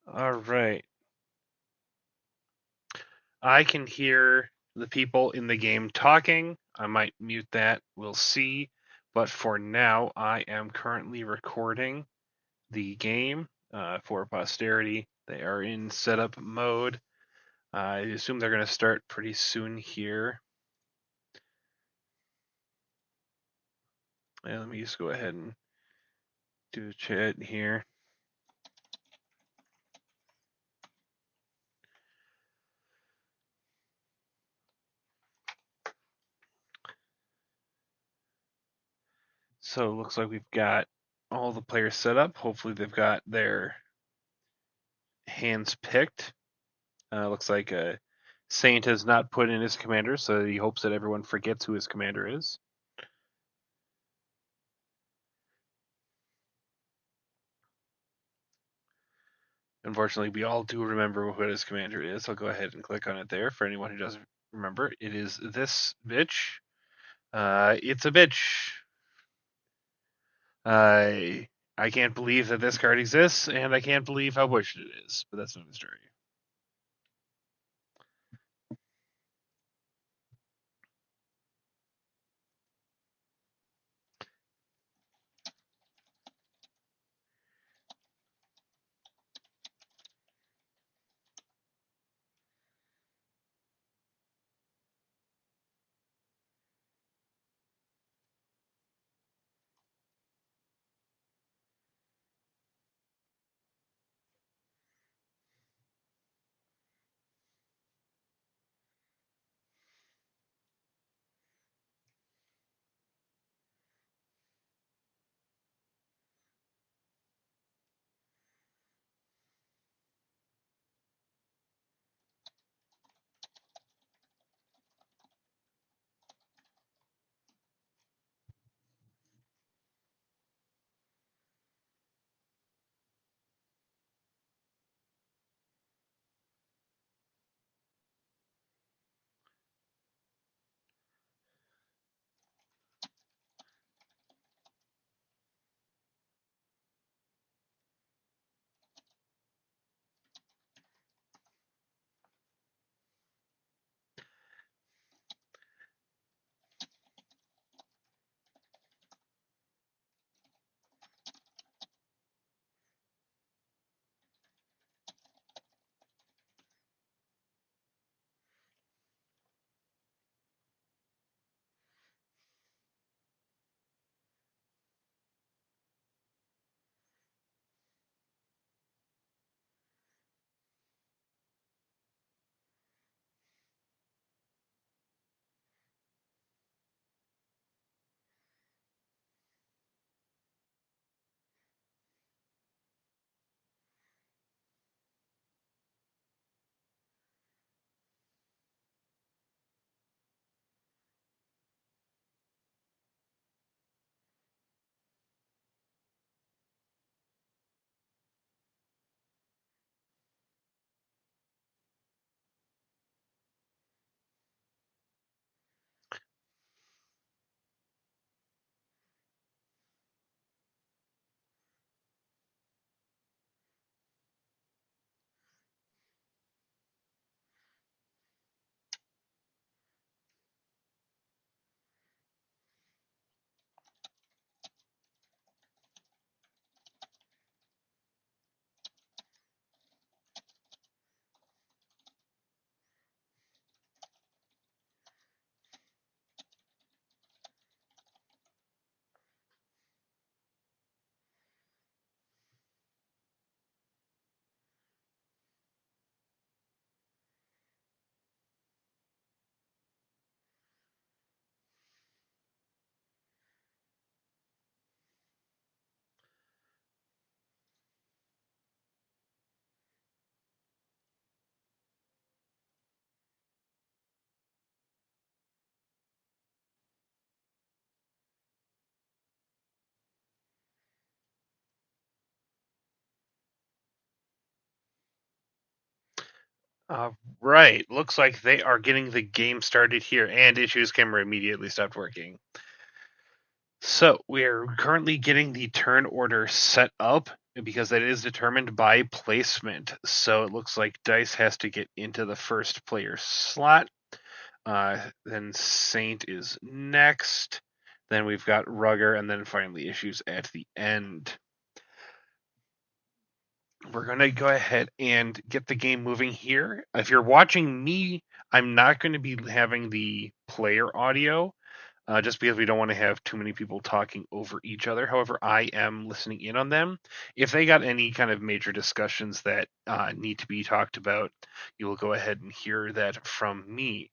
All right. I can hear the people in the game talking. I might mute that. We'll see. But for now, I am currently recording the game for posterity. They are in setup mode. I assume they're going to start pretty soon here. And let me just go ahead and do a chat here. So it looks like we've got all the players set up. Hopefully they've got their hands picked. Looks like Saint has not put in his commander, so he hopes that everyone forgets who his commander is. Unfortunately, we all do remember what his commander is. I'll go ahead and click on it there for anyone who doesn't remember. It is this bitch. It's a bitch. I can't believe that this card exists, and I can't believe how bullshit it is. But that's another story. Right. Looks like they are getting the game started here, and Issue's camera immediately stopped working. So we're currently getting the turn order set up, because it is determined by placement. So it looks like Dice has to get into the first player slot. Then Saint is next. Then we've got Rugger, and then finally Issues at the end. We're going to go ahead and get the game moving here. If you're watching me, I'm not going to be having the player audio. Just because we don't want to have too many people talking over each other. However, I am listening in on them. If they got any kind of major discussions that need to be talked about, you will go ahead and hear that from me.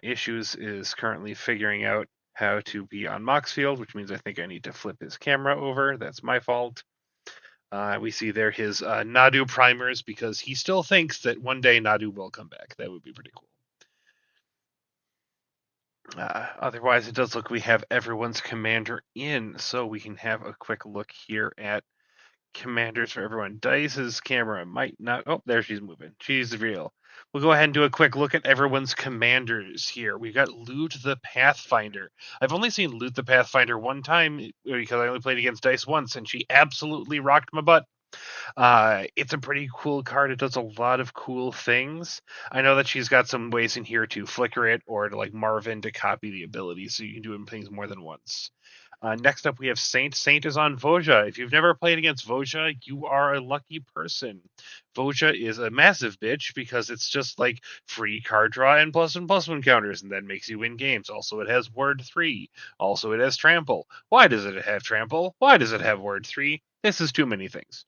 Issues is currently figuring out how to be on Moxfield, which means I think I need to flip his camera over. That's my fault. We see there his Nadu primers because he still thinks that one day Nadu will come back. That would be pretty cool. Otherwise, it does look we have everyone's commander in, so we can have a quick look here at commanders for everyone. Dice's camera might not. Oh, there she's moving. She's real. We'll go ahead and do a quick look at everyone's commanders here. We've got Loot the Pathfinder. I've only seen Loot the Pathfinder one time because I only played against Dice once, and she absolutely rocked my butt. It's a pretty cool card. It does a lot of cool things. I know that she's got some ways in here to flicker it or to like Marvin to copy the ability, so you can do things more than once. Next up, we have Saint. Saint is on Voja. If you've never played against Voja, you are a lucky person. Voja is a massive bitch because it's just like free card draw and plus one counters, and that makes you win games. Also, it has Word 3. Also, it has Trample. Why does it have Trample? Why does it have Word 3? This is too many things.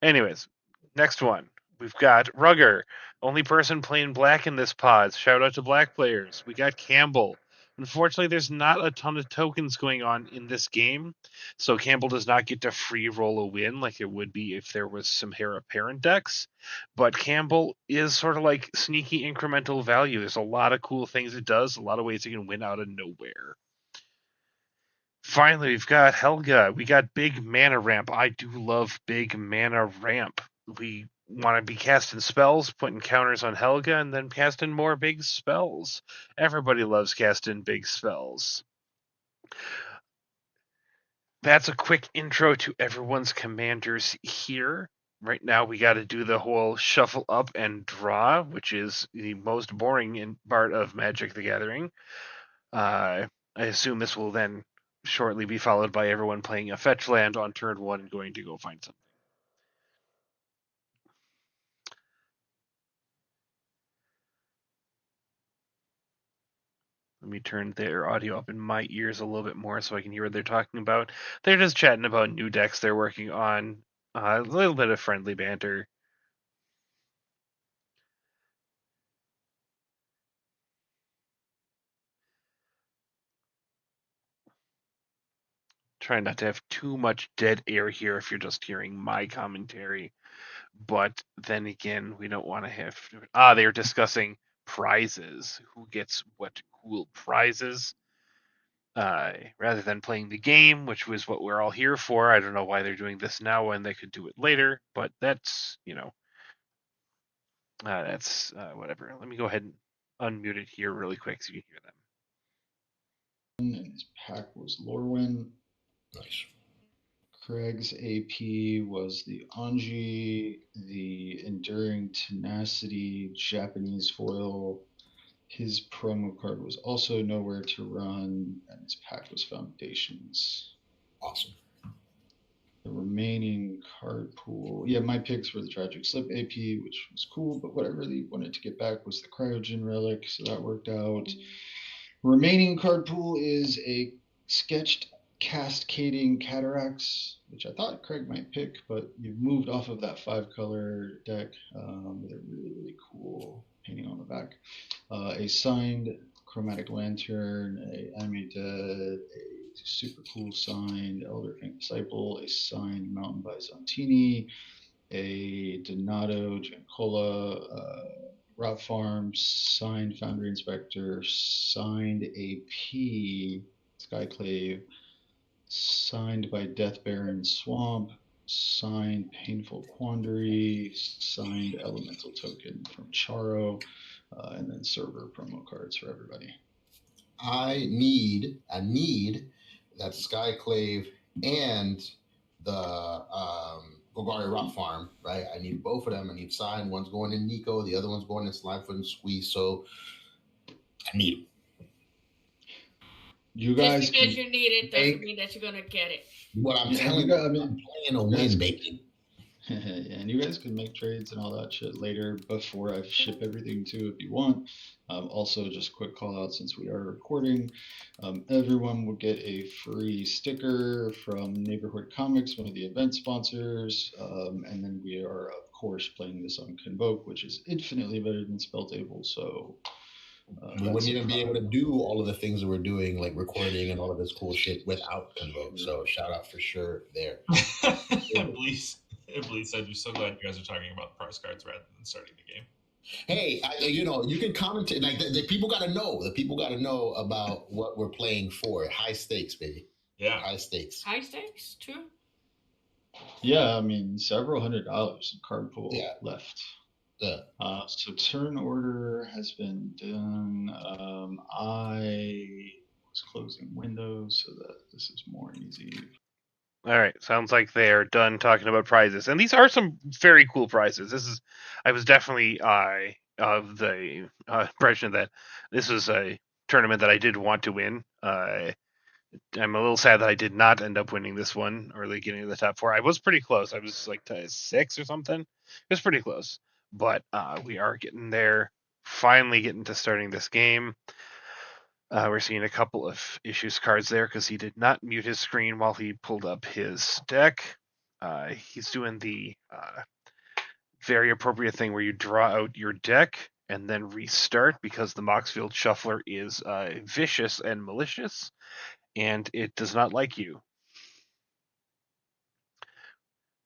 Anyways, next one. We've got Rugger, only person playing black in this pod. Shout out to black players. We got Campbell. Unfortunately, there's not a ton of tokens going on in this game, so Campbell does not get to free roll a win like it would be if there was some heir apparent decks. But Campbell is sort of like sneaky incremental value. There's a lot of cool things it does, a lot of ways it can win out of nowhere. Finally, we've got Helga. We got big mana ramp. I do love big mana ramp. We want to be casting spells, putting counters on Helga, and then casting more big spells. Everybody loves casting big spells. That's a quick intro to everyone's commanders here. Right now, we got to do the whole shuffle up and draw, which is the most boring part of Magic the Gathering. I assume this will then shortly be followed by everyone playing a fetch land on turn one and going to go find something. Let me turn their audio up in my ears a little bit more so I can hear what they're talking about. They're just chatting about new decks they're working on, a little bit of friendly banter. Trying not to have too much dead air here if you're just hearing my commentary. But then again, we don't want to have. They're discussing prizes. Who gets what cool prizes? Rather than playing the game, which was what we're all here for. I don't know why they're doing this now when they could do it later, but that's, that's whatever. Let me go ahead and unmute it here really quick so you can hear them. And his pack was Lorwyn. Nice. Craig's AP was the Anji, the Enduring Tenacity Japanese foil. His promo card was also Nowhere to Run, and his pack was Foundations. Awesome. The remaining card pool, yeah, my picks were the Tragic Slip AP, which was cool, but what I really wanted to get back was the Cryogen Relic, so that worked out. Remaining card pool is a sketched Cascading Cataracts, which I thought Craig might pick, but you've moved off of that 5-color deck with a really, really cool painting on the back. A signed Chromatic Lantern, a Animated Dead, a super cool signed Elder Fang Disciple, a signed Mountain by Zantini, a Donato Giancola, Rob Farms, signed Foundry Inspector, signed AP, Skyclave, signed by Death Baron Swamp, signed Painful Quandary, signed Elemental Token from Charo, and then server promo cards for everybody. I need that Skyclave and the Golgari Rock Farm, right? I need both of them. I need sign. One's going in Nico, the other one's going in Slime Foot and Squeeze. So I need them. You Just guys because can you need it doesn't make mean that you're gonna get it. What I'm yeah, you telling guys. you, I I'm mean, playing a you guys win, can baby. and you guys can make trades and all that shit later before I ship everything too if you want. Also, just quick call out since we are recording, everyone will get a free sticker from Neighborhood Comics, one of the event sponsors. And then we are, of course, playing this on Convoke, which is infinitely better than Spell Table. So We that's wouldn't a even be able to prime. do all of the things that we're doing, like recording and all of this cool shit without Convoke. Sure. So shout out for sure there. Blease said, "You're so glad you guys are talking about the prize cards rather than starting the game." Hey, you can commentate. Like the people got to know. The people got to know about what we're playing for. High stakes, baby. Yeah. High stakes. High stakes too. Yeah, I mean, several $100s in card pool Yeah. left. Yeah. So turn order has been done. I was closing windows so that this is more easy. All right, sounds like they're done talking about prizes, and these are some very cool prizes. I was definitely of the impression that this was a tournament that I did want to win. I'm a little sad that I did not end up winning this one or like getting to the top four. I was pretty close. I was like to 6 or something. It was pretty close, but we are getting there. Finally, getting to starting this game. We're seeing a couple of issues cards there because he did not mute his screen while he pulled up his deck. He's doing the very appropriate thing where you draw out your deck and then restart because the Moxfield Shuffler is vicious and malicious, and it does not like you.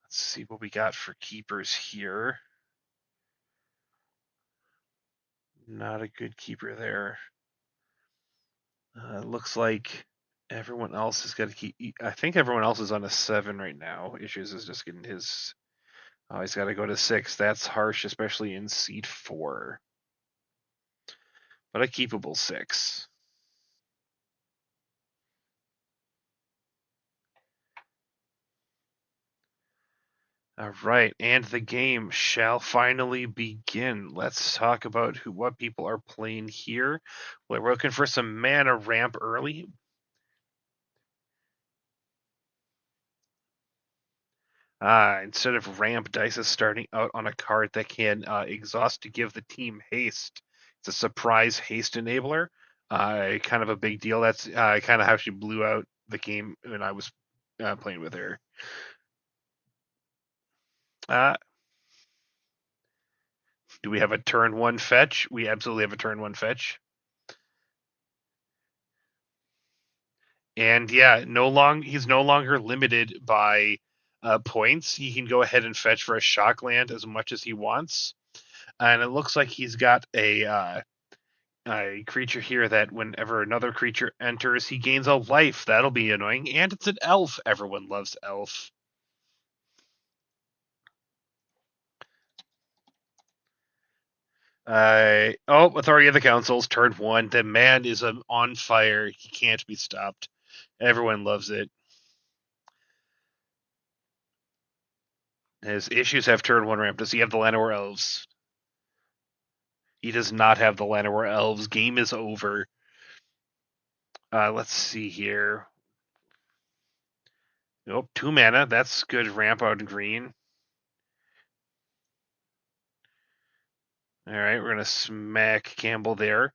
Let's see what we got for keepers here. Not a good keeper there. Looks like everyone else has got to keep. I think everyone else is on a 7 right now. Issues is just getting his. Oh, he's got to go to 6. That's harsh, especially in seat 4. But a keepable 6. All right, and the game shall finally begin. Let's talk about what people are playing here. Well, we're looking for some mana ramp early. Instead of ramp, dice is starting out on a card that can exhaust to give the team haste. It's a surprise haste enabler. Kind of a big deal. That's kind of how she blew out the game when I was playing with her. Do we have a turn 1 fetch? We absolutely have a turn 1 fetch. And yeah, he's no longer limited by points. He can go ahead and fetch for a shock land as much as he wants. And it looks like he's got a creature here that whenever another creature enters, he gains a life. That'll be annoying. And it's an elf. Everyone loves elf. Authority of the Councils, turn 1. The man is on fire. He can't be stopped. Everyone loves it. His issues have turn 1 ramp. Does he have the Llanowar Elves? He does not have the Llanowar Elves. Game is over. Let's see here. Nope, 2 mana. That's good ramp out in green. All right, we're going to smack Campbell there.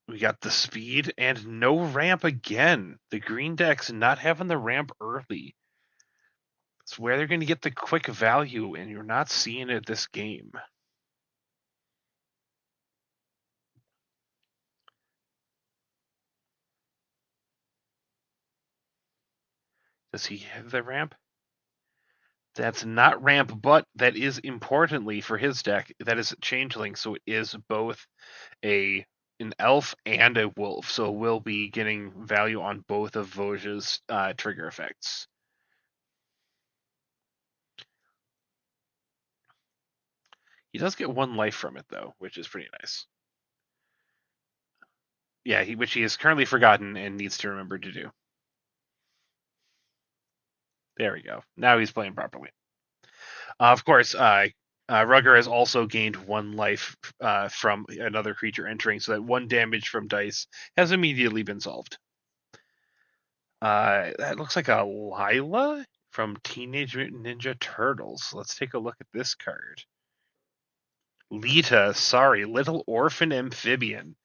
We got the speed and no ramp again. The green deck's not having the ramp early. It's where they're going to get the quick value, and you're not seeing it this game. Does he have the ramp? That's not ramp, but that is importantly for his deck. That is changeling, so it is both an elf and a wolf. So we'll be getting value on both of Voja's trigger effects. He does get 1 life from it though, which is pretty nice. Yeah, which he has currently forgotten and needs to remember to do. There we go. Now he's playing properly. Of course, Rugger has also gained 1 life from another creature entering, so that 1 damage from dice has immediately been solved. That looks like a Lila from Teenage Mutant Ninja Turtles. Let's take a look at this card. Lita, sorry, Little Orphan Amphibian.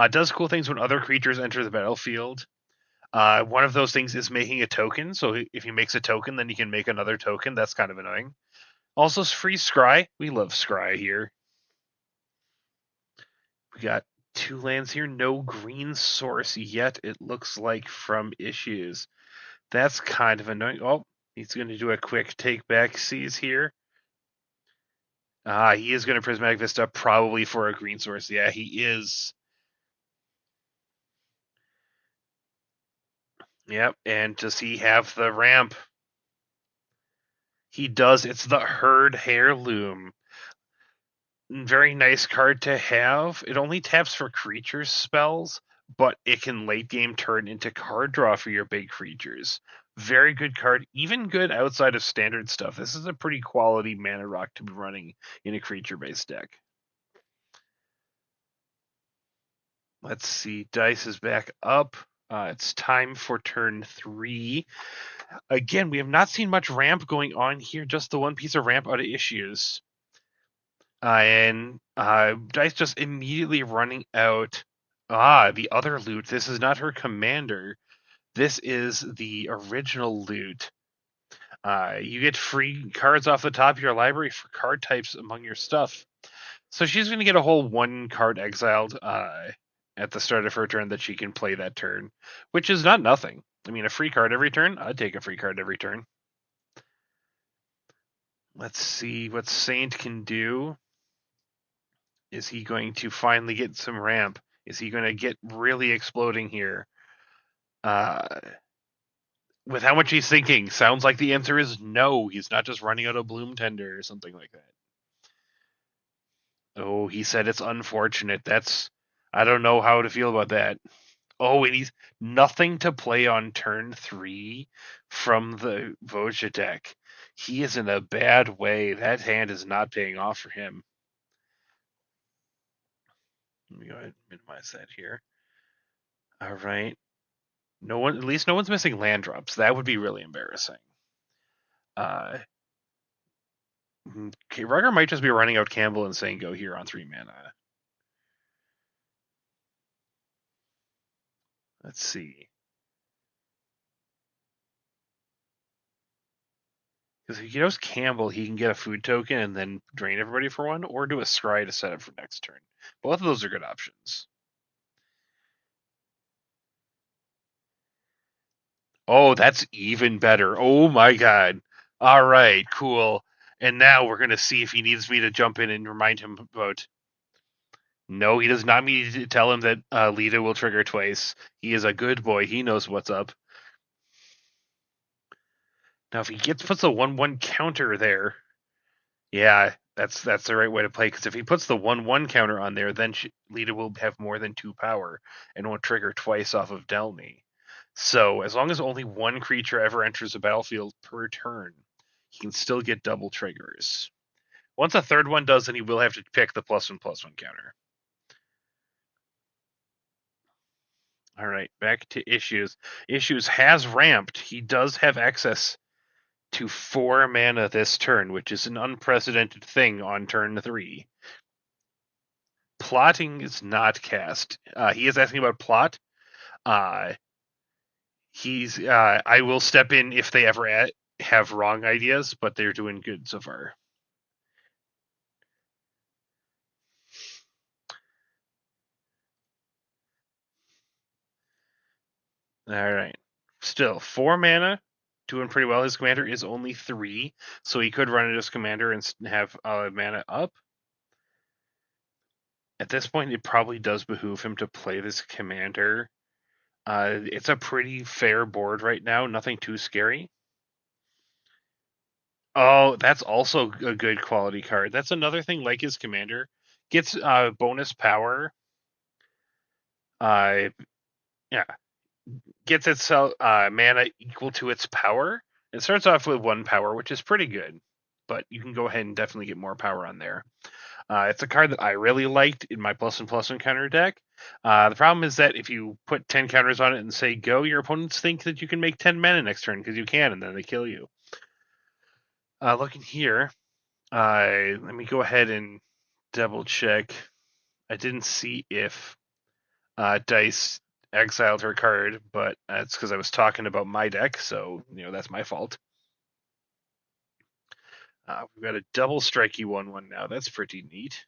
Does cool things when other creatures enter the battlefield. One of those things is making a token, so if he makes a token, then he can make another token. That's kind of annoying. Also, free Scry. We love Scry here. We got 2 lands here. No green source yet, it looks like, from Issues. That's kind of annoying. Oh, he's going to do a quick take back seize here. He is going to Prismatic Vista probably for a green source. Yeah, he is. Yep, and does he have the ramp? He does. It's the Herd Heirloom. Very nice card to have. It only taps for creatures spells, but it can late game turn into card draw for your big creatures. Very good card, even good outside of standard stuff. This is a pretty quality mana rock to be running in a creature based deck. Let's see, dice is back up. It's time for turn 3. Again, we have not seen much ramp going on here, just the 1 piece of ramp out of Issues. And Dice just immediately running out. The other loot. This is not her commander. This is the original loot. You get free cards off the top of your library for card types among your stuff. So she's going to get a whole 1 card exiled at the start of her turn that she can play that turn, which is not nothing. I mean, a free card every turn? I'd take a free card every turn. Let's see what Saint can do. Is he going to finally get some ramp? Is he going to get really exploding here? With how much he's thinking, sounds like the answer is no. He's not just running out of Bloom Tender or something like that. Oh, he said it's unfortunate. I don't know how to feel about that. Oh, and he's nothing to play on turn 3 from the Voja deck. He is in a bad way. That hand is not paying off for him. Let me go ahead and minimize that here. All right. At least no one's missing land drops. That would be really embarrassing. Okay, Rugger might just be running out Campbell and saying go here on 3 mana. Let's see. Because if he goes Campbell, he can get a food token and then drain everybody for 1, or do a scry to set up for next turn. Both of those are good options. Oh, that's even better. Oh my god. All right, cool. And now we're going to see if he needs me to jump in and remind him about. No, he does not need to tell him that Lita will trigger twice. He is a good boy. He knows what's up. Now, if he puts a 1/1 counter there, yeah, that's the right way to play. Because if he puts the 1/1 counter on there, then Lita will have more than 2 power and won't trigger twice off of Delny. So as long as only 1 creature ever enters the battlefield per turn, he can still get double triggers. Once a 3rd one does, then he will have to pick the +1/+1 counter. All right, back to Issues. Issues has ramped. He does have access to 4 mana this turn, which is an unprecedented thing on turn 3. Plotting is not cast. He is asking about plot. I will step in if they ever have wrong ideas, but they're doing good so far. All right. Still 4 mana, doing pretty well. His commander is only 3, so he could run it as commander and have mana up. At this point, it probably does behoove him to play this commander. It's a pretty fair board right now. Nothing too scary. Oh, that's also a good quality card. That's another thing like his commander. Gets bonus power. Yeah. Gets itself mana equal to its power. It starts off with 1 power, which is pretty good, but you can go ahead and definitely get more power on there. It's a card that I really liked in my +1/+1 counter deck. The problem is that if you put 10 counters on it and say go, your opponents think that you can make 10 mana next turn because you can, and then they kill you. Looking here, let me go ahead and double check. I didn't see if Dice exiled her card, but that's because I was talking about my deck, so that's my fault. We've got a double strikey 1/1 now. That's pretty neat.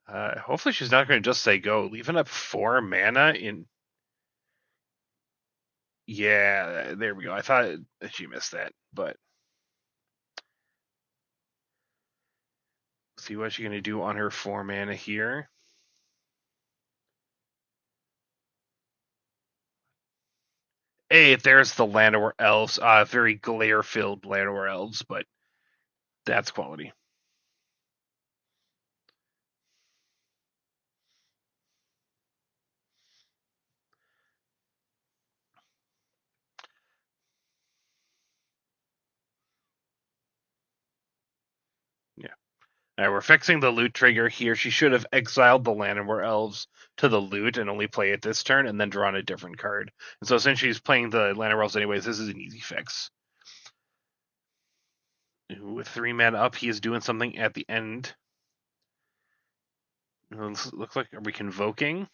Hopefully she's not going to just say go. Leaving up 4 mana in... Yeah, there we go. I thought she missed that, but... See what she's going to do on her 4 mana here. Hey, there's the Llanowar Elves. Very glare-filled Llanowar Elves, but that's quality. Yeah. All right, we're fixing the loot trigger here. She should have exiled the Llanowar Elves to the loot and only play it this turn, and then drawn a different card. And so since she's playing the Llanowar Elves anyways, this is an easy fix. With 3 mana up, he is doing something at the end. Looks like, are we convoking?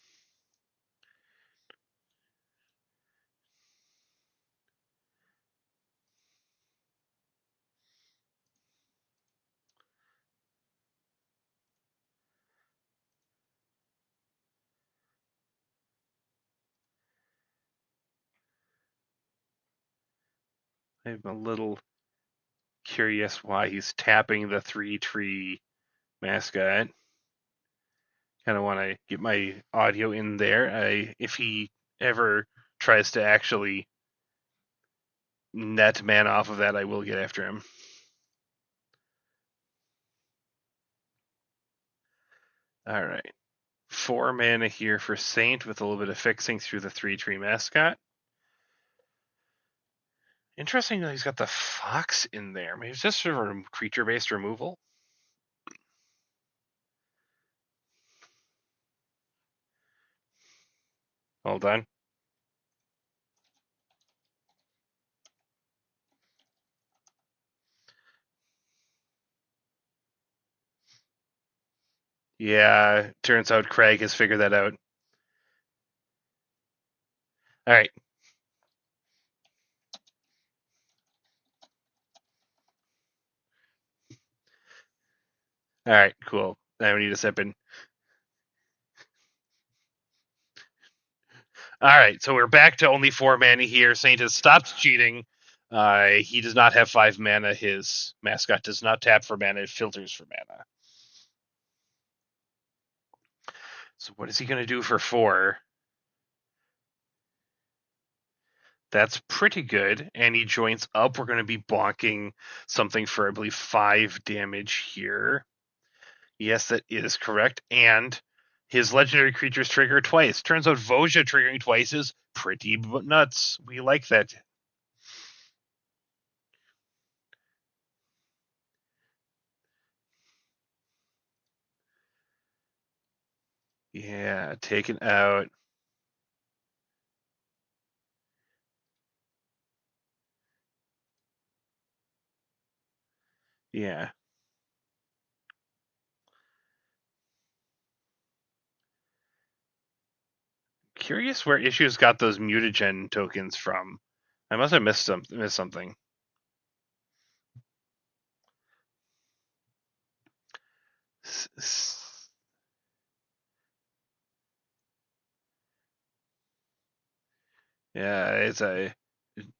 I'm a little curious why he's tapping the 3-tree mascot. Kind of want to get my audio in there. If he ever tries to actually net mana off of that, I will get after him. All right. 4 mana here for Saint with a little bit of fixing through the 3-tree mascot. Interesting that he's got the fox in there. Maybe it's just sort of creature-based removal. Hold on. Yeah, turns out Craig has figured that out. All right. All right, cool. Now we need to step in. All right, so we're back to only 4 mana here. Saint has stopped cheating. He does not have 5 mana. His mascot does not tap for mana. It filters for mana. So what is he going to do for 4? That's pretty good. And he joins up. We're going to be bonking something for, I believe, 5 damage here. Yes, that is correct. And his legendary creatures trigger twice. Turns out Voja triggering twice is pretty nuts. We like that. Yeah, taken out. Yeah. Curious where Issues got those mutagen tokens from. I must have missed something. Yeah, it's a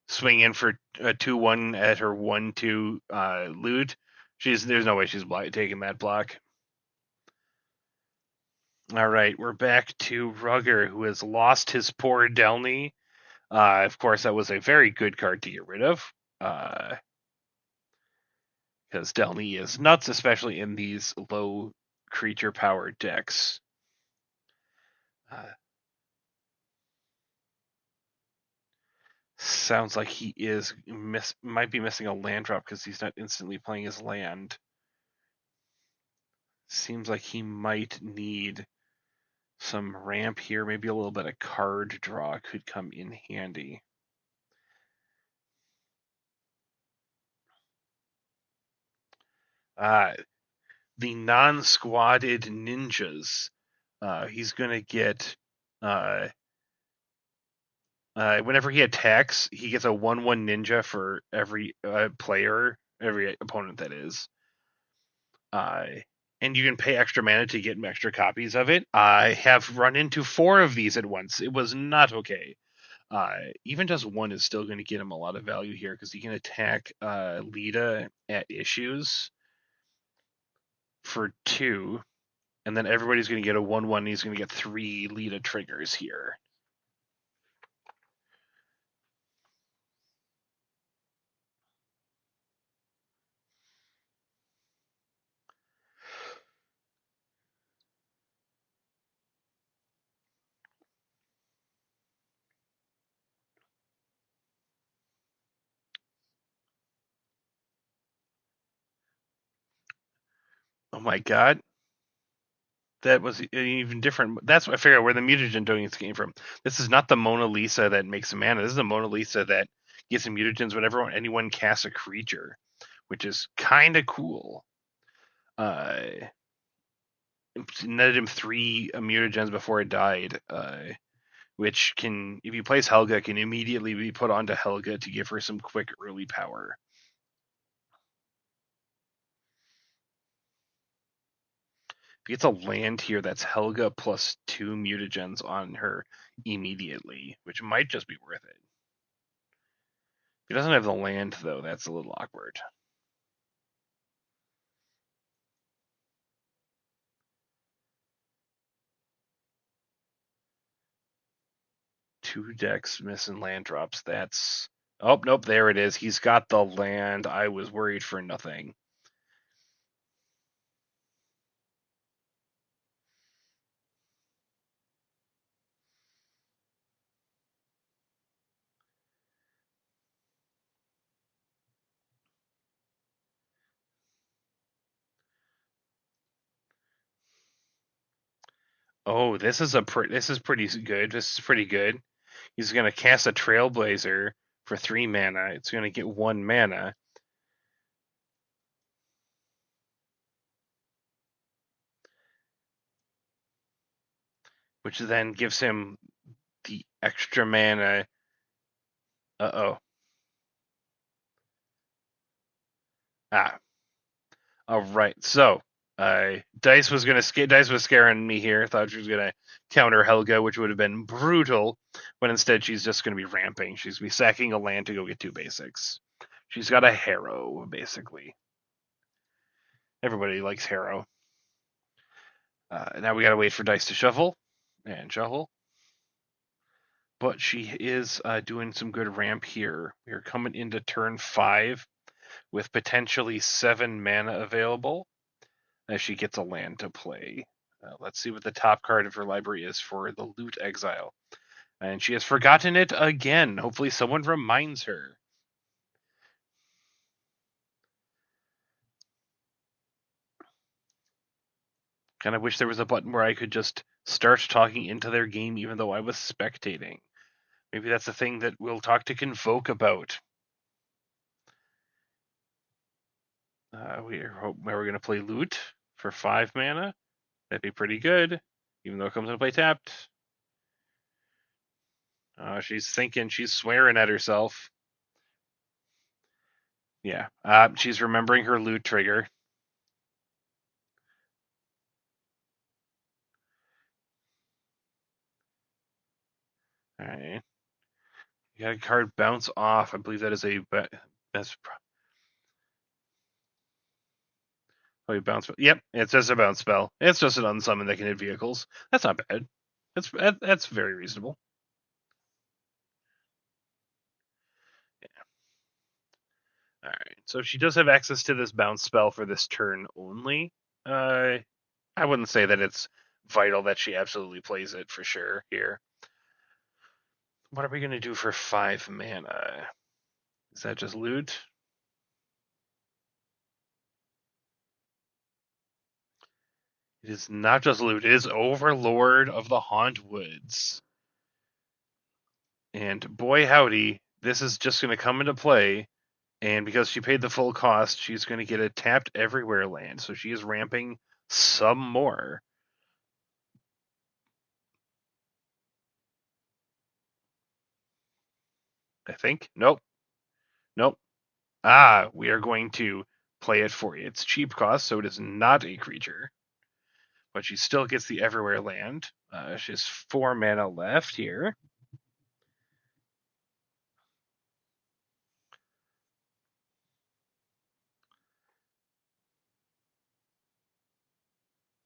swing in for a 2/1 at her 1/2 loot. There's no way she's taking that block. All right, we're back to Rugger, who has lost his poor Delny. Of course, that was a very good card to get rid of. Because Delny is nuts, especially in these low creature power decks. sounds like he might be missing a land drop because he's not instantly playing his land. Seems like he might need some ramp here. Maybe a little bit of card draw could come in handy. The non-squatted ninjas. He's going to get... whenever he attacks, he gets a 1/1 ninja for every player, every opponent that is. And you can pay extra mana to get extra copies of it. I have run into 4 of these at once. It was not okay. Even just 1 is still going to get him a lot of value here because he can attack Lita at issues for 2, and then everybody's going to get a 1/1. And he's going to get 3 Lita triggers here. Oh my god. That was even different. That's what I figured out where the mutagen doings came from. This is not the Mona Lisa that makes mana. This is the Mona Lisa that gets mutagens whenever anyone casts a creature, which is kind of cool. Netted him 3 mutagens before it died, which can, if you place Helga, can immediately be put onto Helga to give her some quick early power. If he gets a land here, that's Helga plus 2 mutagens on her immediately, which might just be worth it. If he doesn't have the land, though, that's a little awkward. Two decks missing land drops. That's... Oh, nope, there it is. He's got the land. I was worried for nothing. Oh, this is pretty good. This is pretty good. He's going to cast a Trailblazer for 3 mana. It's going to get 1 mana. Which then gives him the extra mana. Uh-oh. Ah. All right. So, Dice was scaring me here. Thought she was going to counter Helga, which would have been brutal, but instead she's just going to be ramping. She's going to be sacking a land to go get 2 basics. She's got a Harrow, basically. Everybody likes Harrow. Now we got to wait for Dice to shuffle and shuffle. But she is doing some good ramp here. We're coming into turn 5 with potentially 7 mana available as she gets a land to play. Let's see what the top card of her library is for the Loot Exile. And she has forgotten it again. Hopefully someone reminds her. Kind of wish there was a button where I could just start talking into their game even though I was spectating. Maybe that's a thing that we'll talk to Convoke about. We're going to play Loot for 5 mana. That'd be pretty good, even though it comes into play tapped. She's thinking, she's swearing at herself. Yeah, she's remembering her loot trigger. All right. You got a card bounce off. I believe that is a that's probably bounce. Yep, it says a bounce spell. It's just an unsummon that can hit vehicles. That's not bad. That's very reasonable. Yeah. All right. So she does have access to this bounce spell for this turn only. I wouldn't say that it's vital that she absolutely plays it for sure here. What are we going to do for 5 mana? Is that just loot? It is not just loot. It is Overlord of the Hauntwoods. And boy howdy, this is just going to come into play. And because she paid the full cost, she's going to get a tapped everywhere land. So she is ramping some more. I think. Nope. Nope. We are going to play it for you. It's cheap cost, so it is not a creature. But she still gets the everywhere land. She has 4 mana left here.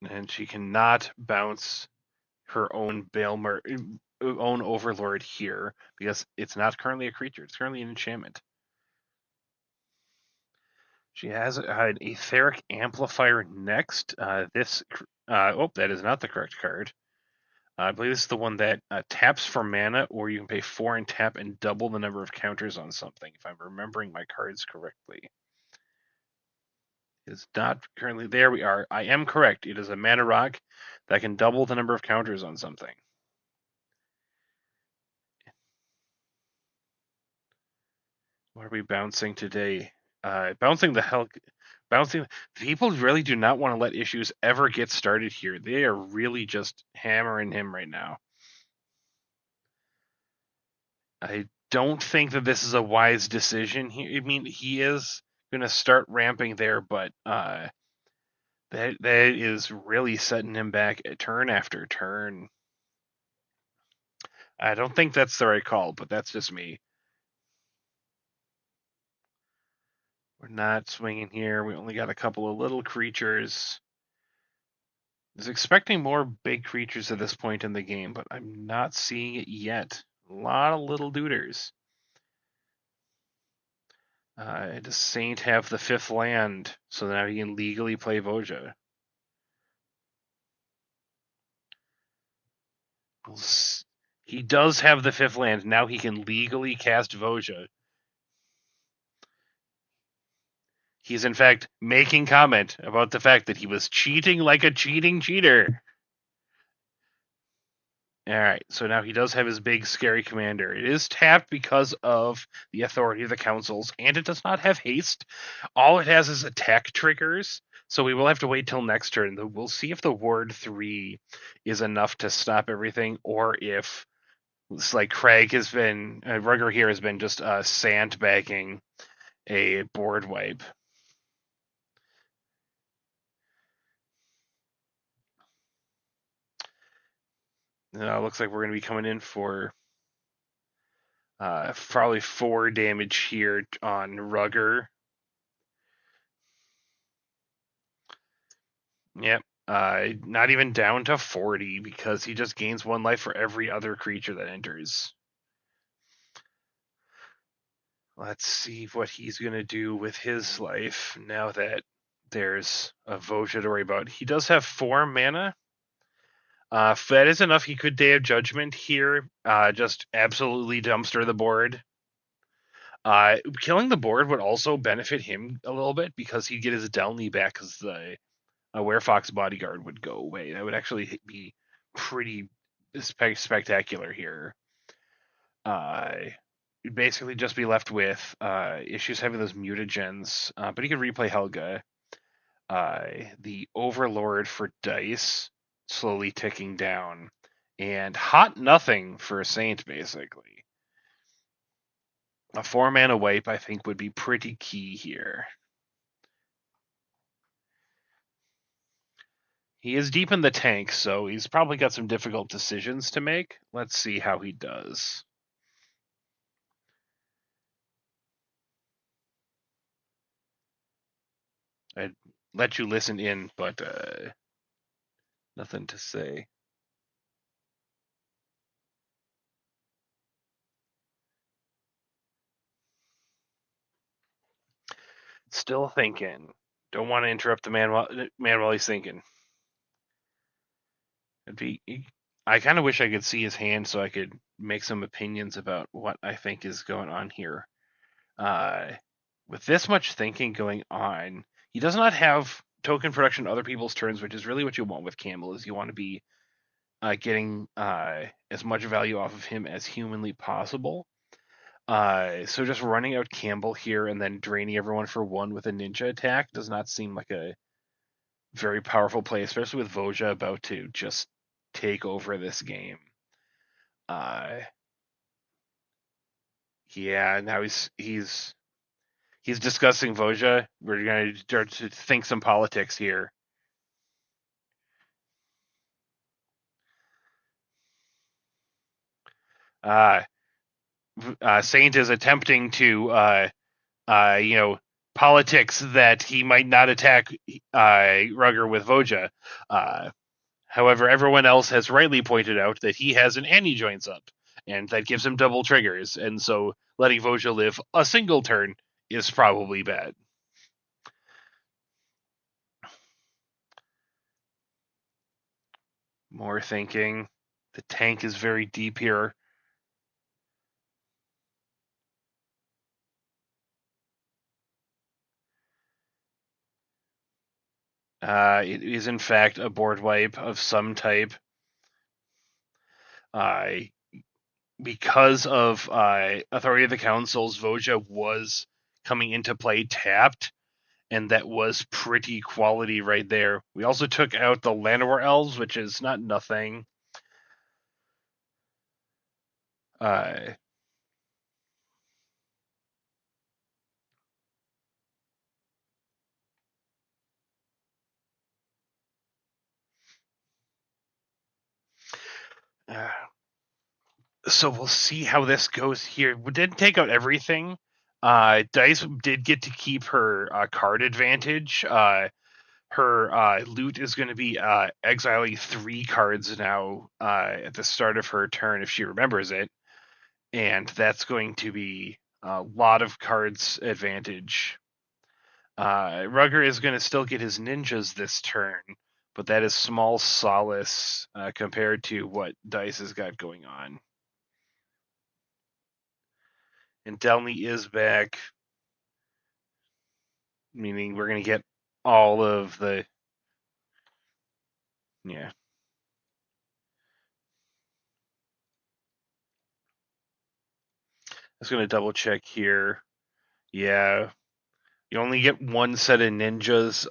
And she cannot bounce her own own Overlord here because it's not currently a creature. It's currently an enchantment. She has an Etheric Amplifier next. That is not the correct card. I believe this is the one that taps for mana, or you can pay 4 and tap and double the number of counters on something, if I'm remembering my cards correctly. It's not currently. There we are. I am correct. It is a mana rock that can double the number of counters on something. What are we bouncing today? Bouncing the hell. Bouncing. People really do not want to let issues ever get started here. They are really just hammering him right now. I don't think that this is a wise decision. I mean, he is going to start ramping there, but that is really setting him back turn after turn. I don't think that's the right call, but that's just me. We're not swinging here. We only got a couple of little creatures. I was expecting more big creatures at this point in the game, but I'm not seeing it yet. A lot of little duders. Does Saint have the 5th land, so now he can legally play Voja? He does have the 5th land. Now he can legally cast Voja. He's in fact making comment about the fact that he was cheating like a cheating cheater. All right, so now he does have his big scary commander. It is tapped because of the authority of the councils, and it does not have haste. All it has is attack triggers, so we will have to wait till next turn. We'll see if the ward 3 is enough to stop everything, or if it's like Craig has been, Rugger here has been just sandbagging a board wipe. Now it looks like we're going to be coming in for probably 4 damage here on Rugger. Yep. Not even down to 40 because he just gains 1 life for every other creature that enters. Let's see what he's going to do with his life now that there's a Voja to worry about. He does have 4 mana. If that is enough, he could Day of Judgment here. Just absolutely dumpster the board. Killing the board would also benefit him a little bit because he'd get his Delny back because the Werefox Bodyguard would go away. That would actually be pretty spectacular here. You'd basically just be left with issues having those mutagens, but he could replay Helga. The Overlord for dice slowly ticking down, and hot nothing for a Saint, basically. A 4 mana wipe, I think, would be pretty key here. He is deep in the tank, so he's probably got some difficult decisions to make. Let's see how he does. I'd let you listen in, but nothing to say. Still thinking. Don't want to interrupt the man while he's thinking. I kind of wish I could see his hand so I could make some opinions about what I think is going on here. With this much thinking going on, he does not have token production other people's turns, which is really what you want with Campbell. Is you want to be getting as much value off of him as humanly possible. So just running out Campbell here and then draining everyone for 1 with a ninja attack does not seem like a very powerful play, especially with Voja about to just take over this game. Yeah, now he's discussing Voja. We're gonna start to think some politics here. Uh, Saint is attempting to politics that he might not attack Rugger with Voja. However, everyone else has rightly pointed out that he has an Annie joins up, and that gives him double triggers, and so letting Voja live a single turn is probably bad. More thinking. The tank is very deep here. It is in fact a board wipe of some type. Because of Authority of the Councils, Voja was coming into play tapped, and that was pretty quality right there. We also took out the Llanowar Elves, which is not nothing. So we'll see how this goes here. We didn't take out everything. Dice did get to keep her card advantage. Her loot is going to be exiling 3 cards now at the start of her turn if she remembers it, and that's going to be a lot of cards advantage. Rugger is going to still get his ninjas this turn, but that is small solace compared to what Dice has got going on. And Delney is back, meaning we're going to get all of the. Yeah. I was going to double check here. Yeah. You only get 1 set of ninjas.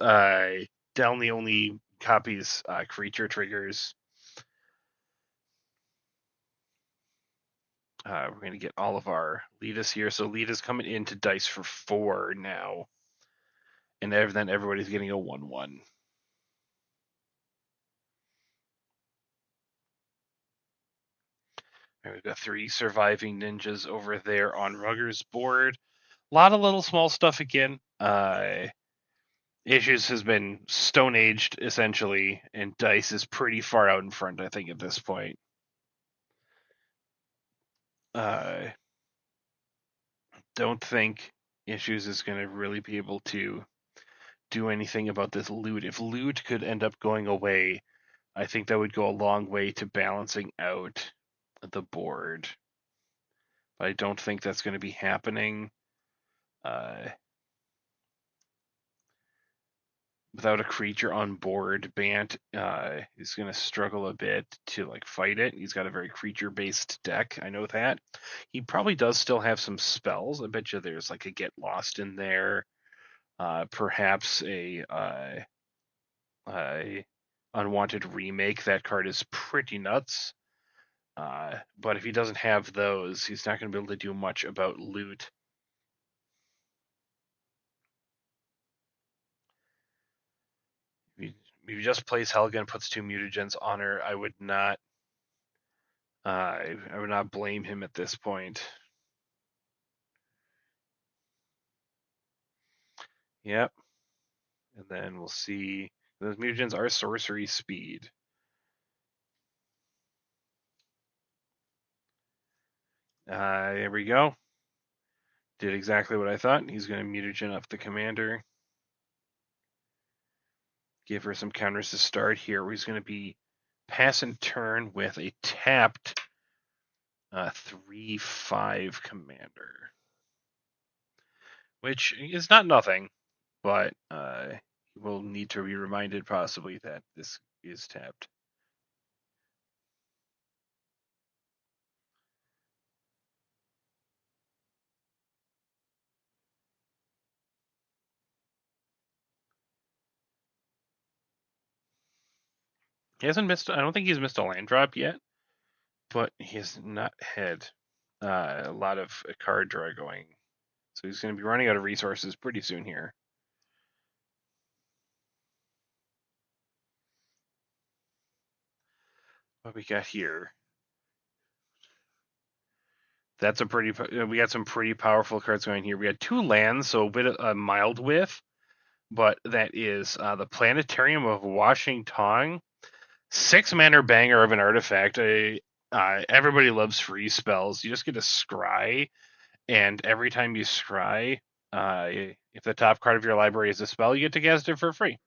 Delney only copies creature triggers. We're going to get all of our Litas here. So Lita's coming into Dice for 4 now. And then everybody's getting a 1/1. We've got 3 surviving ninjas over there on Rugger's board. A lot of little small stuff again. Issues has been Stone Aged essentially, and Dice is pretty far out in front, I think, at this point. Don't think Issues is going to really be able to do anything about this loot. If loot could end up going away, I think that would go a long way to balancing out the board. But I don't think that's going to be happening. Without a creature on board, Bant is going to struggle a bit to fight it. He's got a very creature-based deck. I know that. He probably does still have some spells. I bet you there's a Get Lost in there. Perhaps a Unwanted Remake. That card is pretty nuts. But if he doesn't have those, he's not going to be able to do much about loot. If he just plays Helga and puts 2 mutagens on her, I would not blame him at this point. Yep. And then we'll see. Those mutagens are sorcery speed. There we go. Did exactly what I thought. He's going to mutagen up the commander. Give her some counters to start here. He's going to be pass and turn with a tapped 3/5 commander, which is not nothing, but we'll need to be reminded possibly that this is tapped. He hasn't missed. I don't think he's missed a land drop yet, but he has not had a lot of card draw going. So he's going to be running out of resources pretty soon here. What we got here? That's a pretty. We got some pretty powerful cards going here. We got 2 lands, so a bit of a mild width, but that is the Planetarium of Washington, 6 mana banger of an artifact. Everybody loves free spells. You just get to scry, and every time you scry, if the top card of your library is a spell, you get to cast it for free.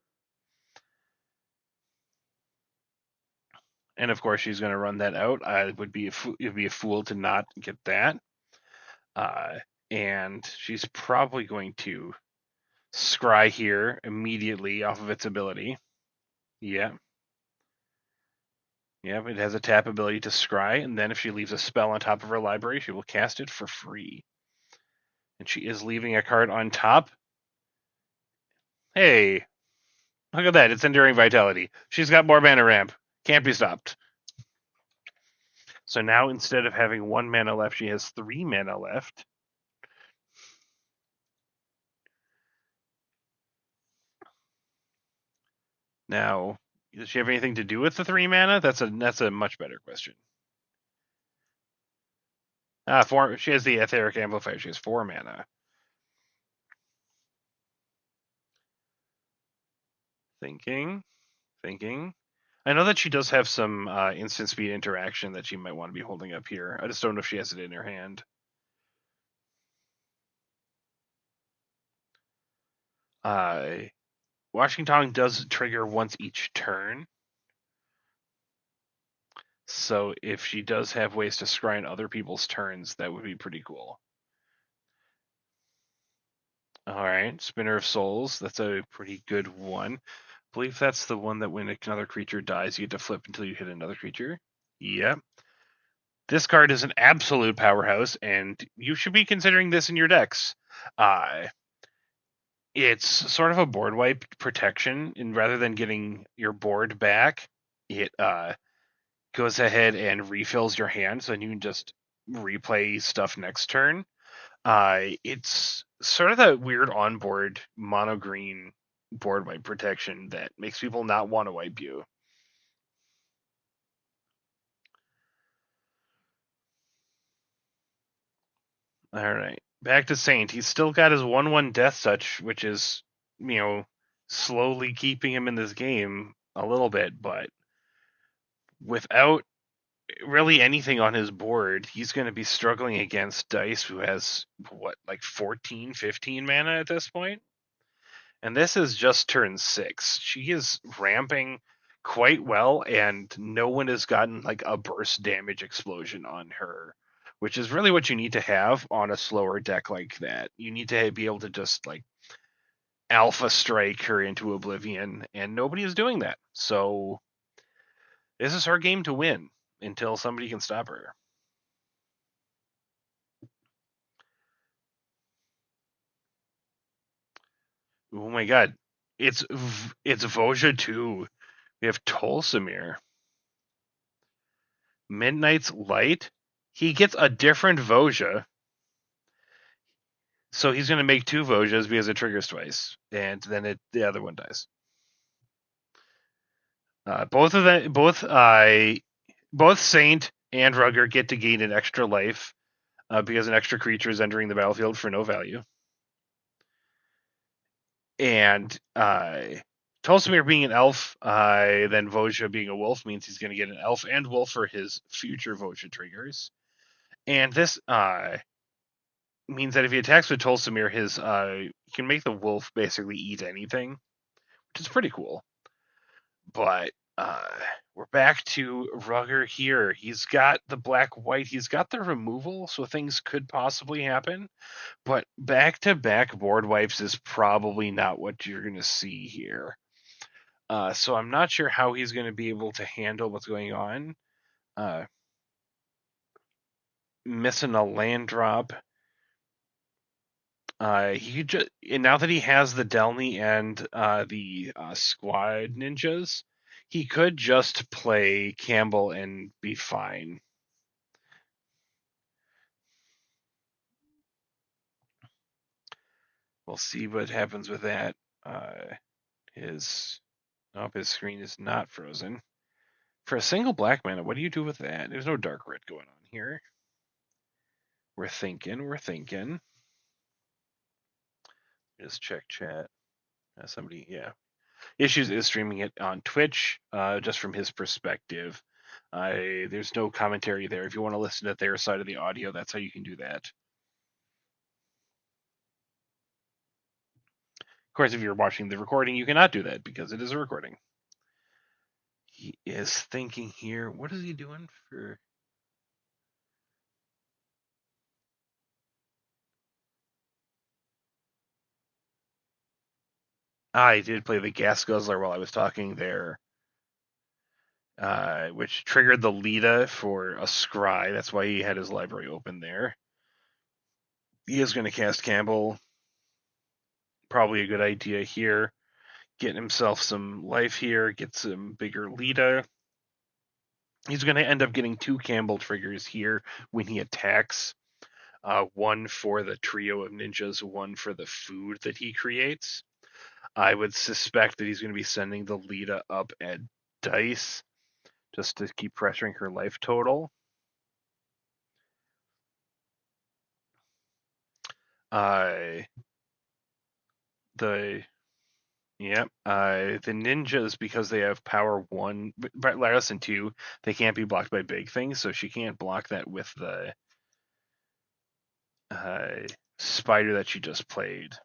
And of course, she's going to run that out. It'd be a fool to not get that. And she's probably going to scry here immediately off of its ability. Yeah. Yeah, it has a tap ability to scry, and then if she leaves a spell on top of her library, she will cast it for free. And she is leaving a card on top. Hey, look at that. It's Enduring Vitality. She's got more mana ramp. Can't be stopped. So now instead of having 1 mana left, she has 3 mana left. Now, does she have anything to do with the 3 mana? That's a much better question. She has the Etheric Amplifier. She has 4 mana. Thinking. I know that she does have some instant speed interaction that she might want to be holding up here. I just don't know if she has it in her hand. Washington does trigger once each turn. So if she does have ways to scry on other people's turns, that would be pretty cool. All right, Spinner of Souls. That's a pretty good one. I believe that's the one that when another creature dies, you get to flip until you hit another creature. Yep. This card is an absolute powerhouse, and you should be considering this in your decks. It's sort of a board wipe protection, and rather than getting your board back, it goes ahead and refills your hand, so you can just replay stuff next turn. It's sort of that weird on-board mono green board wipe protection that makes people not want to wipe you. All right, back to Saint. He's still got his 1/1 Death Touch, which is, slowly keeping him in this game a little bit, but without really anything on his board, he's going to be struggling against Dice, who has, 14, 15 mana at this point? And this is just turn 6. She is ramping quite well, and no one has gotten a burst damage explosion on her, which is really what you need to have on a slower deck like that. You need to be able to just alpha strike her into oblivion, and nobody is doing that. So this is her game to win until somebody can stop her. Oh my god. It's Voja 2. We have Tolsimir. Midnight's Light. He gets a different Voja. So he's going to make 2 Vojas because it triggers twice. And then the other one dies. Both Saint and Rugger get to gain an extra life because an extra creature is entering the battlefield for no value. And Tolsimir being an elf, then Voja being a wolf means he's going to get an elf and wolf for his future Voja triggers. And this means that if he attacks with Tolsimir, he can make the wolf basically eat anything, which is pretty cool. But we're back to Rugger here. He's got the black-white. He's got the removal, so things could possibly happen. But back-to-back board wipes is probably not what you're going to see here. So I'm not sure how he's going to be able to handle what's going on. Missing a land drop. Now that he has the Delny and the squad ninjas, he could just play Campbell and be fine. We'll see what happens with that. His screen is not frozen. For a single black mana, what do you do with that? There's no dark red going on here. We're thinking. Just check chat. Somebody, yeah. Issues is streaming it on Twitch, just from his perspective. There's no commentary there. If you want to listen to their side of the audio, that's how you can do that. Of course, if you're watching the recording, you cannot do that because it is a recording. He is thinking here. What is he doing for? I did play the gas guzzler while I was talking there, which triggered the Lita for a scry. That's why he had his library open there. He is going to cast Campbell. Probably a good idea here. Get himself some life here, get some bigger Lita. He's going to end up getting 2 Campbell triggers here when he attacks. One for the trio of ninjas, one for the food that he creates. I would suspect that he's going to be sending the Lita up at dice just to keep pressuring her life total. The ninjas, because they have power 1, but less than 2, they can't be blocked by big things, so she can't block that with the spider that she just played.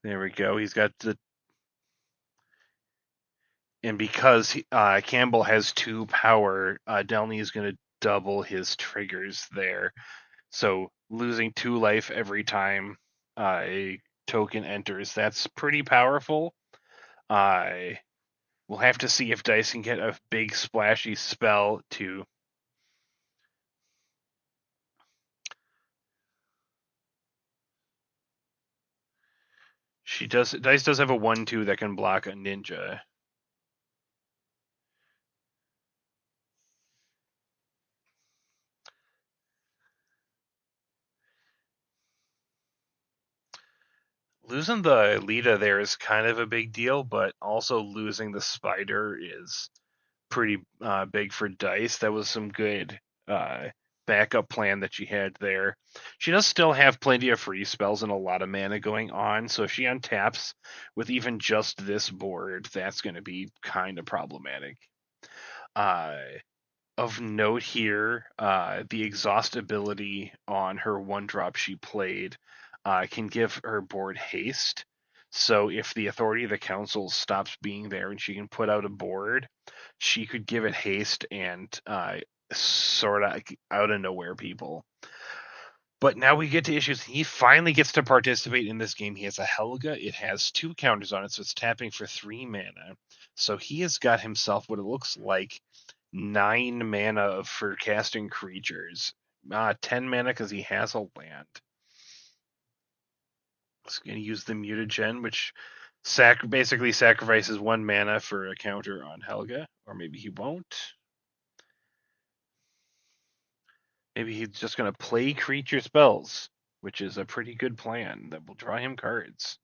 There we go. He's got the, and because Campbell has 2 power, Delny is going to double his triggers there. So losing 2 life every time a token enters, that's pretty powerful. We'll have to see if Dice can get a big splashy spell to. Dice does have a 1/2 that can block a ninja. Losing the Lita there is kind of a big deal, but also losing the spider is pretty big for Dice. That was some good backup plan that she had there. She does still have plenty of free spells and a lot of mana going on, so if she untaps with even just this board, that's going to be kind of problematic. Of note here, the exhaust ability on her 1-drop she played can give her board haste. So if the authority of the council stops being there and she can put out a board, she could give it haste and sort of out of nowhere people. But now we get to issues. He finally gets to participate in this game. He has a Helga. It has 2 counters on it, so it's tapping for 3 mana. So he has got himself what it looks like 9 mana for casting creatures. 10 mana because he has a land. He's going to use the mutagen, which basically sacrifices 1 mana for a counter on Helga. Or maybe he won't. Maybe he's just going to play creature spells, which is a pretty good plan that will draw him cards.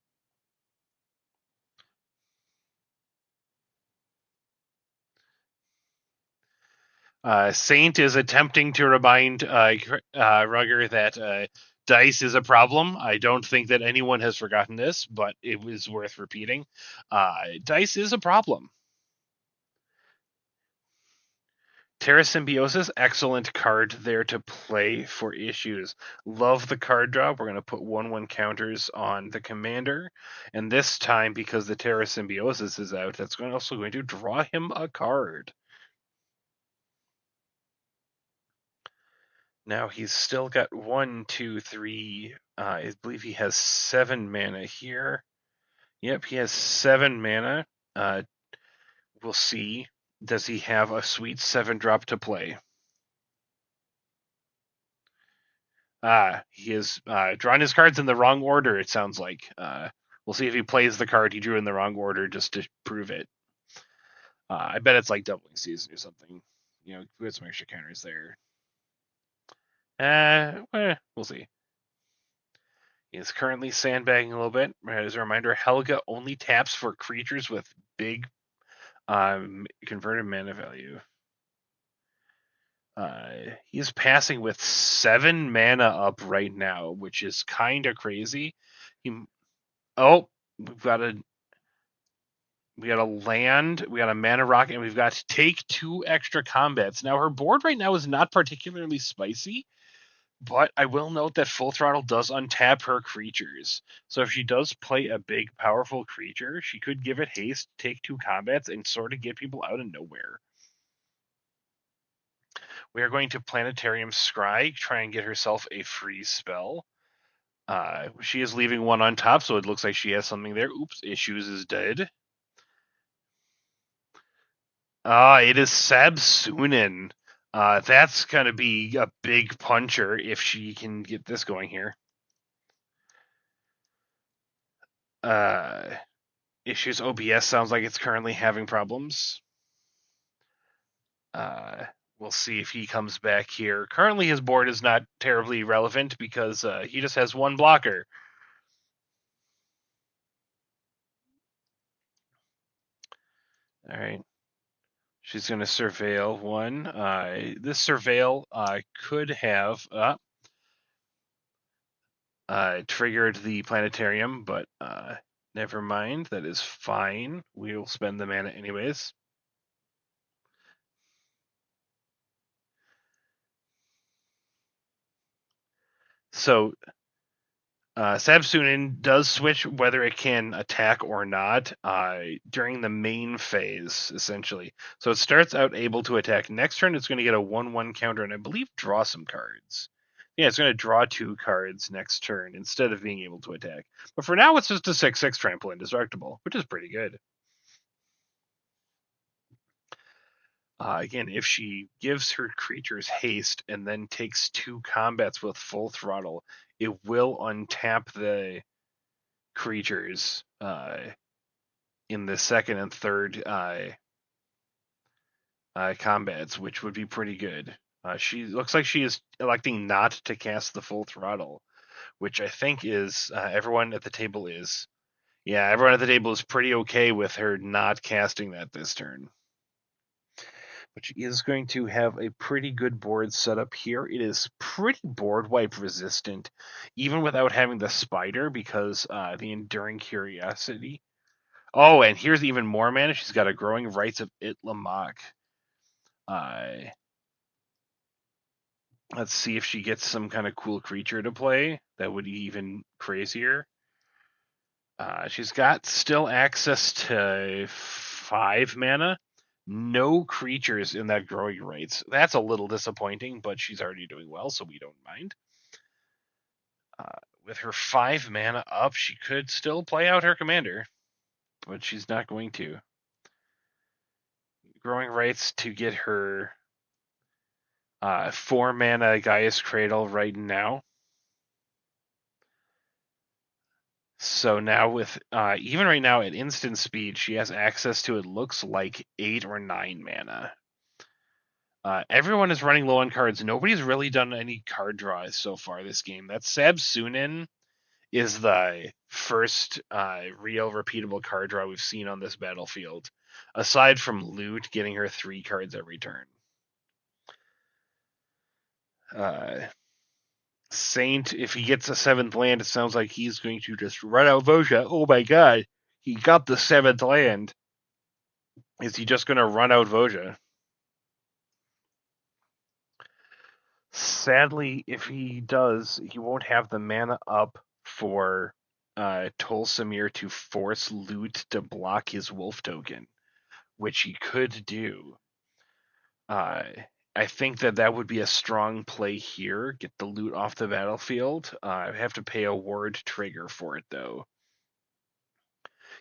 Saint is attempting to remind Rugger that dice is a problem. I don't think that anyone has forgotten this, but it was worth repeating. Dice is a problem. Terra Symbiosis, excellent card there to play for issues. Love the card drop. We're going to put 1/1 counters on the commander. And this time, because the Terra Symbiosis is out, that's also going to draw him a card. Now he's still got 1, 2, 3. I believe he has 7 mana here. Yep, he has 7 mana. We'll see. Does he have a sweet 7-drop to play? He has drawn his cards in the wrong order, it sounds like. We'll see if he plays the card he drew in the wrong order just to prove it. I bet it's like doubling season or something. We got some extra counters there. We'll see. He is currently sandbagging a little bit. As a reminder, Helga only taps for creatures with big converted mana value. He's passing with 7 mana up right now, which is kind of crazy. We got a land, we got a mana rock, and we've got to take 2 extra combats. Now her board right now is not particularly spicy, but I will note that Full Throttle does untap her creatures. So if she does play a big, powerful creature, she could give it haste, take 2 combats, and sort of get people out of nowhere. We are going to Planetarium Scry, try and get herself a free spell. She is leaving 1 on top, so it looks like she has something there. Oops, Issues is dead. It is Sabsunin. That's going to be a big puncher if she can get this going here. Issues OBS sounds like it's currently having problems. We'll see if he comes back here. Currently, his board is not terribly relevant because he just has 1 blocker. All right. She's going to surveil 1. This surveil could have triggered the planetarium, but never mind. That is fine. We'll spend the mana anyways. So Sabsunin does switch whether it can attack or not during the main phase, essentially. So it starts out able to attack. Next turn, it's going to get a 1/1 counter, and I believe draw some cards. Yeah, it's going to draw 2 cards next turn instead of being able to attack. But for now, it's just a 6/6 trample indestructible, which is pretty good. Again, if she gives her creatures haste and then takes 2 combats with Full Throttle, it will untap the creatures in the second and third combats, which would be pretty good. She looks like she is electing not to cast the Full Throttle, which I think is everyone at the table is. Yeah, everyone at the table is pretty okay with her not casting that this turn. But she is going to have a pretty good board set up here. It is pretty board wipe resistant, even without having the spider, because the Enduring Curiosity. Oh, and here's even more mana. She's got a Growing Rights of Itlamok. Let's see if she gets some kind of cool creature to play. That would be even crazier. She's got still access to 5 mana. No creatures in that Growing Rights. That's a little disappointing, but she's already doing well, so we don't mind. With her 5 mana up, she could still play out her commander, but she's not going to. Growing Rights to get her 4 mana Gaia's Cradle right now. So now with even right now at instant speed, she has access to, it looks like, 8 or 9 mana. Everyone is running low on cards. Nobody's really done any card draws so far this game. That Sabsunin is the first real repeatable card draw we've seen on this battlefield, aside from Loot getting her 3 cards every turn. Saint, if he gets a 7th land, it sounds like he's going to just run out Voja. Oh my god, he got the 7th land. Is he just going to run out Voja? Sadly, if he does, he won't have the mana up for Tolsimir to force loot to block his wolf token, which he could do. I think that would be a strong play here. Get the loot off the battlefield. I have to pay a ward trigger for it, though.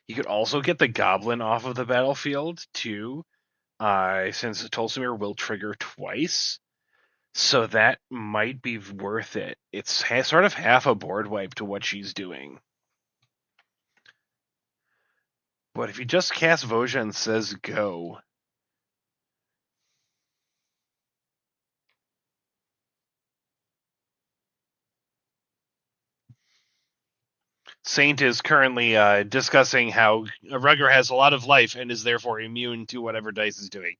You could also get the goblin off of the battlefield, too, since Tolsimir will trigger twice. So that might be worth it. It's sort of half a board wipe to what she's doing. But if he just casts Voja and says go, Saint is currently discussing how Rugger has a lot of life and is therefore immune to whatever Dice is doing.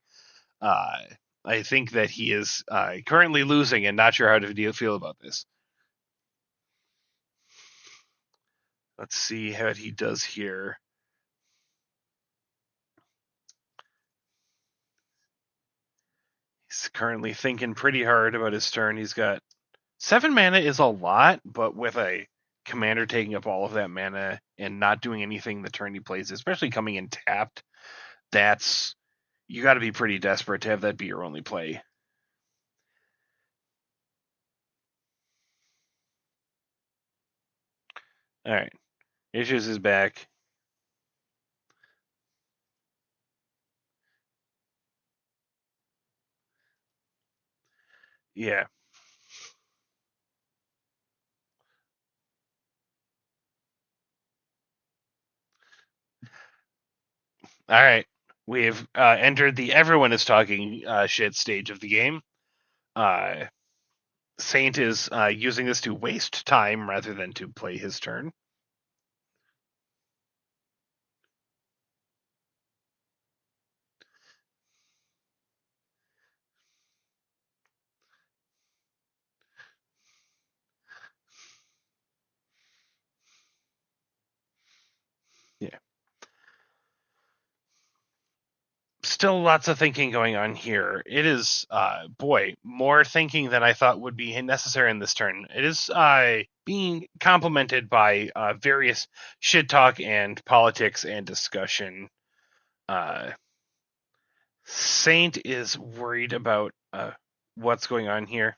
I think that he is currently losing and not sure how to feel about this. Let's see what he does here. He's currently thinking pretty hard about his turn. He's got 7 mana is a lot, but with a commander taking up all of that mana and not doing anything the turn he plays, especially coming in tapped, that's you got to be pretty desperate to have that be your only play. All right, Issues is back. Yeah. All right. We've entered the everyone is talking shit stage of the game. Saint is using this to waste time rather than to play his turn. Yeah. Still lots of thinking going on here. It is, more thinking than I thought would be necessary in this turn. It is being complemented by various shit talk and politics and discussion. Saint is worried about what's going on here.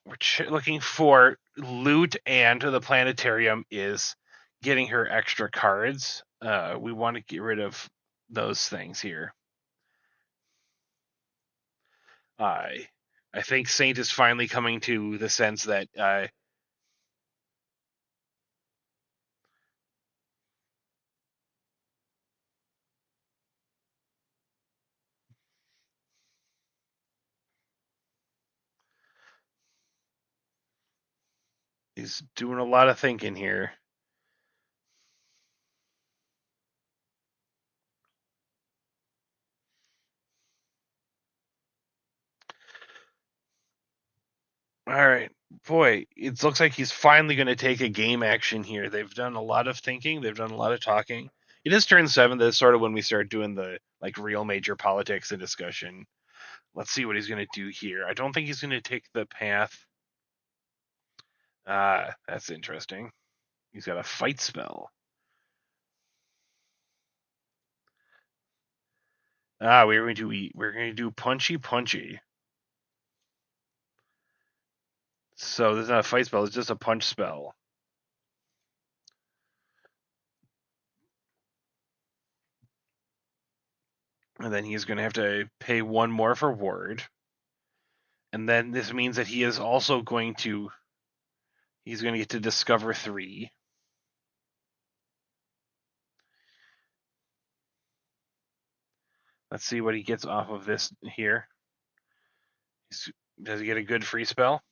We're looking for loot, and the planetarium is getting her extra cards. We want to get rid of those things here. I think Saint is finally coming to the sense that he's doing a lot of thinking here. All right, boy, it looks like he's finally going to take a game action here. They've done a lot of thinking. They've done a lot of talking. It is turn 7. That's sort of when we start doing the real major politics and discussion. Let's see what he's going to do here. I don't think he's going to take the path. That's interesting. He's got a fight spell. We're going to do punchy. So this is not a fight spell, it's just a punch spell. And then he's going to have to pay 1 more for ward. And then this means that he is also going to get to discover 3. Let's see what he gets off of this here. Does he get a good free spell?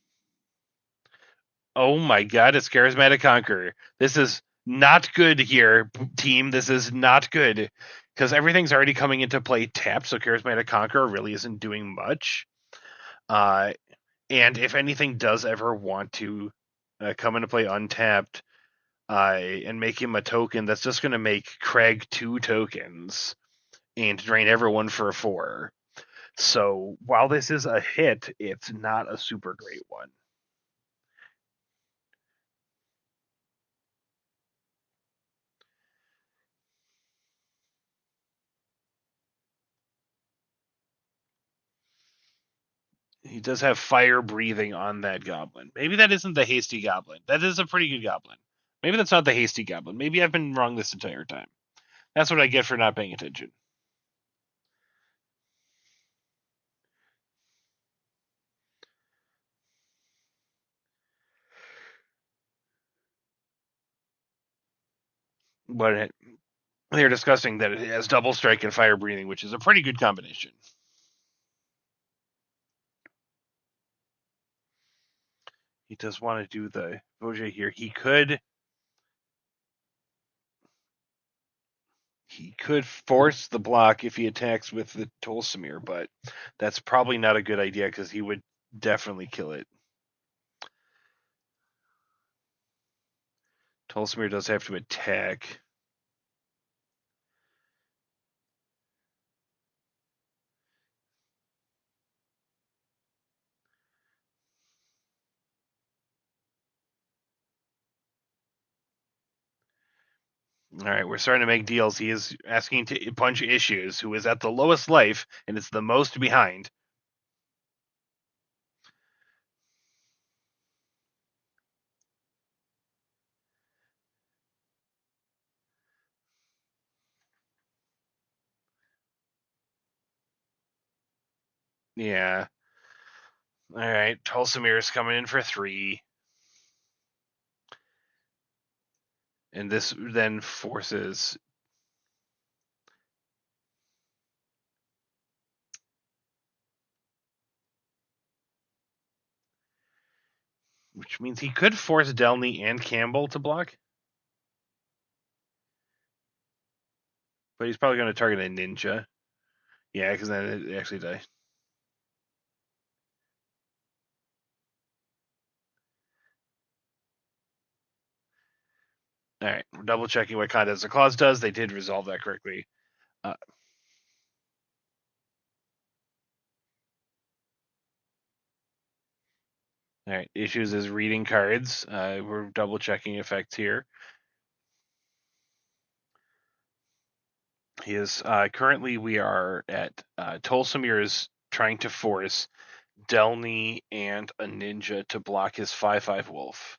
Oh my god, it's Charismatic Conqueror. This is not good here, team. This is not good. Because everything's already coming into play tapped, so Charismatic Conqueror really isn't doing much. And if anything does ever want to come into play untapped, and make him a token that's just going to make Craig 2 tokens and drain everyone for a 4. So while this is a hit, it's not a super great one. He does have fire breathing on that goblin. Maybe that isn't the hasty goblin. That is a pretty good goblin. Maybe that's not the hasty goblin. Maybe I've been wrong this entire time. That's what I get for not paying attention. But they're discussing that it has double strike and fire breathing, which is a pretty good combination. He does want to do the Vojay here. He could force the block if he attacks with the Tolsimir, but that's probably not a good idea because he would definitely kill it. Tolsimir does have to attack. All right, we're starting to make deals. He is asking to punch Issues, who is at the lowest life and is the most behind. Yeah. All right, Tolsimir is coming in for 3. And this then forces. Which means he could force Delney and Campbell to block. But he's probably going to target a ninja. Yeah, because then it actually dies. All right, we're double checking what Contest the Clause does. They did resolve that correctly. All right, Issues is reading cards. We're double checking effects here. He is currently we are at Tolsimir is trying to force Delney and a ninja to block his 5/5 wolf.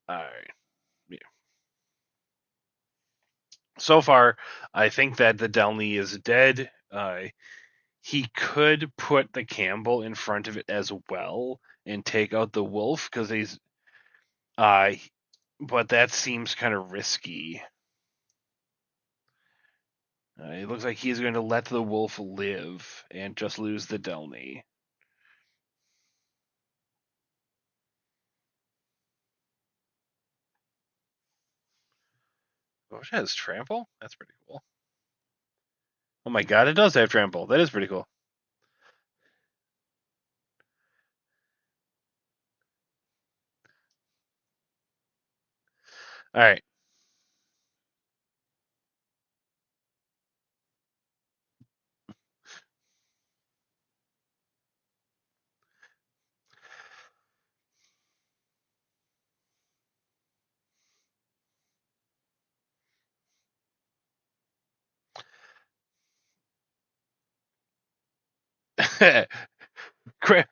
All right. Yeah. So far, I think that the Delney is dead. He could put the Campbell in front of it as well and take out the wolf because he's but that seems kind of risky. It looks like he's going to let the wolf live and just lose the Delney. Oh, it has trample? That's pretty cool. Oh my god, it does have trample. That is pretty cool. All right.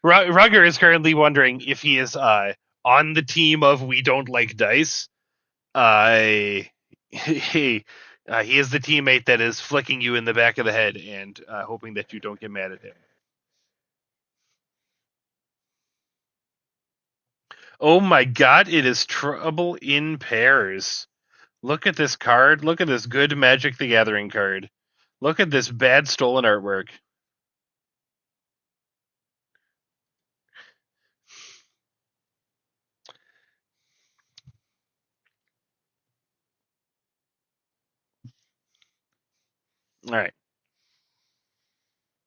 Rugger is currently wondering if he is on the team of We Don't Like Dice. He is the teammate that is flicking you in the back of the head and hoping that you don't get mad at him. Oh my god, it is Trouble in Pairs. Look at this card. Look at this good Magic the Gathering card. Look at this bad stolen artwork. All right.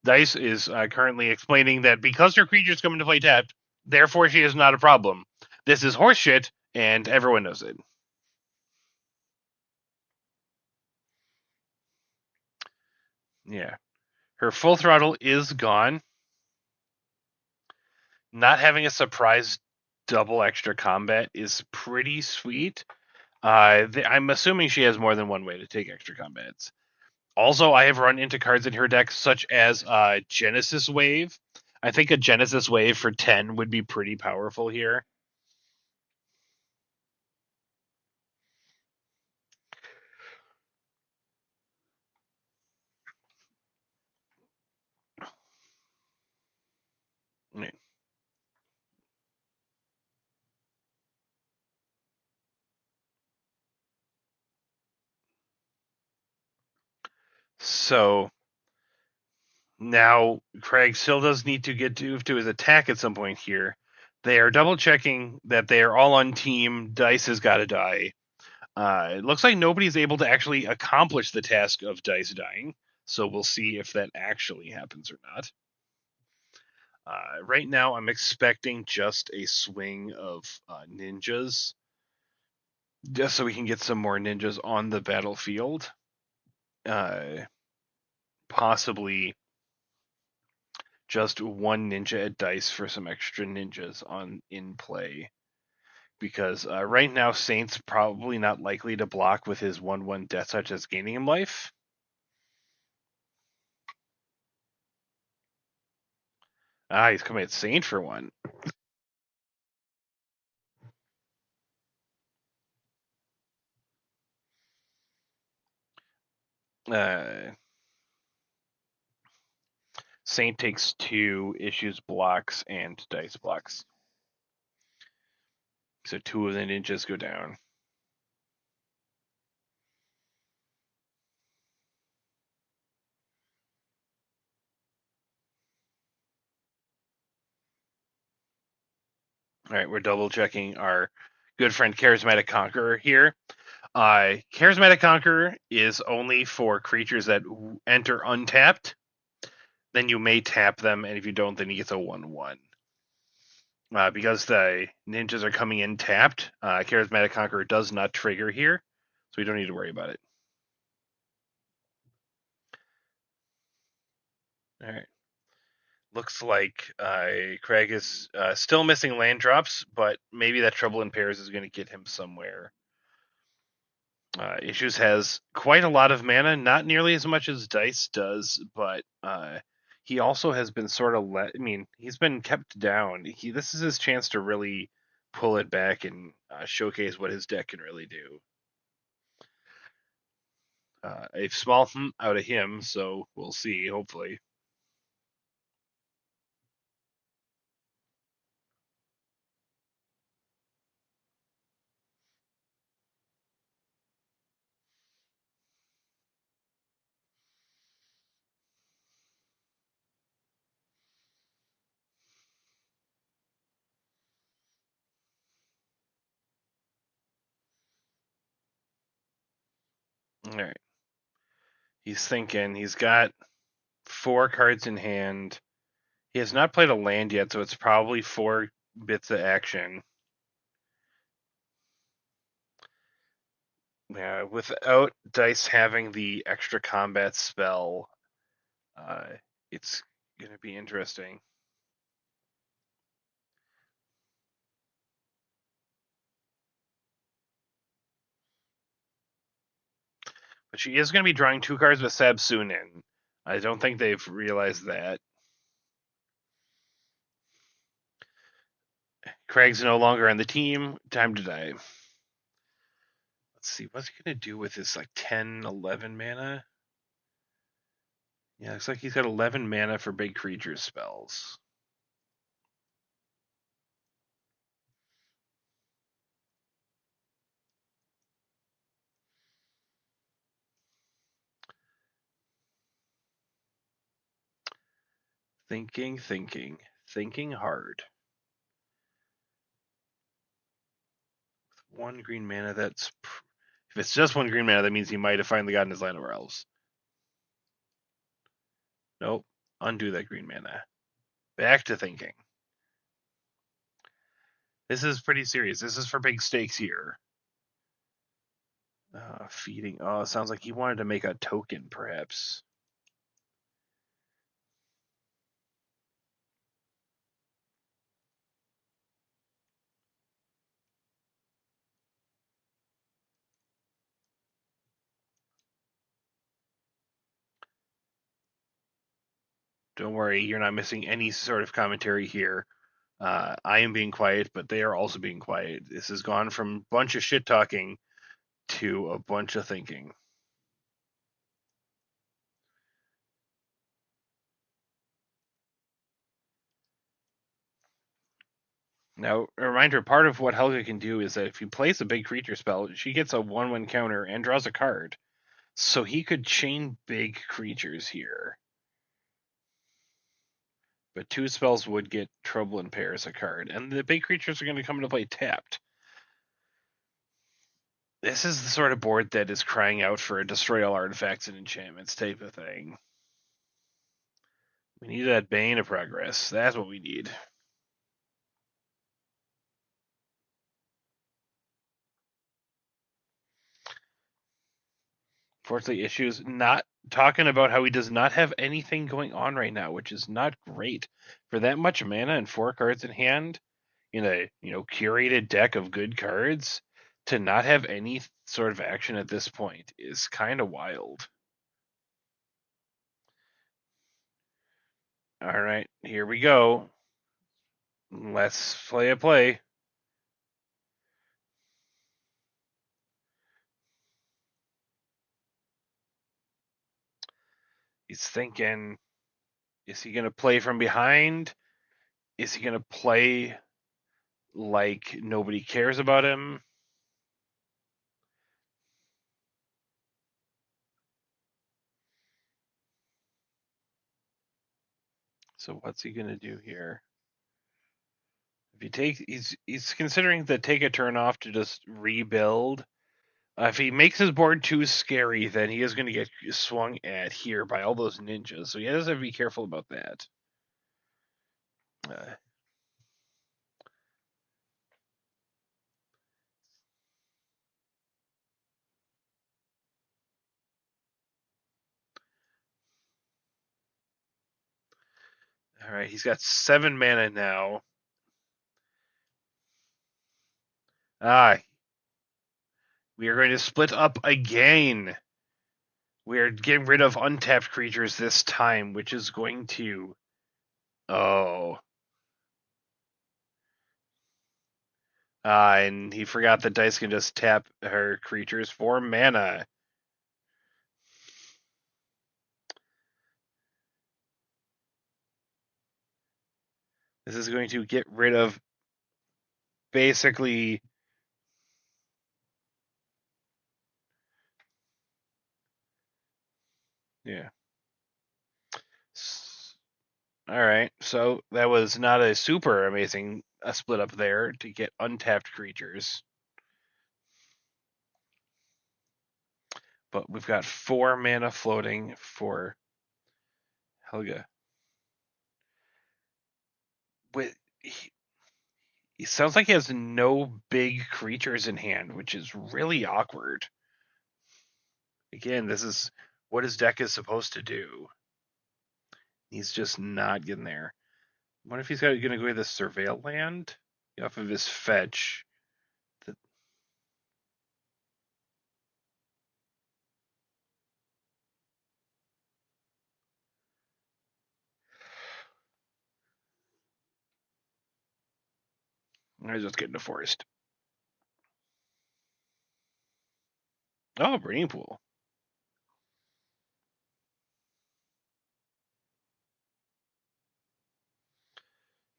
Dice is currently explaining that because your creatures come into play tapped, Therefore, she is not a problem. This is horseshit, and everyone knows it. Yeah. Her full throttle is gone. Not having a surprise double extra combat is pretty sweet. I'm assuming she has more than one way to take extra combats. Also, I have run into cards in her deck such as Genesis Wave. I think a Genesis Wave for 10 would be pretty powerful here. So now Craig still does need to get to his attack at some point here. They are double checking that they are all on team. Dice has got to die. It looks like nobody's able to actually accomplish the task of Dice dying. So we'll see if that actually happens or not. Right now, I'm expecting just a swing of ninjas, just so we can get some more ninjas on the battlefield. Possibly just one ninja at dice for some extra ninjas in play. Because right now, Saint's probably not likely to block with his 1/1 Death Touch that's gaining him life. He's coming at Saint for one. Saint takes 2, issues blocks, and dice blocks. So 2 of the ninjas go down. All right, we're double checking our good friend Charismatic Conqueror here. Charismatic Conqueror is only for creatures that enter untapped. Then you may tap them, and if you don't, then he gets a 1/1. Because the ninjas are coming in tapped, Charismatic Conqueror does not trigger here, so we don't need to worry about it. All right. Looks like Craig is still missing land drops, but maybe that Trouble in Pairs is going to get him somewhere. Issues has quite a lot of mana, not nearly as much as Dice does, but he also has been sort of he's been kept down. This is his chance to really pull it back and showcase what his deck can really do. A small out of him, so we'll see, hopefully. All right. He's thinking. He's got 4 cards in hand. He has not played a land yet, so it's probably 4 bits of action. Yeah, without Dice having the extra combat spell, it's going to be interesting. But she is going to be drawing 2 cards with Sabsunin. I don't think they've realized that. Craig's no longer on the team. Time to die. Let's see. What's he going to do with his 10, 11 mana? Yeah, looks like he's got 11 mana for big creature spells. Thinking hard. With 1 green mana, if it's just 1 green mana, that means he might have finally gotten his Land of Elves. Nope. Undo that green mana. Back to thinking. This is pretty serious. This is for big stakes here. Feeding. Oh, it sounds like he wanted to make a token, perhaps. Don't worry, you're not missing any sort of commentary here. I am being quiet, but they are also being quiet. This has gone from a bunch of shit talking to a bunch of thinking. Now, a reminder, part of what Helga can do is that if he plays a big creature spell, she gets a 1/1 counter and draws a card. So he could chain big creatures here. But 2 spells would get Trouble in Pair as a card, and the big creatures are going to come into play tapped. This is the sort of board that is crying out for a destroy all artifacts and enchantments type of thing. We need that Bane of Progress. That's what we need. Fortunately, issues not talking about how he does not have anything going on right now, which is not great. For that much mana and 4 cards in hand in a curated deck of good cards, to not have any sort of action at this point is kind of wild. All right, here we go. Let's play a play. He's thinking, is he going to play from behind? Is he going to play like nobody cares about him? So what's he going to do here? If he takes, he's considering to take a turn off to just rebuild. If he makes his board too scary, then he is going to get swung at here by all those ninjas. So he has to be careful about that. All right, he's got 7 mana now. We are going to split up again. We are getting rid of untapped creatures this time, which is going to. Oh. And he forgot that dice can just tap her creatures for mana. This is going to get rid of basically. Yeah. All right. So that was not a super amazing split up there to get untapped creatures. But we've got 4 mana floating for Helga. He sounds like he has no big creatures in hand, which is really awkward. Again, this is what his deck is supposed to do. He's just not getting there. What if he's going to go with the Surveil land off of his fetch? I just get into forest. Oh, Breeding Pool.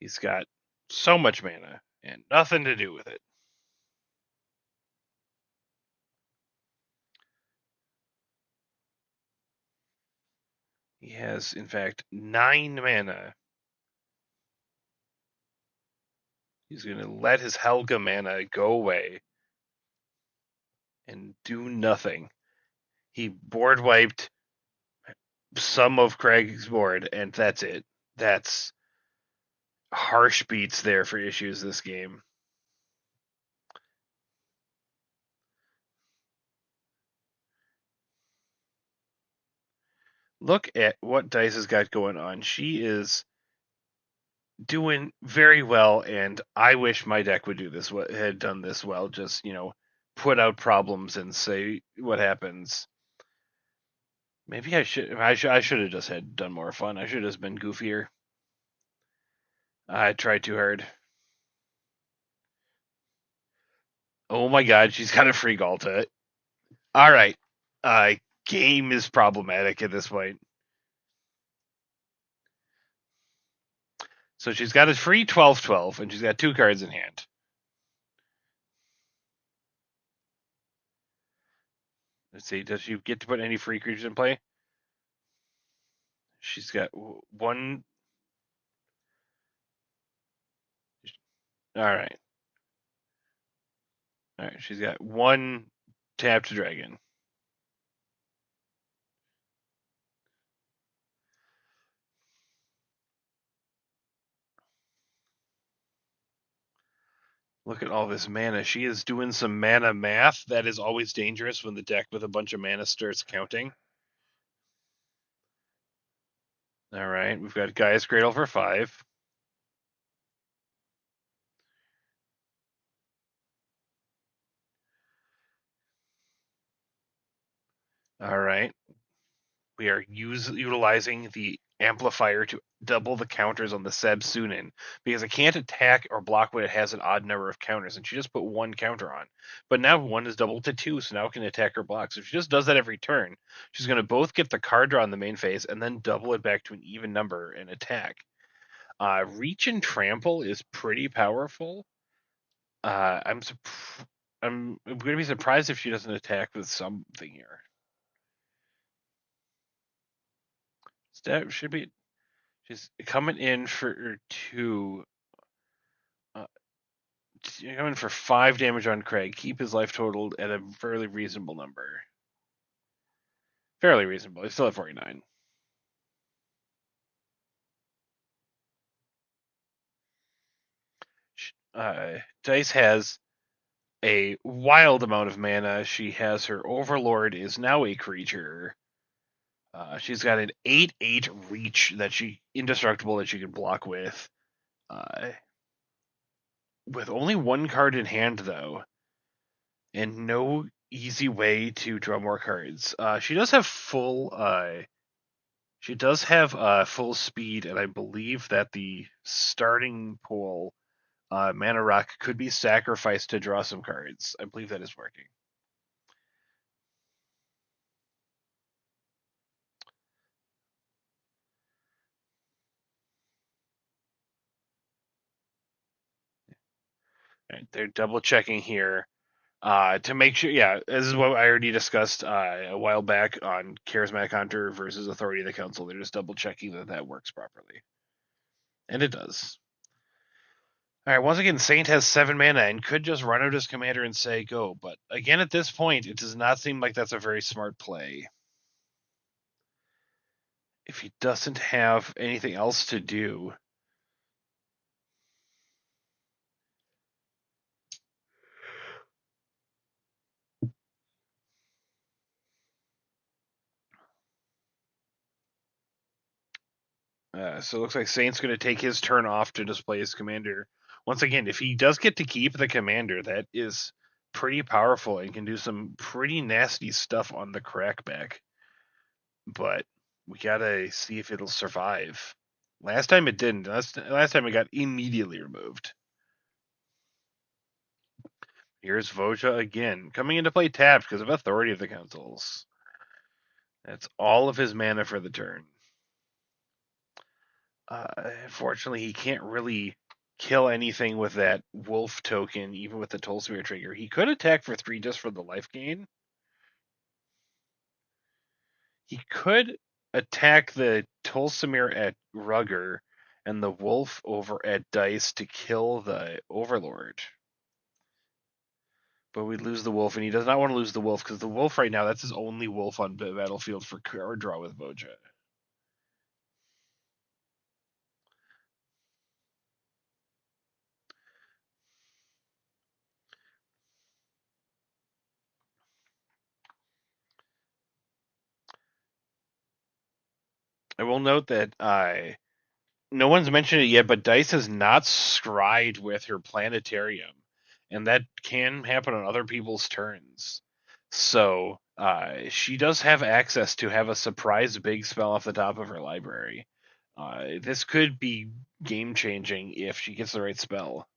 He's got so much mana and nothing to do with it. He has, in fact, 9 mana. He's going to let his Helga mana go away and do nothing. He board wiped some of Craig's board, and that's it. That's harsh beats there for issues this game. Look at what Dice has got going on. She is doing very well, and I wish my deck would do this. What had done this well? Just put out problems and say what happens. Maybe I should. I should have just had done more fun. I should have just been goofier. I tried too hard. Oh my god, she's got a free Galta. All right. Game is problematic at this point. So she's got a free 12/12, and she's got 2 cards in hand. Let's see, does she get to put any free creatures in play? She's got one. All right. All right. She's got one tapped dragon. Look at all this mana. She is doing some mana math. That is always dangerous when the deck with a bunch of mana starts counting. All right. We've got Gaia's Cradle for 5. All right. We are utilizing the amplifier to double the counters on the Seb Sunin because it can't attack or block when it has an odd number of counters, and she just put 1 counter on. But now 1 is doubled to 2, so now it can attack or block. So if she just does that every turn, she's going to both get the card draw in the main phase and then double it back to an even number and attack. Reach and Trample is pretty powerful. I'm going to be surprised if she doesn't attack with something here. That should be. She's coming in for 2. Coming for 5 damage on Craig. Keep his life total at a fairly reasonable number. Fairly reasonable. He's still at 49. Dice has a wild amount of mana. She has her Overlord is now a creature. She's got an 8/8 reach that she indestructible that she can block with. With only 1 card in hand though, and no easy way to draw more cards. She does have full full speed, and I believe that the starting pool mana rock could be sacrificed to draw some cards. I believe that is working. Right, they're double checking here to make sure. Yeah, this is what I already discussed a while back on Charismatic Hunter versus Authority of the Council. They're just double checking that that works properly, and it does. All right, once again, Saint has 7 mana and could just run out his commander and say go, but again, at this point, it does not seem like that's a very smart play. If he doesn't have anything else to do, so it looks like Saint's going to take his turn off to display his commander. Once again, if he does get to keep the commander, that is pretty powerful and can do some pretty nasty stuff on the crackback. But we gotta see if it'll survive. Last time it didn't. Last time it got immediately removed. Here's Voja again, coming into play tapped because of Authority of the Councils. That's all of his mana for the turn. Unfortunately, he can't really kill anything with that wolf token, even with the Tolsmere trigger. He could attack for 3 just for the life gain. He could attack the Tolsmere at Rugger and the wolf over at Dice to kill the Overlord. But we'd lose the wolf, and he does not want to lose the wolf because the wolf right now, that's his only wolf on the battlefield for card draw with Voja. I will note that no one's mentioned it yet, but Dice has not scryed with her planetarium, and that can happen on other people's turns. So she does have access to have a surprise big spell off the top of her library. This could be game changing if she gets the right spell.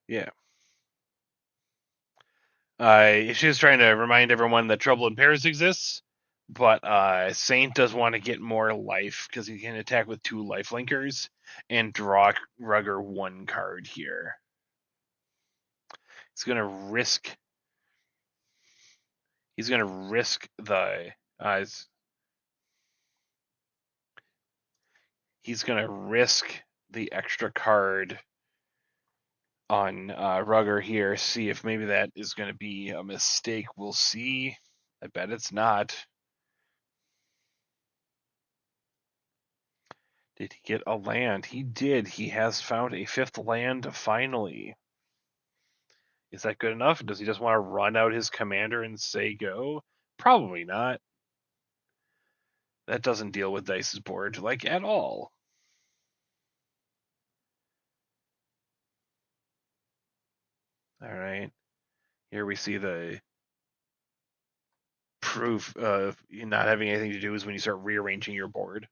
Yeah. She's trying to remind everyone that trouble in pairs exists, but Saint does want to get more life because he can attack with 2 life linkers and draw Rugger 1 card here. He's gonna risk. He's gonna risk the. He's gonna risk the extra card on Rugger here. See if maybe that is gonna be a mistake. We'll see. I bet it's not. Did he get a land? He did. He has found a 5th land finally. Is that good enough? Does he just want to run out his commander and say go? Probably not. That doesn't deal with Dice's board, like, at all. Alright. Here we see the proof of you not having anything to do is when you start rearranging your board.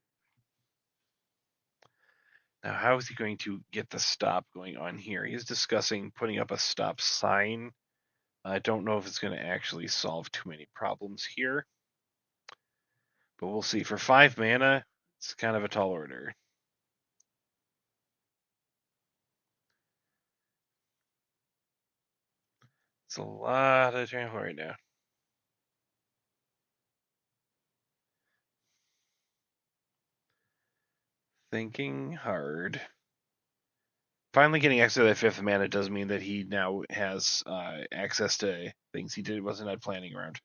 Now, how is he going to get the stop going on here? He's discussing putting up a stop sign. I don't know if it's going to actually solve too many problems here. But we'll see. For 5 mana, it's kind of a tall order. It's a lot of trample right now. Thinking hard. Finally getting access to that 5th mana does mean that he now has access to things he wasn't planning around.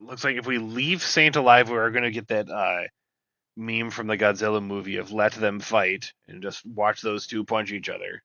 Looks like if we leave Saint alive, we're going to get that meme from the Godzilla movie of let them fight and just watch those two punch each other.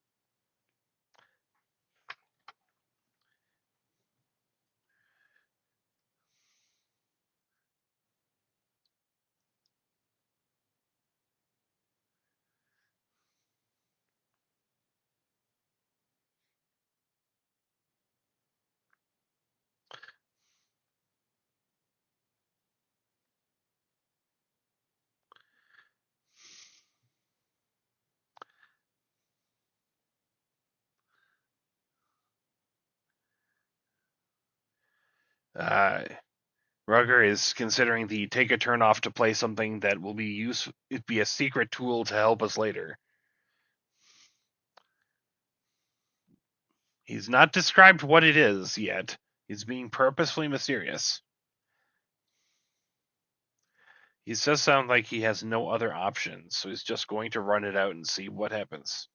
Rugger is considering the take a turn off to play something that will be it'd be a secret tool to help us later. He's not described what it is yet. He's being purposefully mysterious. He does sound like he has no other options, so he's just going to run it out and see what happens.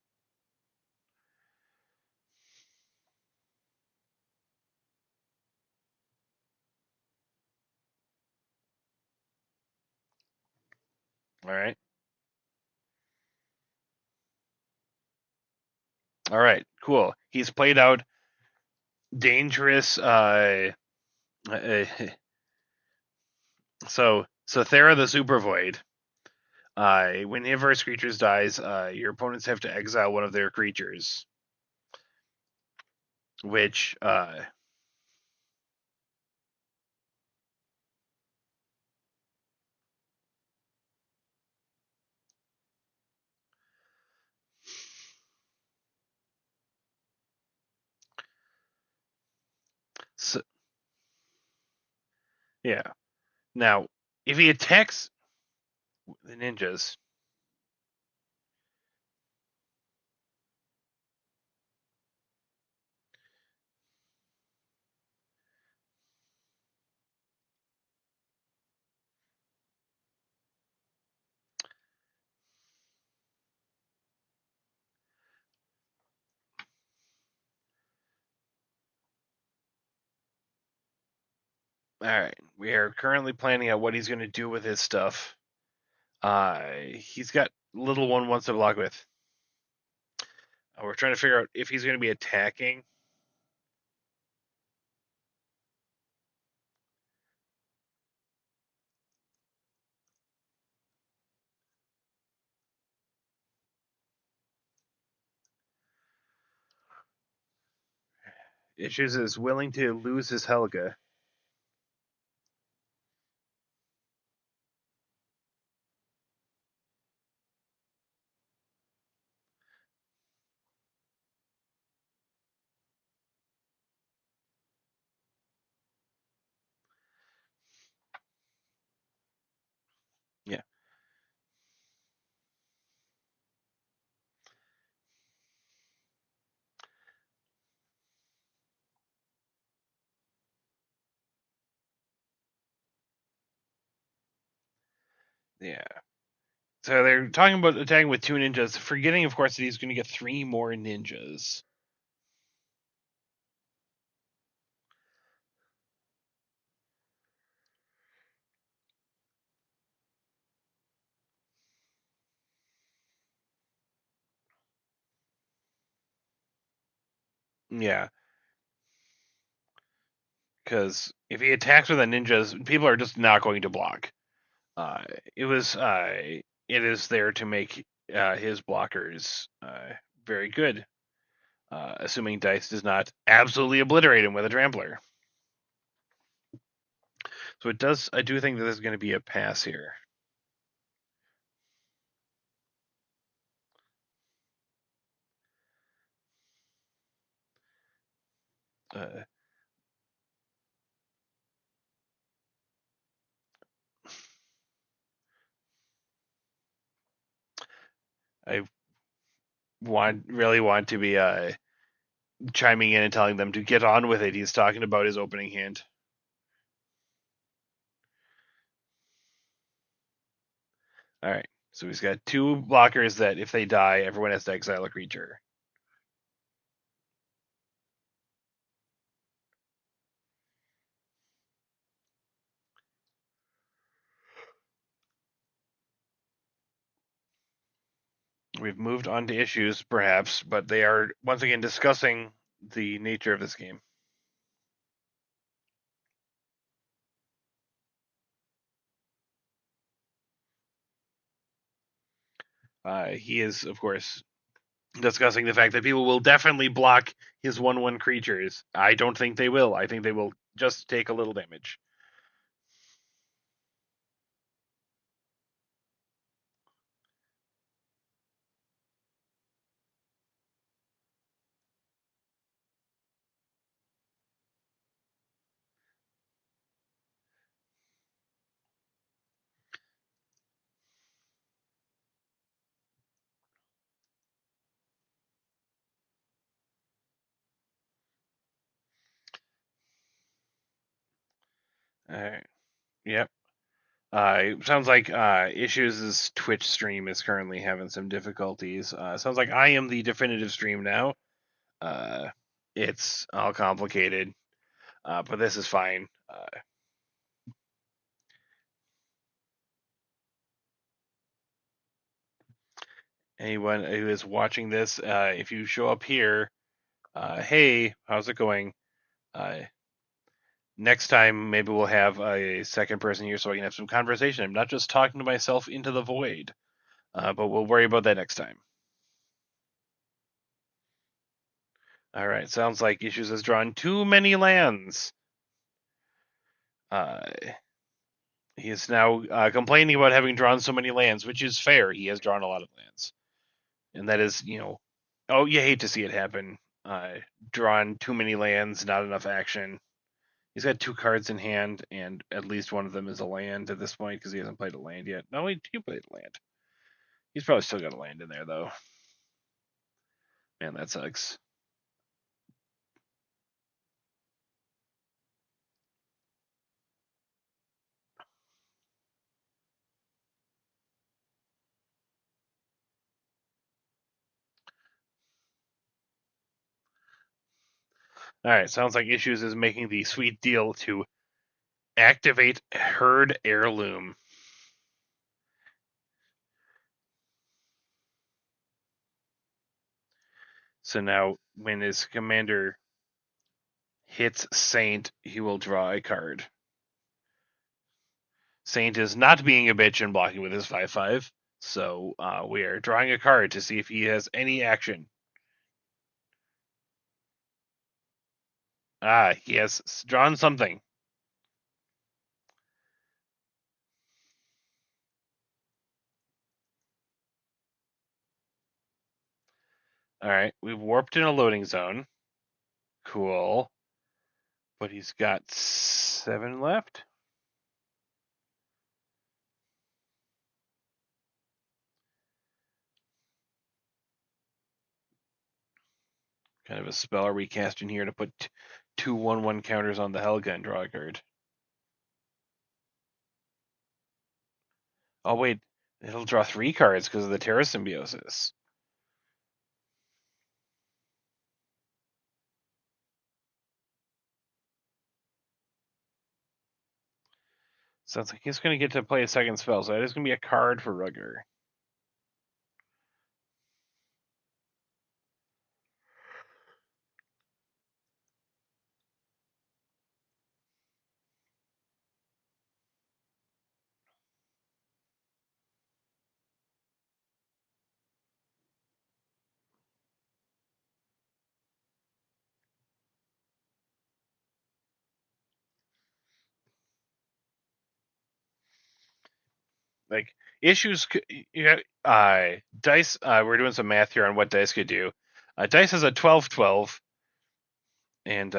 All right. All right. Cool. He's played out dangerous. So Thera the Super Void. Whenever his creatures dies, your opponents have to exile one of their creatures, which so, yeah. Now, if he attacks the ninjas, All right, we are currently planning out what he's going to do with his stuff. He's got little one wants to block with. We're trying to figure out if he's going to be attacking. Issues is willing to lose his Helga. Yeah. Yeah. So they're talking about attacking with 2 ninjas, forgetting, of course, that he's going to get 3 more ninjas. Yeah. Because if he attacks with the ninjas, people are just not going to block. Uh, it was it is there to make his blockers very good, assuming Dice does not absolutely obliterate him with a trampler. So it does. I do think that there's going to be a pass here. Uh, I really want to be chiming in and telling them to get on with it. He's talking about his opening hand. All right. So he's got 2 blockers that if they die, everyone has to exile a creature. We've moved on to issues, perhaps, but they are once again discussing the nature of this game. He is, of course, discussing the fact that people will definitely block his 1/1 creatures. I don't think they will. I think they will just take a little damage. All right. Yep. Sounds like Issues' Twitch stream is currently having some difficulties. Sounds like I am the definitive stream now. Uh, it's all complicated, but this is fine. Anyone who is watching this, if you show up here, hey, how's it going? Next time, maybe we'll have a second person here so I can have some conversation. I'm not just talking to myself into the void, but we'll worry about that next time. All right, sounds like Issues has drawn too many lands. He is now complaining about having drawn so many lands, which is fair. He has drawn a lot of lands. And that is, oh, you hate to see it happen. Drawn too many lands, not enough action. He's got 2 cards in hand, and at least one of them is a land at this point because he hasn't played a land yet. No, he played a land. He's probably still got a land in there, though. Man, that sucks. All right, sounds like Issues is making the sweet deal to activate Herd Heirloom. So now, when his commander hits Saint, he will draw a card. Saint is not being a bitch and blocking with his 5/5, so we are drawing a card to see if he has any action. He has drawn something. All right, we've warped in a loading zone. Cool. But he's got 7 left. Kind of a spell are we casting here to put 2/1/1 counters on the Helga and draw a card? Oh wait, it'll draw 3 cards because of the Terra Symbiosis. Sounds like he's going to get to play a second spell, so that is going to be a card for Rugger. Like issues, dice. We're doing some math here on what dice could do. Dice has a 12/12, and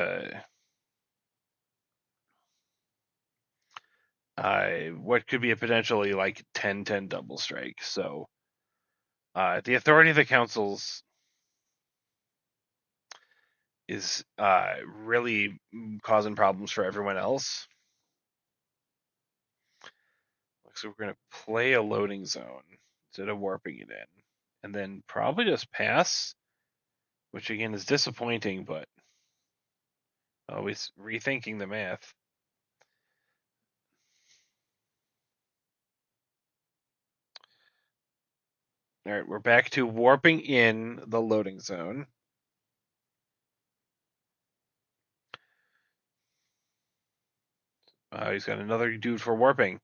what could be a potentially like 10/10 double strike. So the authority of the councils is really causing problems for everyone else. So we're going to play a loading zone instead of warping it in, and then probably just pass, which again is disappointing, but always rethinking the math. All right, we're back to warping in the loading zone. He's got another dude for warping.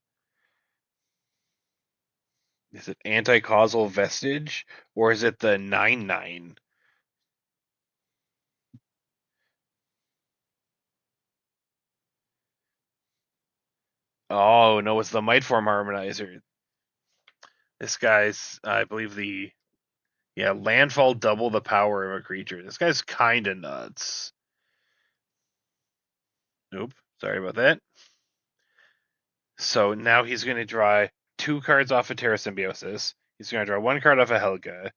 Is it anti-causal vestige or is it the 9/9? Oh no, it's the Might Form Harmonizer. This guy's, I believe landfall double the power of a creature. This guy's kind of nuts. Nope, sorry about that. So now he's going to draw 2 cards off of Terra Symbiosis. He's going to draw 1 card off of Helga,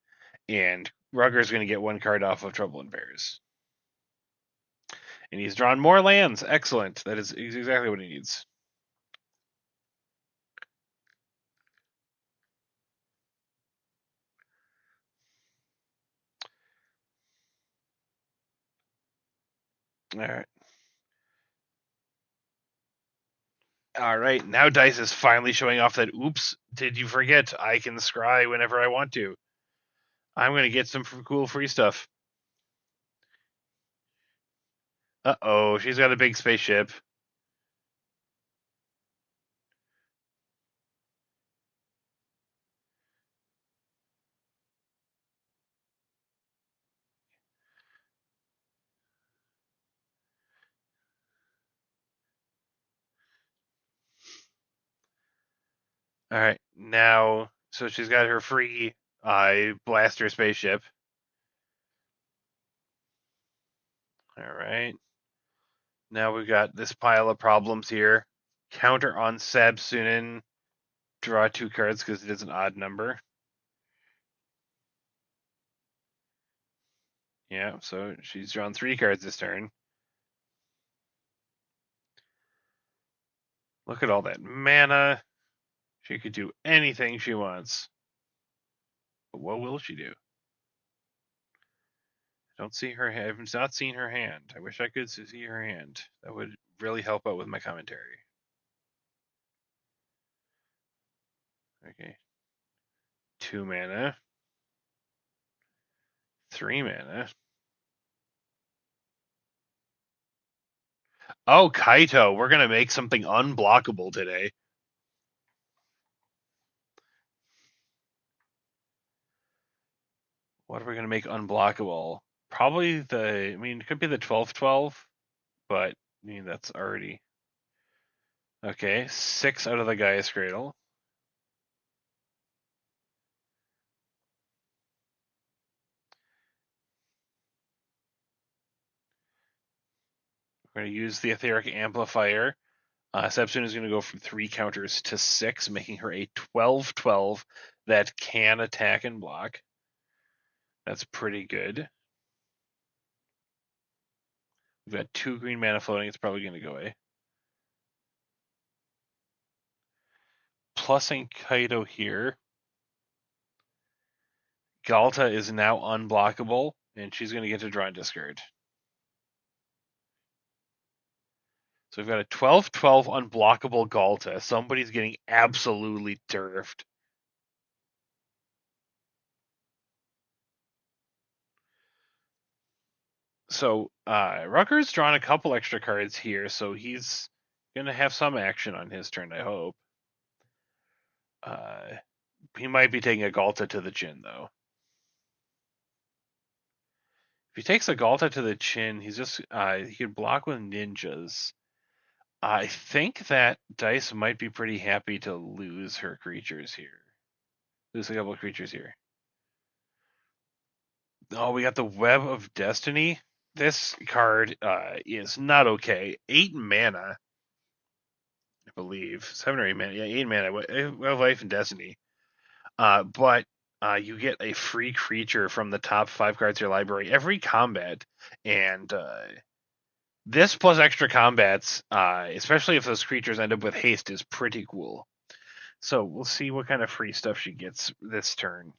and Rugger's going to get 1 card off of Trouble in Bears. And he's drawn more lands. Excellent. That is exactly what he needs. All right. All right. Now Dice is finally showing off that, oops, did you forget? I can scry whenever I want to. I'm going to get some cool free stuff. Uh-oh, she's got a big spaceship. All right. Now, so she's got her free blaster spaceship. All right. Now we've got this pile of problems here. Counter on Sabsunin. Draw 2 cards because it is an odd number. Yeah, so she's drawn 3 cards this turn. Look at all that mana. She could do anything she wants. But what will she do? I don't see her. I've not seen her hand. I wish I could see her hand. That would really help out with my commentary. Okay. 2 mana. 3 mana. Oh, Kaito, we're going to make something unblockable today. What are we going to make unblockable? Probably it could be the 12/12, but that's already. Okay, 6 out of the Gaia's Cradle. We're going to use the Etheric Amplifier. Sebsun is going to go from 3 counters to 6, making her a 12/12 that can attack and block. That's pretty good. We've got 2 green mana floating. It's probably going to go away. Plusing Kaido here. Galta is now unblockable, and she's going to get to draw and discard. So we've got a 12/12 unblockable Galta. Somebody's getting absolutely turfed. So Rucker's drawn a couple extra cards here, so he's going to have some action on his turn, I hope. He might be taking a Galta to the chin, though. If he takes a Galta to the chin, he's just he could block with ninjas. I think that Dice might be pretty happy to lose her creatures here. Lose a couple of creatures here. Oh, we got the Web of Destiny. This card is not okay. 8 mana, I believe. 7 or 8 mana. Yeah, 8 mana. Web of Life and Destiny. But you get a free creature from the top 5 cards of your library every combat. And this plus extra combats, especially if those creatures end up with haste, is pretty cool. So we'll see what kind of free stuff she gets this turn.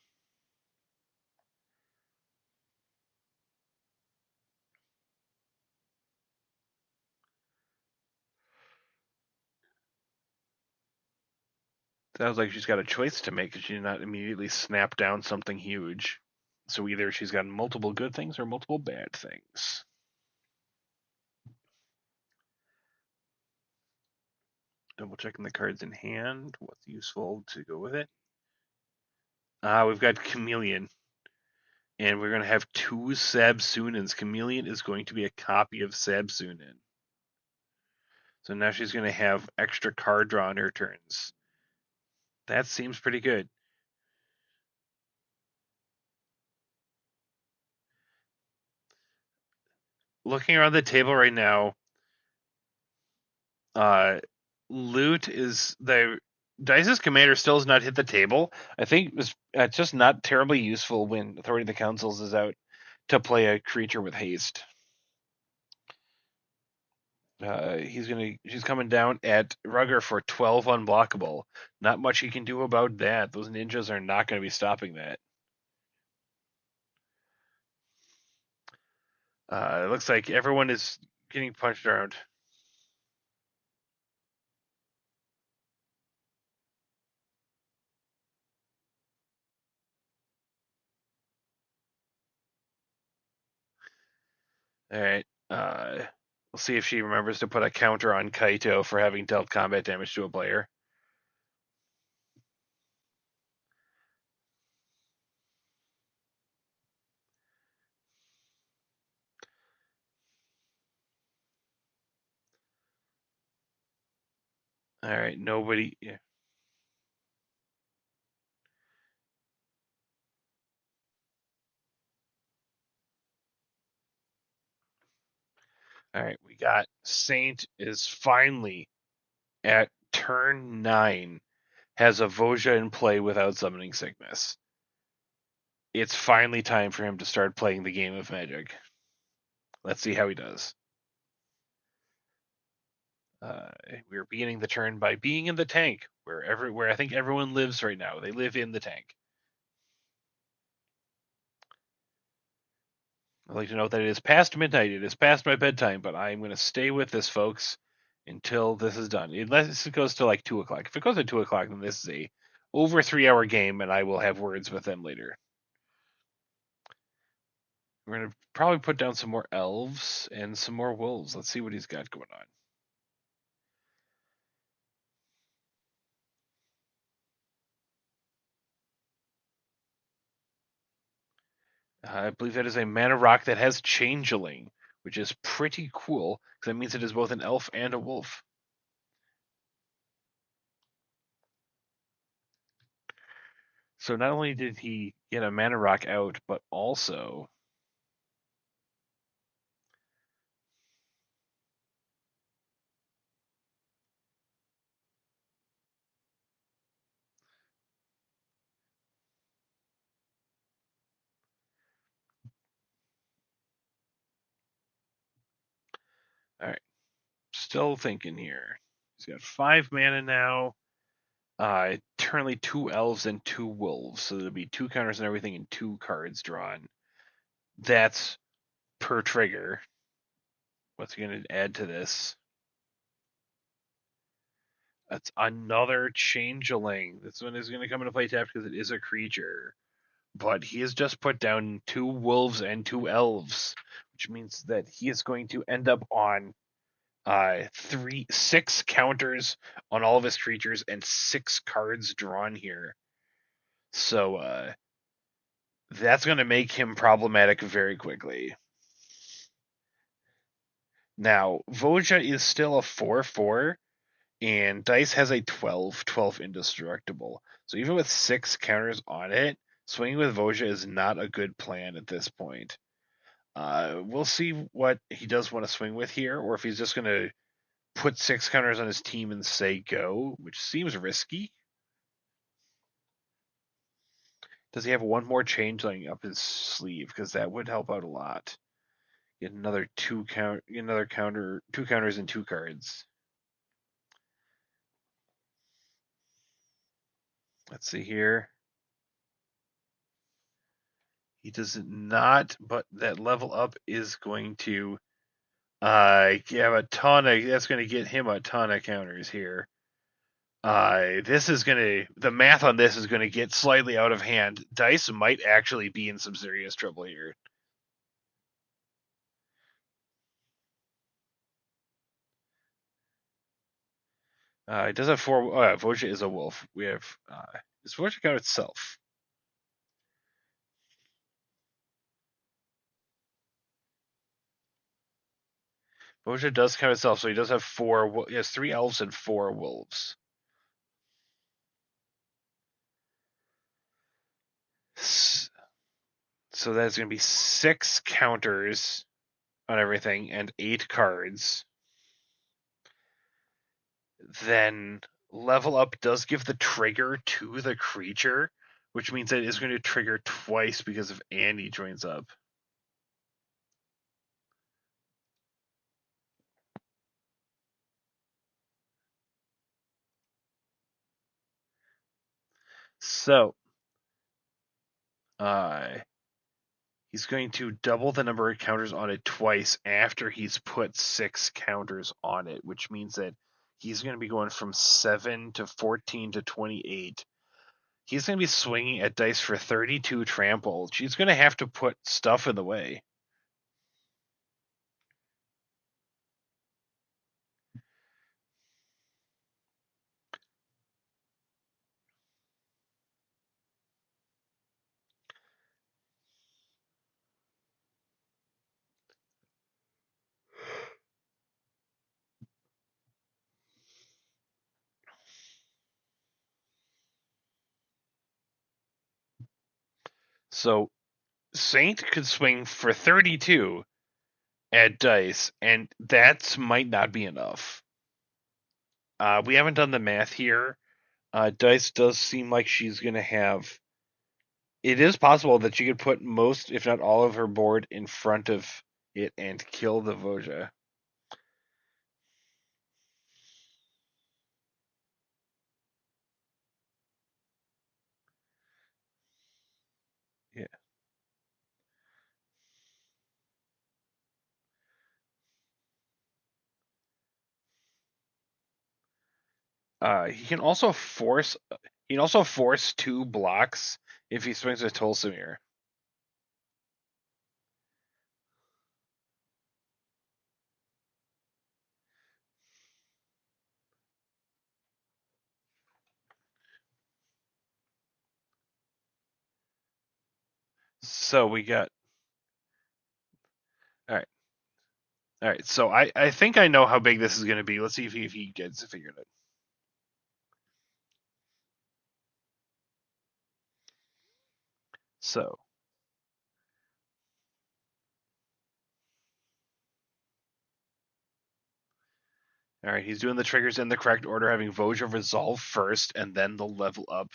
Sounds like she's got a choice to make. She did not immediately snap down something huge. So either she's got multiple good things or multiple bad things. Double checking the cards in hand. What's useful to go with it? We've got Chameleon. And we're going to have 2 Sabsunins. Chameleon is going to be a copy of Sabsunin. So now she's going to have extra card draw on her turns. That seems pretty good. Looking around the table right now, loot is the Dice's commander still has not hit the table. I think it's just not terribly useful when Authority of the Councils is out to play a creature with haste. She's coming down at Rugger for 12 unblockable. Not much he can do about that. Those ninjas are not going to be stopping that. It looks like everyone is getting punched around. All right. We'll see if she remembers to put a counter on Kaito for having dealt combat damage to a player. All right. Nobody. Yeah. All right. We got Saint is finally at turn 9 has a Voja in play without summoning sickness. It's finally time for him to start playing the game of Magic. Let's see how he does. We're beginning the turn by being in the tank, where I think everyone lives right now. They live in the tank. I'd like to note that it is past midnight. It is past my bedtime, but I'm going to stay with this, folks, until this is done. Unless it goes to like 2 o'clock. If it goes to 2 o'clock, then this is a over 3 hour game, and I will have words with them later. We're going to probably put down some more elves and some more wolves. Let's see what he's got going on. I believe that is a mana rock that has changeling, which is pretty cool because that means it is both an elf and a wolf. So not only did he get a mana rock out, but also all right. Still thinking here. He's got 5 mana now. Currently 2 elves and 2 wolves, so there'll be 2 counters and everything and 2 cards drawn. That's per trigger. What's he going to add to this? That's another changeling. This one is going to come into play tapped because it is a creature. But he has just put down 2 wolves and 2 elves, which means that he is going to end up on 6 counters on all of his creatures and 6 cards drawn here. So that's going to make him problematic very quickly. Now, Voja is still a 4/4, and Dice has a 12/12 indestructible. So even with 6 counters on it, swinging with Voja is not a good plan at this point. We'll see what he does want to swing with here, or if he's just going to put 6 counters on his team and say go, which seems risky. Does he have one more changeling up his sleeve? Because that would help out a lot. Get another 2 counter, 2 counters and 2 cards. Let's see here. He does not, but that level up is going to have a ton of. That's going to get him a ton of counters here. The math on this is going to get slightly out of hand. Dice might actually be in some serious trouble here. It does have 4. Voja is a wolf. We have. Does Voja count itself? Voja does count itself, so he does have 4. He has 3 elves and 4 wolves. So that's going to be 6 counters on everything and 8 cards. Then level up does give the trigger to the creature, which means that it is going to trigger twice because if Annie joins up. So, he's going to double the number of counters on it twice after he's put 6 counters on it, which means that he's going to be going from 7 to 14 to 28. He's going to be swinging at dice for 32 trample. She's going to have to put stuff in the way. So Saint could swing for 32 at dice, and that might not be enough. We haven't done the math here. Dice does seem like she's going to have. It is possible that she could put most, if not all, of her board in front of it and kill the Voja. Yeah. He can also force. He can also force 2 blocks if he swings with Tolsimir. So we got. All right. So I think I know how big this is going to be. Let's see if he gets it figured out. So. All right, he's doing the triggers in the correct order, having Voja resolve first, and then the level up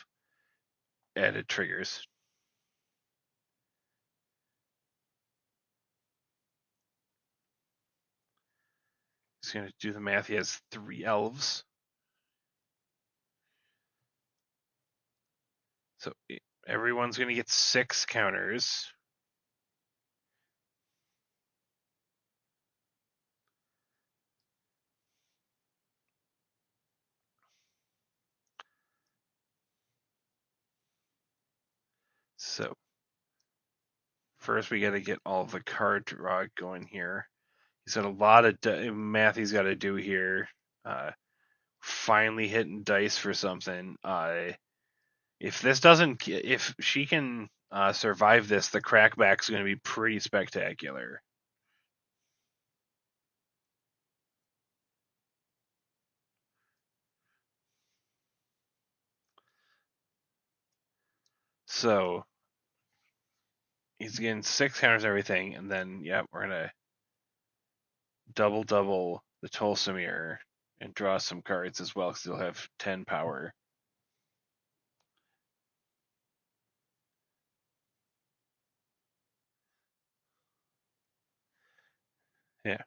added triggers. He's going to do the math. He has 3 elves. So everyone's going to get 6 counters. So first we got to get all the card draw going here. He's got a lot of math he's got to do here. Finally hitting dice for something. If she can survive this, the crackback's going to be pretty spectacular. So he's getting 6 counters and everything, and then we're gonna double the Tolsimir and draw some cards as well, because he'll have 10 power. Yeah.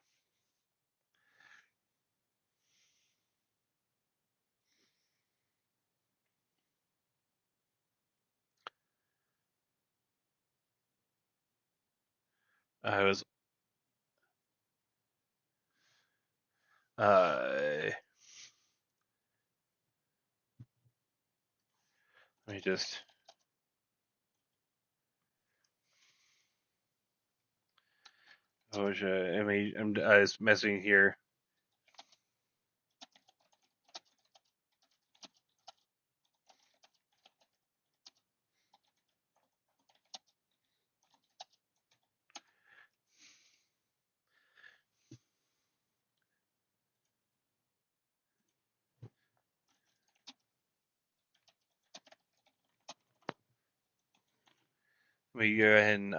I was let me just I was messing here. Let me go ahead and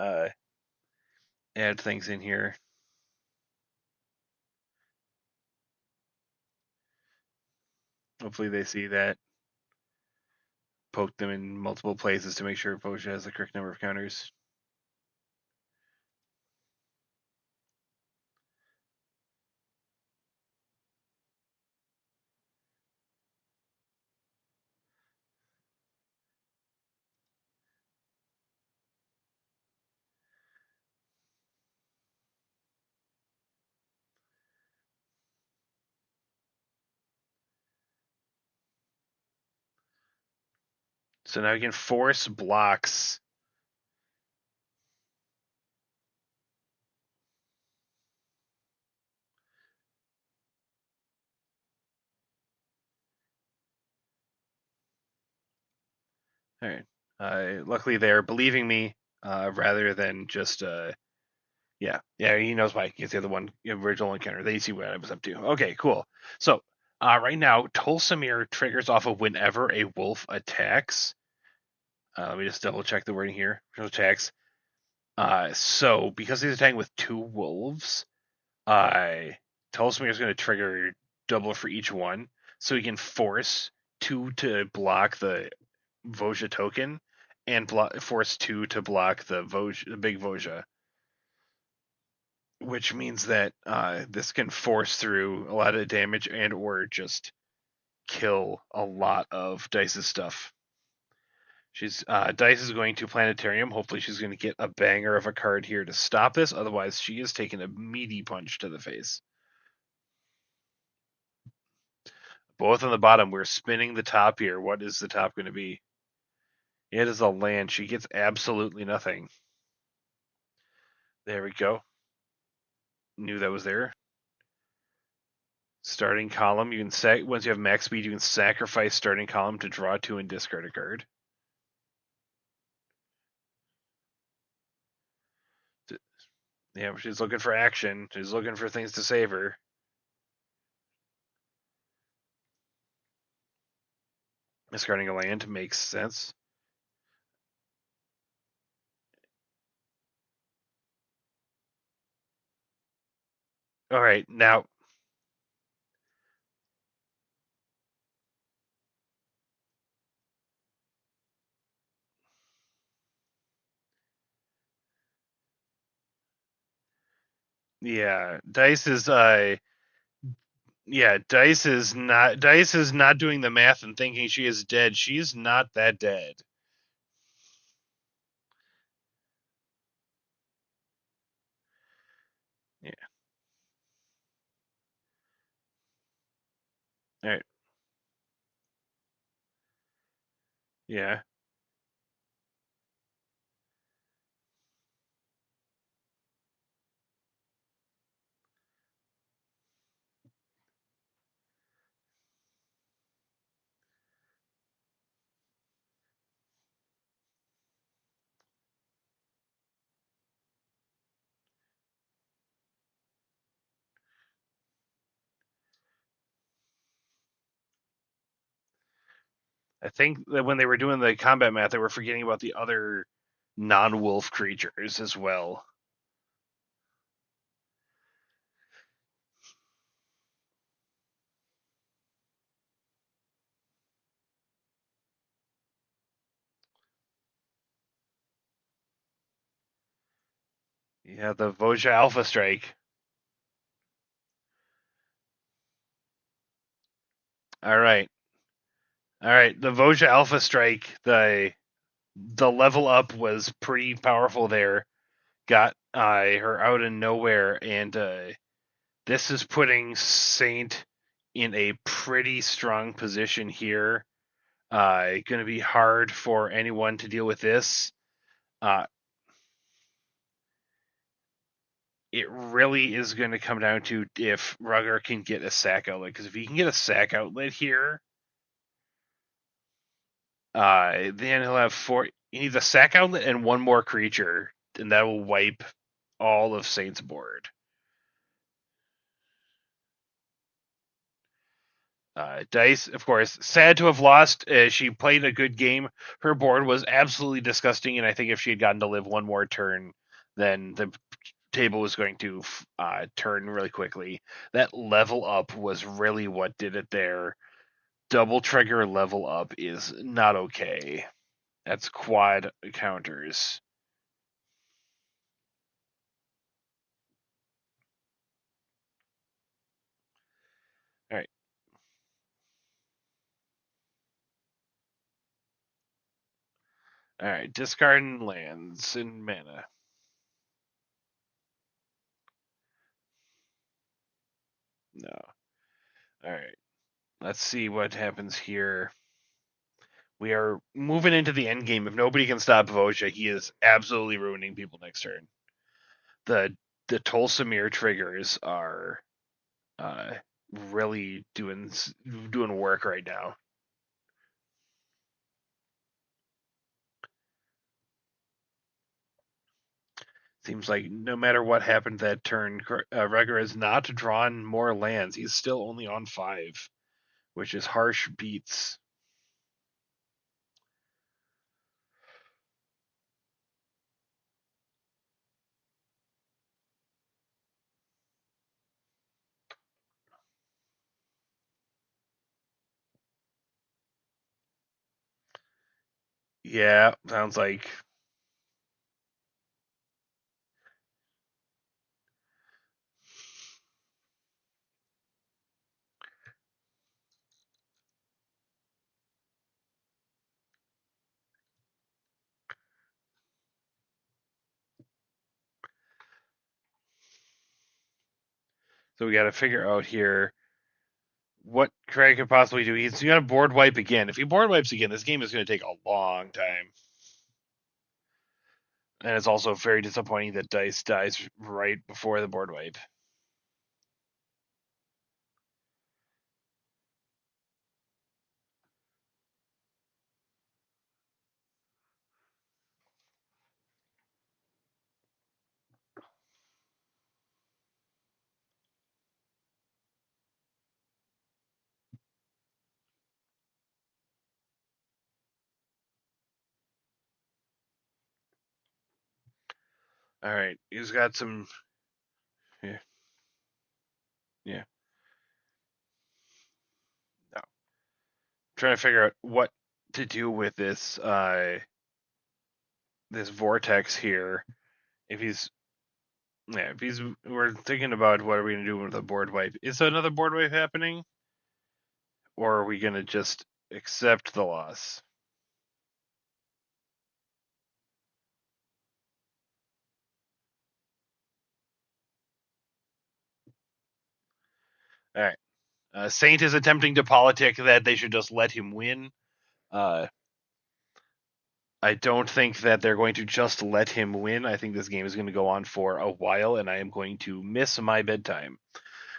add things in here. Hopefully they see that. Poke them in multiple places to make sure Poja has the correct number of counters. So now we can force blocks. All right. Luckily, they're believing me rather than just yeah. He knows why. He's the other one, original encounter. They see what I was up to. Okay, cool. So right now, Tolsimir triggers off of whenever a wolf attacks. Let me just double check the wording here. Attacks. So because he's attacking with 2 wolves, Tolsimir is going to trigger double for each one, so he can force 2 to block the Voja token, and force 2 to block the big Voja, which means that this can force through a lot of damage and or just kill a lot of Dice's stuff. Dice is going to Planetarium. Hopefully she's going to get a banger of a card here to stop this. Otherwise, she is taking a meaty punch to the face. both on the bottom. We're spinning the top here. What is the top going to be? It is a land. She gets absolutely nothing. There we go. Knew that was there. Starting column. You can once you have max speed, you can sacrifice starting column to draw 2 and discard a card. Yeah, she's looking for action. She's looking for things to save her. Discarding a land makes sense. All right, now. Yeah, Dice is Dice is not doing the math and thinking she is dead. She's not that dead. Yeah. All right. Yeah. I think that when they were doing the combat math, they were forgetting about the other non-wolf creatures as well. Yeah, the Voja Alpha Strike. All right. All right, the Voja Alpha Strike, the level up was pretty powerful there. Got her out of nowhere, and this is putting Saint in a pretty strong position here. Going to be hard for anyone to deal with this. It really is going to come down to if Rugger can get a sack outlet. Because if he can get a sack outlet here, then he'll have four. He needs a sack outlet and one more creature, and that will wipe all of Saint's board. Dice, of course, sad to have lost. She played a good game. Her board was absolutely disgusting, and I think if she had gotten to live one more turn, then the table was going to turn really quickly. That level up was really what did it there. Double trigger level up is not okay. That's quad counters. All right. All right. Discarding lands and mana. No. All right. Let's see what happens here. We are moving into the end game. If nobody can stop Voja, he is absolutely ruining people next turn. The Tolsamir triggers are really doing work right now. Seems like no matter what happened that turn, Rugger has not drawn more lands. He's still only on 5, which is harsh beats. Yeah, sounds like. So we got to figure out here what Craig could possibly do. He's going to board wipe again. If he board wipes again, this game is going to take a long time. And it's also very disappointing that Dice dies right before the board wipe. All right, he's got some. Yeah. Yeah. No. Trying to figure out what to do with this this vortex here. If he's we're thinking about what are we gonna do with the board wipe. Is another board wipe happening? Or are we gonna just accept the loss? All right. Saint is attempting to politic that they should just let him win. I don't think that they're going to just let him win. I think this game is going to go on for a while, and I am going to miss my bedtime.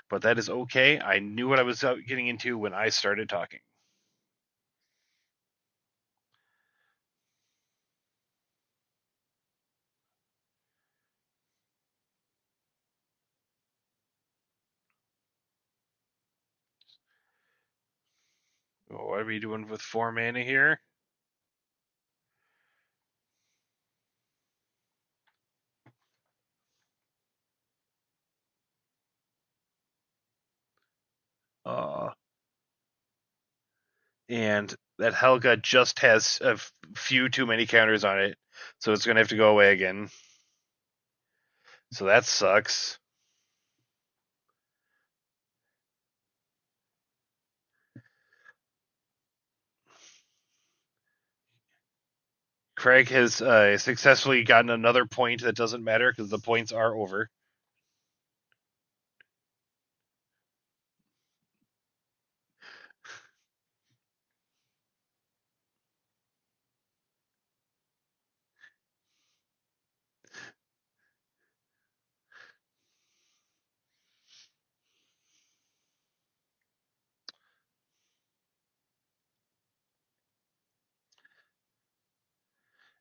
But that is okay. I knew what I was getting into when I started talking. What are we doing with 4 mana here? And that Helga just has a few too many counters on it, so it's going to have to go away again. So that sucks. Craig has successfully gotten another point that doesn't matter because the points are over.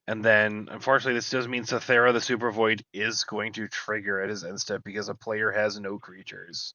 And then, unfortunately, this does mean Sathera the Super Void is going to trigger at his end step because a player has no creatures.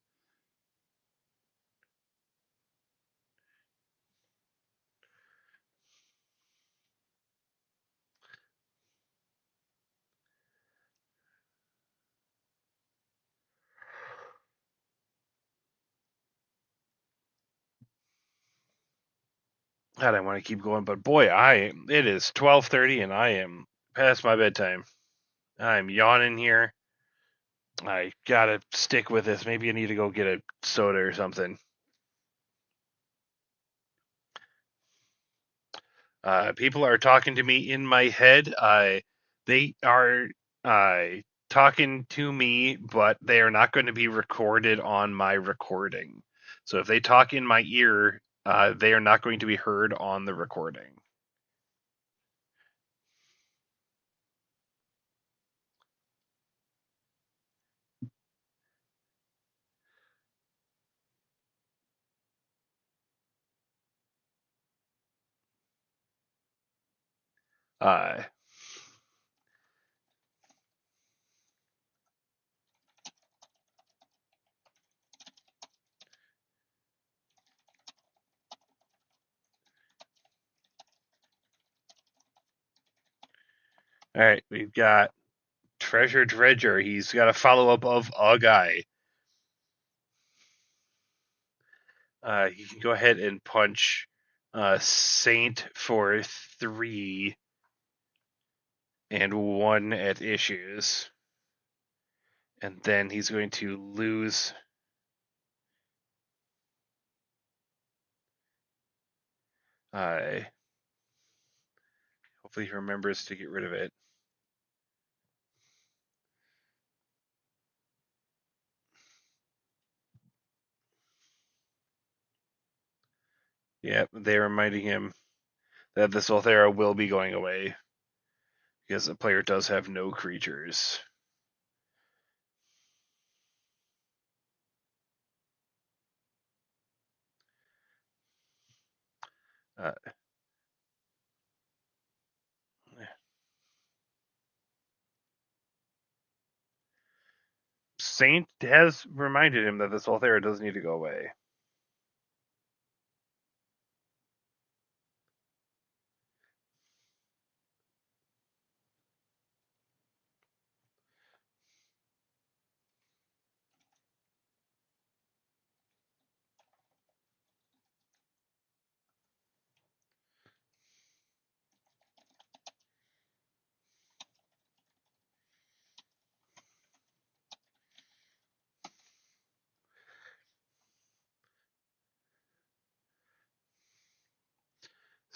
God, I want to keep going, but boy, it is 12:30 and I am past my bedtime. I'm yawning here. I gotta stick with this. Maybe I need to go get a soda or something. People are talking to me in my head. They are uh, talking to me, but they are not going to be recorded on my recording. So if they talk in my ear, they are not going to be heard on the recording. Uh, all right, we've got Treasure Dredger. He's got a follow up of a guy. He can go ahead and punch Saint for 3 and 1 at issues. And then he's going to lose. Hopefully he remembers to get rid of it. Yeah, they're reminding him that this Althera will be going away because the player does have no creatures. Uh, Saint has reminded him that this Althera does need to go away.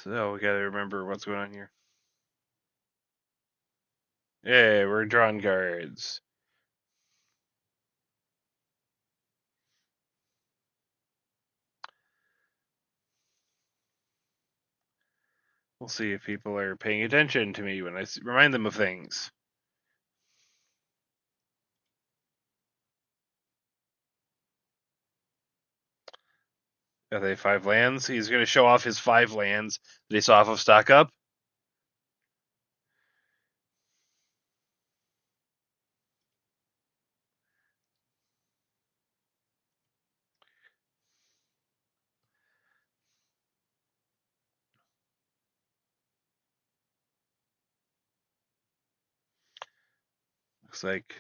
So we gotta remember what's going on here. Hey, we're drawing cards. We'll see if people are paying attention to me when I remind them of things. Are they 5 lands? He's going to show off his 5 lands that he saw off of Stock Up. Looks like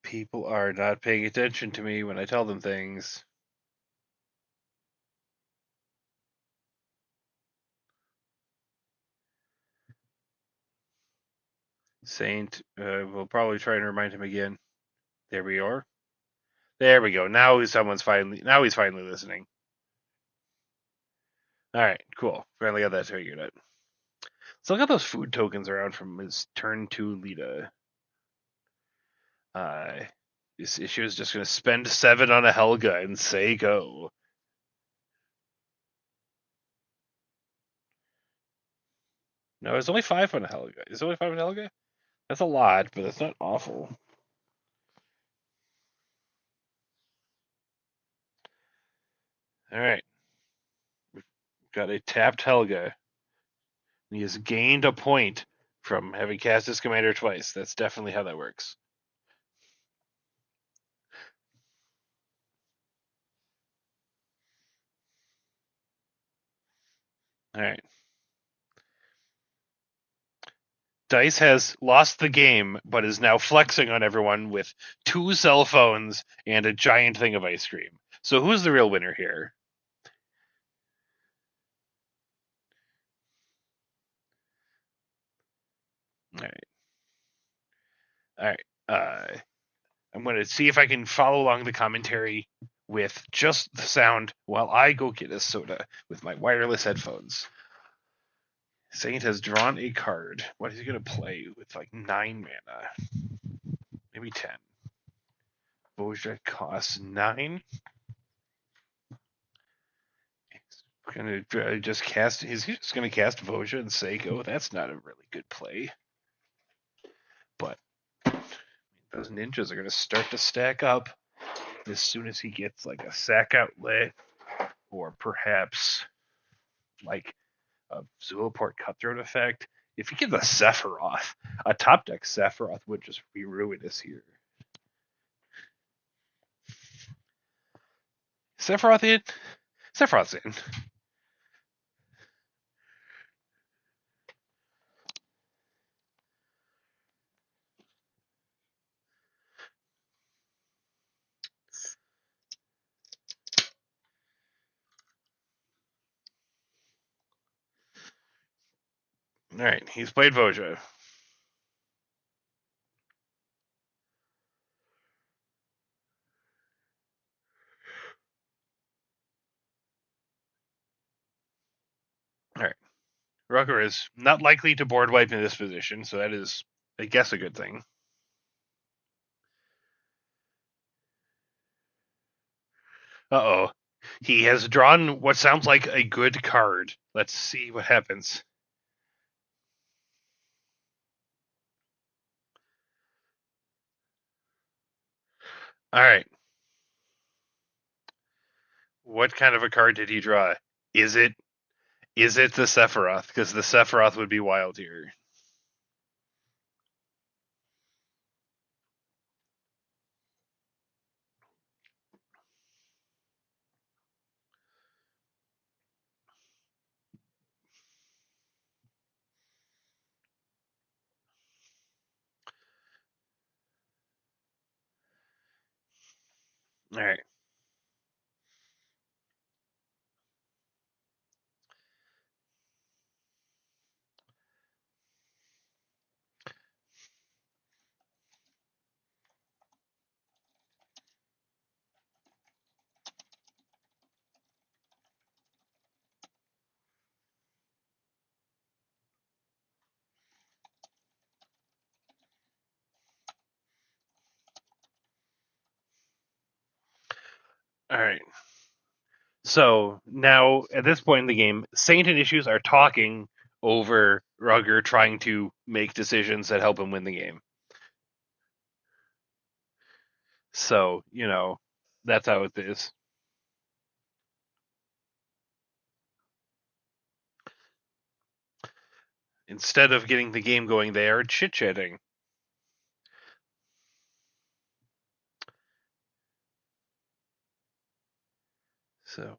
people are not paying attention to me when I tell them things. Saint will probably try and remind him again. There we are. There we go. Now he's finally listening. All right, cool. Finally got that figured out. So look at those food tokens around from his turn 2 Lita. This issue is just going to spend 7 on a Helga and say go. No, it's only 5 on a Helga. Is it only 5 on a Helga? That's a lot, but it's not awful. All right. We've got a tapped Helga. He has gained a point from having cast his commander twice. That's definitely how that works. All right. Dice has lost the game, but is now flexing on everyone with 2 cell phones and a giant thing of ice cream. So who's the real winner here? All right. All right. I'm going to see if I can follow along the commentary with just the sound while I go get a soda with my wireless headphones. Saint has drawn a card. What is he going to play with like 9 mana? Maybe 10. Boja costs 9. He's going to just cast. He's just going to cast Voja and say go. That's not a really good play. But those ninjas are going to start to stack up as soon as he gets like a sack outlet or perhaps like a Zulaport Cutthroat effect. If he gets a Sephiroth, a top deck Sephiroth would just be ruinous here. Sephiroth in? Sephiroth's in. All right, he's played Voja. All right. Rucker is not likely to board wipe in this position, so that is, I guess, a good thing. Uh-oh. He has drawn what sounds like a good card. Let's see what happens. All right. What kind of a card did he draw? Is it the Sephiroth? Because the Sephiroth would be wild here. All right. All right. So now, at this point in the game, Saint and Issues are talking over Rugger, trying to make decisions that help him win the game. So, that's how it is. Instead of getting the game going, they are chit-chatting. So.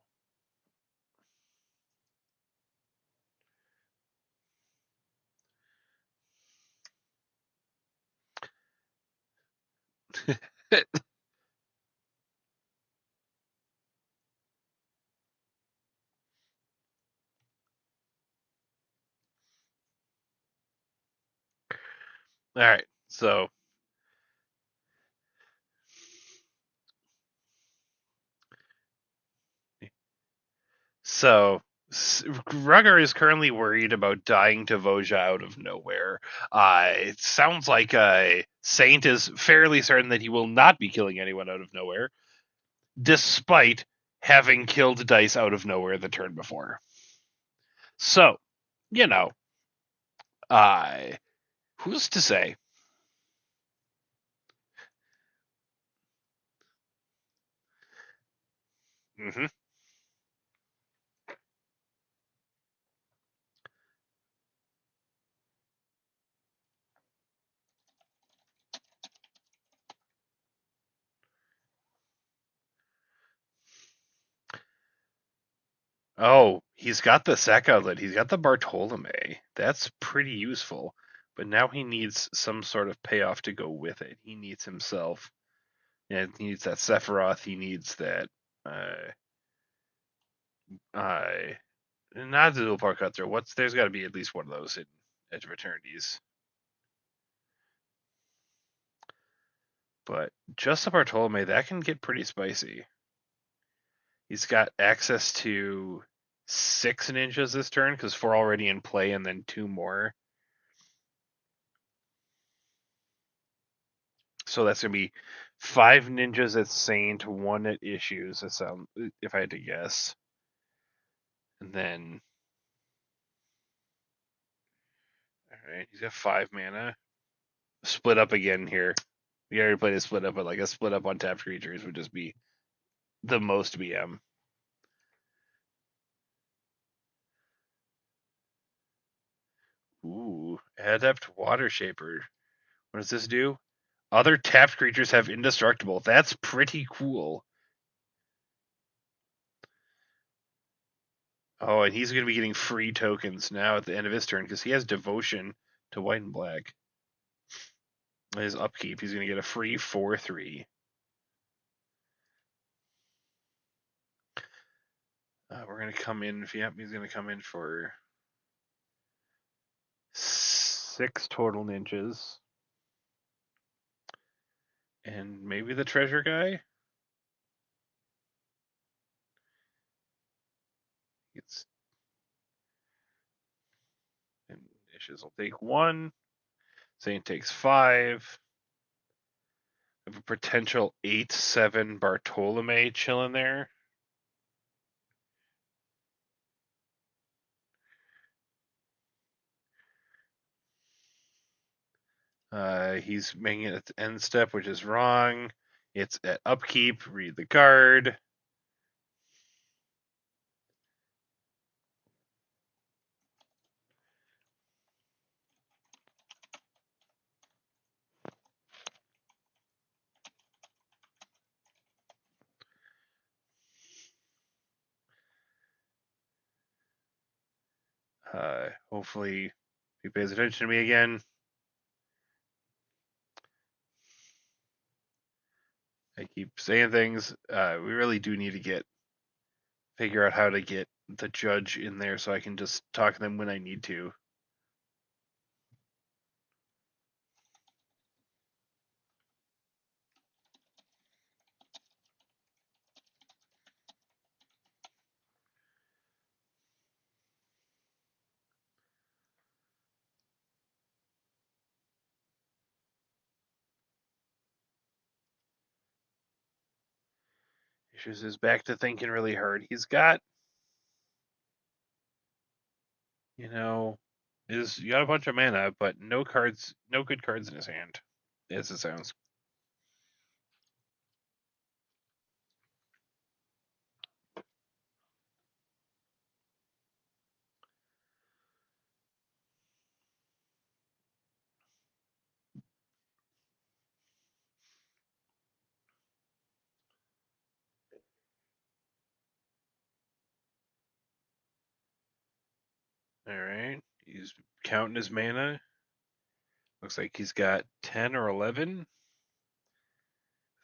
All right. So Rugger is currently worried about dying to Voja out of nowhere. It sounds like Saint is fairly certain that he will not be killing anyone out of nowhere, despite having killed Dice out of nowhere the turn before. So, who's to say? Mm-hmm. Oh, he's got the sack outlet. He's got the Bartolome. That's pretty useful. But now he needs some sort of payoff to go with it. He needs himself. Yeah, he needs that Sephiroth. He needs that. Uh, not the dual part cutthroat. There's got to be at least one of those in Edge of Eternities. But just the Bartolome, that can get pretty spicy. He's got access to 6 ninjas this turn because 4 already in play and then 2 more. So that's gonna be 5 ninjas at Saint, 1 at Issues. That sound, if I had to guess, and then all right, he's got 5 mana. Split up again here. We already played a split up, but like a split up on tapped creatures would just be the most BM. Ooh, Adept Water Shaper. What does this do? Other tapped creatures have indestructible. That's pretty cool. Oh, and he's going to be getting free tokens now at the end of his turn because he has Devotion to White and Black. His upkeep, he's going to get a free 4/3. We're going to come in. Yep, he's going to come in for 6 total ninjas. And maybe the treasure guy? It's. And Issues will take 1. Saint takes 5. We have a potential 8/7 Bartolome chilling there. He's making it at the end step, which is wrong. It's at upkeep. Read the card. Hopefully he pays attention to me again. I keep saying things. We really do need to figure out how to get the judge in there so I can just talk to them when I need to. Issues is back to thinking really hard. He's got, you got a bunch of mana, but no good cards in his hand, as it sounds. All right, he's counting his mana. Looks like he's got 10 or 11.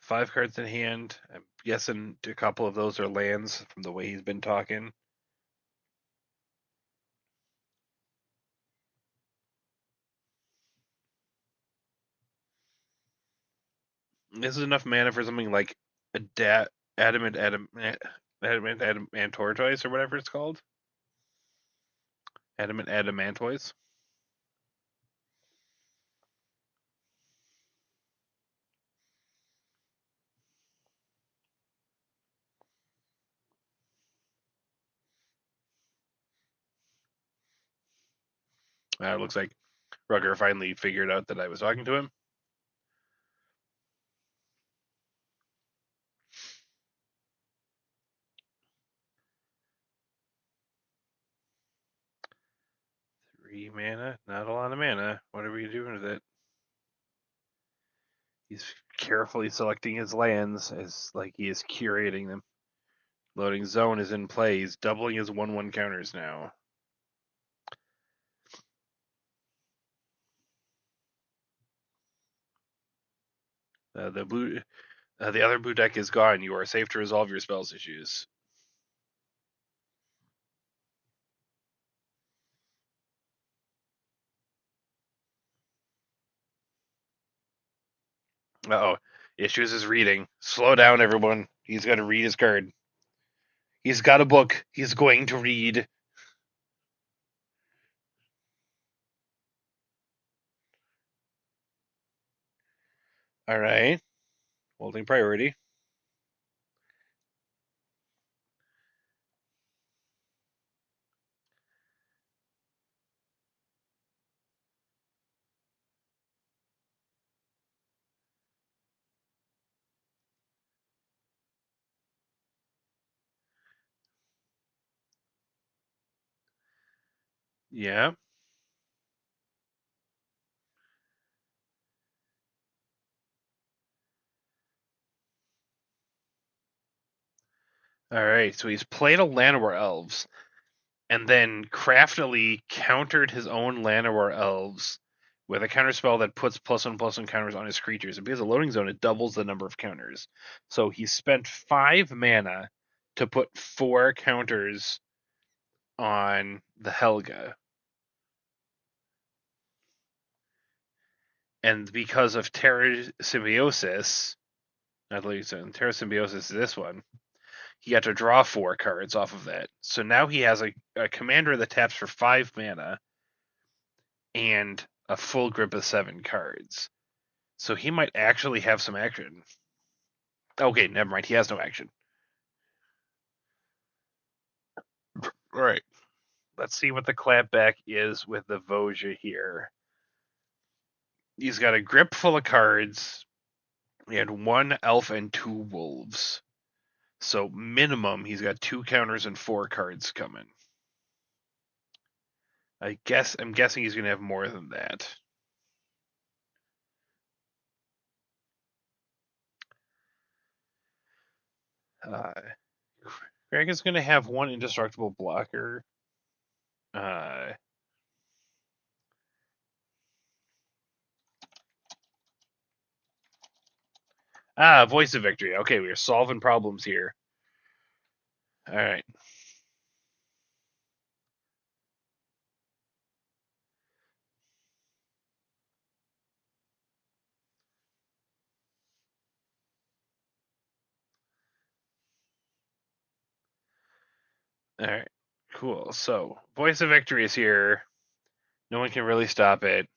5 cards in hand. I'm guessing a couple of those are lands from the way he's been talking. This is enough mana for something like adamant tortoise or whatever it's called. Adamantoise. It looks like Rugger finally figured out that I was talking to him. Three mana, not a lot of mana. What are we doing with it? He's carefully selecting his lands as like he is curating them. Loading zone is in play. He's doubling his 1/1 counters now. The other blue deck is gone. You are safe to resolve your spells issues. Uh-oh. Issues is reading. Slow down, everyone. He's got to read his card. He's got a book. He's going to read. All right. Holding priority. Yeah. All right. So he's played a Llanowar Elves and then craftily countered his own Llanowar Elves with a counterspell that puts +1/+1 counters on his creatures. And because of loading zone, it doubles the number of counters. So he spent 5 mana to put 4 counters on the Helga. And because of Terra Symbiosis, not least Terra Symbiosis is this one, he got to draw 4 cards off of that. So now he has a commander that taps for 5 mana and a full grip of 7 cards. So he might actually have some action. Okay, never mind. He has no action. All right. Let's see what the clapback is with the Voja here. he's got a grip full of cards. He had 1 elf and 2 wolves. So minimum, he's got 2 counters and 4 cards coming. I'm guessing he's gonna have more than that. Greg is gonna have 1 indestructible blocker. Voice of Victory. Okay, we are solving problems here. All right. All right. Cool. So, Voice of Victory is here. No one can really stop it.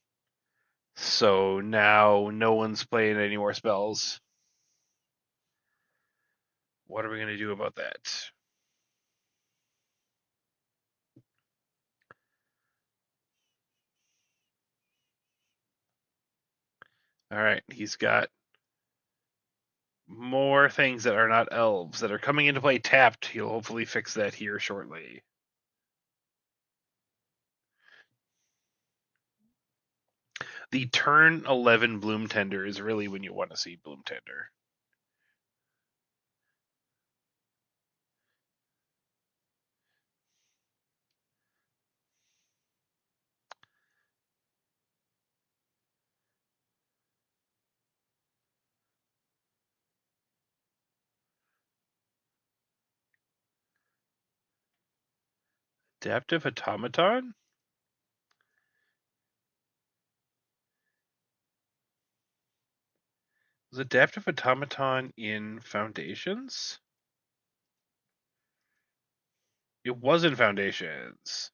So now no one's playing any more spells. What are we going to do about that? All right. He's got more things that are not elves that are coming into play tapped. He'll hopefully fix that here shortly. The turn 11 Bloom Tender is really when you want to see Bloom Tender. Adaptive Automaton? Was Adaptive Automaton in Foundations? It was in Foundations.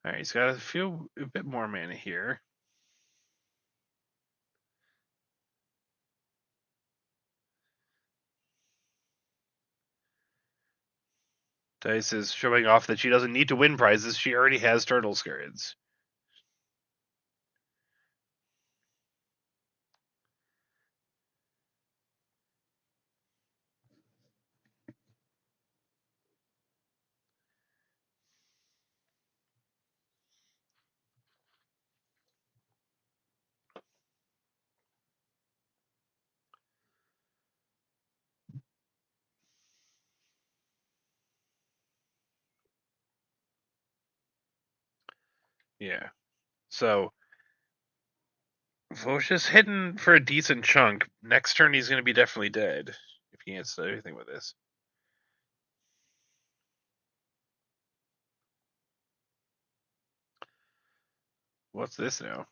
Alright, he's got a bit more mana here. Dice is showing off that she doesn't need to win prizes. She already has turtle cards. Yeah. So Vosha's hitting for a decent chunk. Next turn he's gonna be definitely dead if he can't do anything with this. What's this now?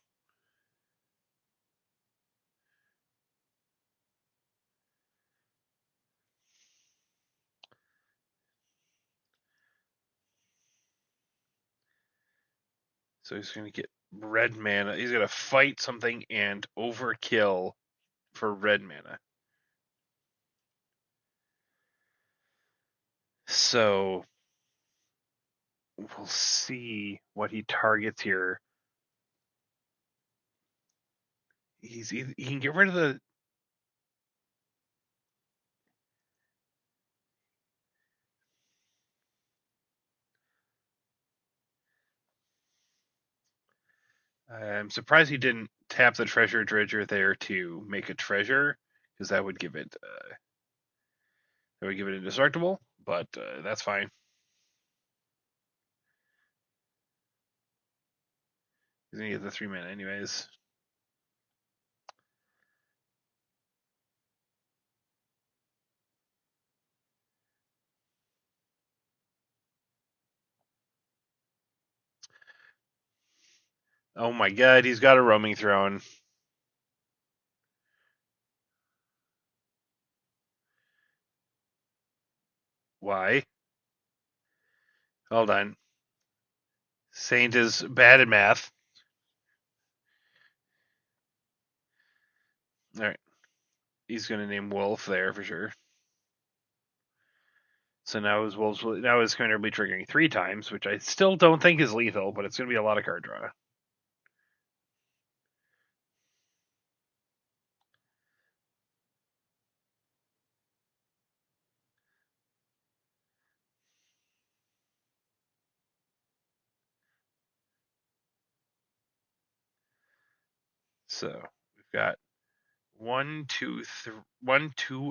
So he's gonna get red mana. He's gonna fight something and overkill for red mana. So we'll see what he targets here. He can get rid of the. I'm surprised he didn't tap the treasure dredger there to make a treasure, because that would give it indestructible. But that's fine. He's gonna get the 3 mana anyways. Oh my god, he's got a roaming throne. Why? Hold on. Saint is bad at math. All right. He's going to name Wolf there for sure. So now his commander will be triggering 3 times, which I still don't think is lethal, but it's going to be a lot of card draw. So we've got 2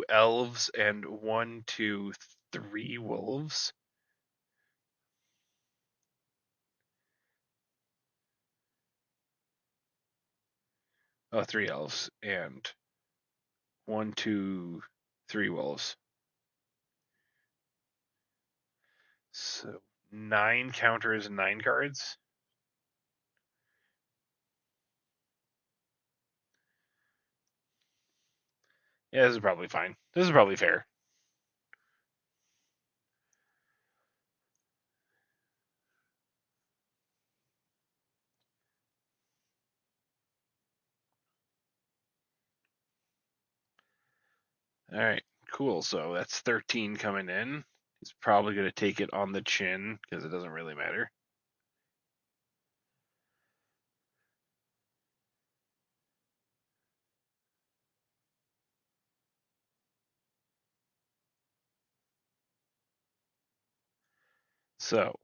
elves and 3 wolves. Oh, 3 elves and 3 wolves. So 9 counters and 9 cards. Yeah, this is probably fine. This is probably fair. All right, cool. So that's 13 coming in. He's probably going to take it on the chin because it doesn't really matter. So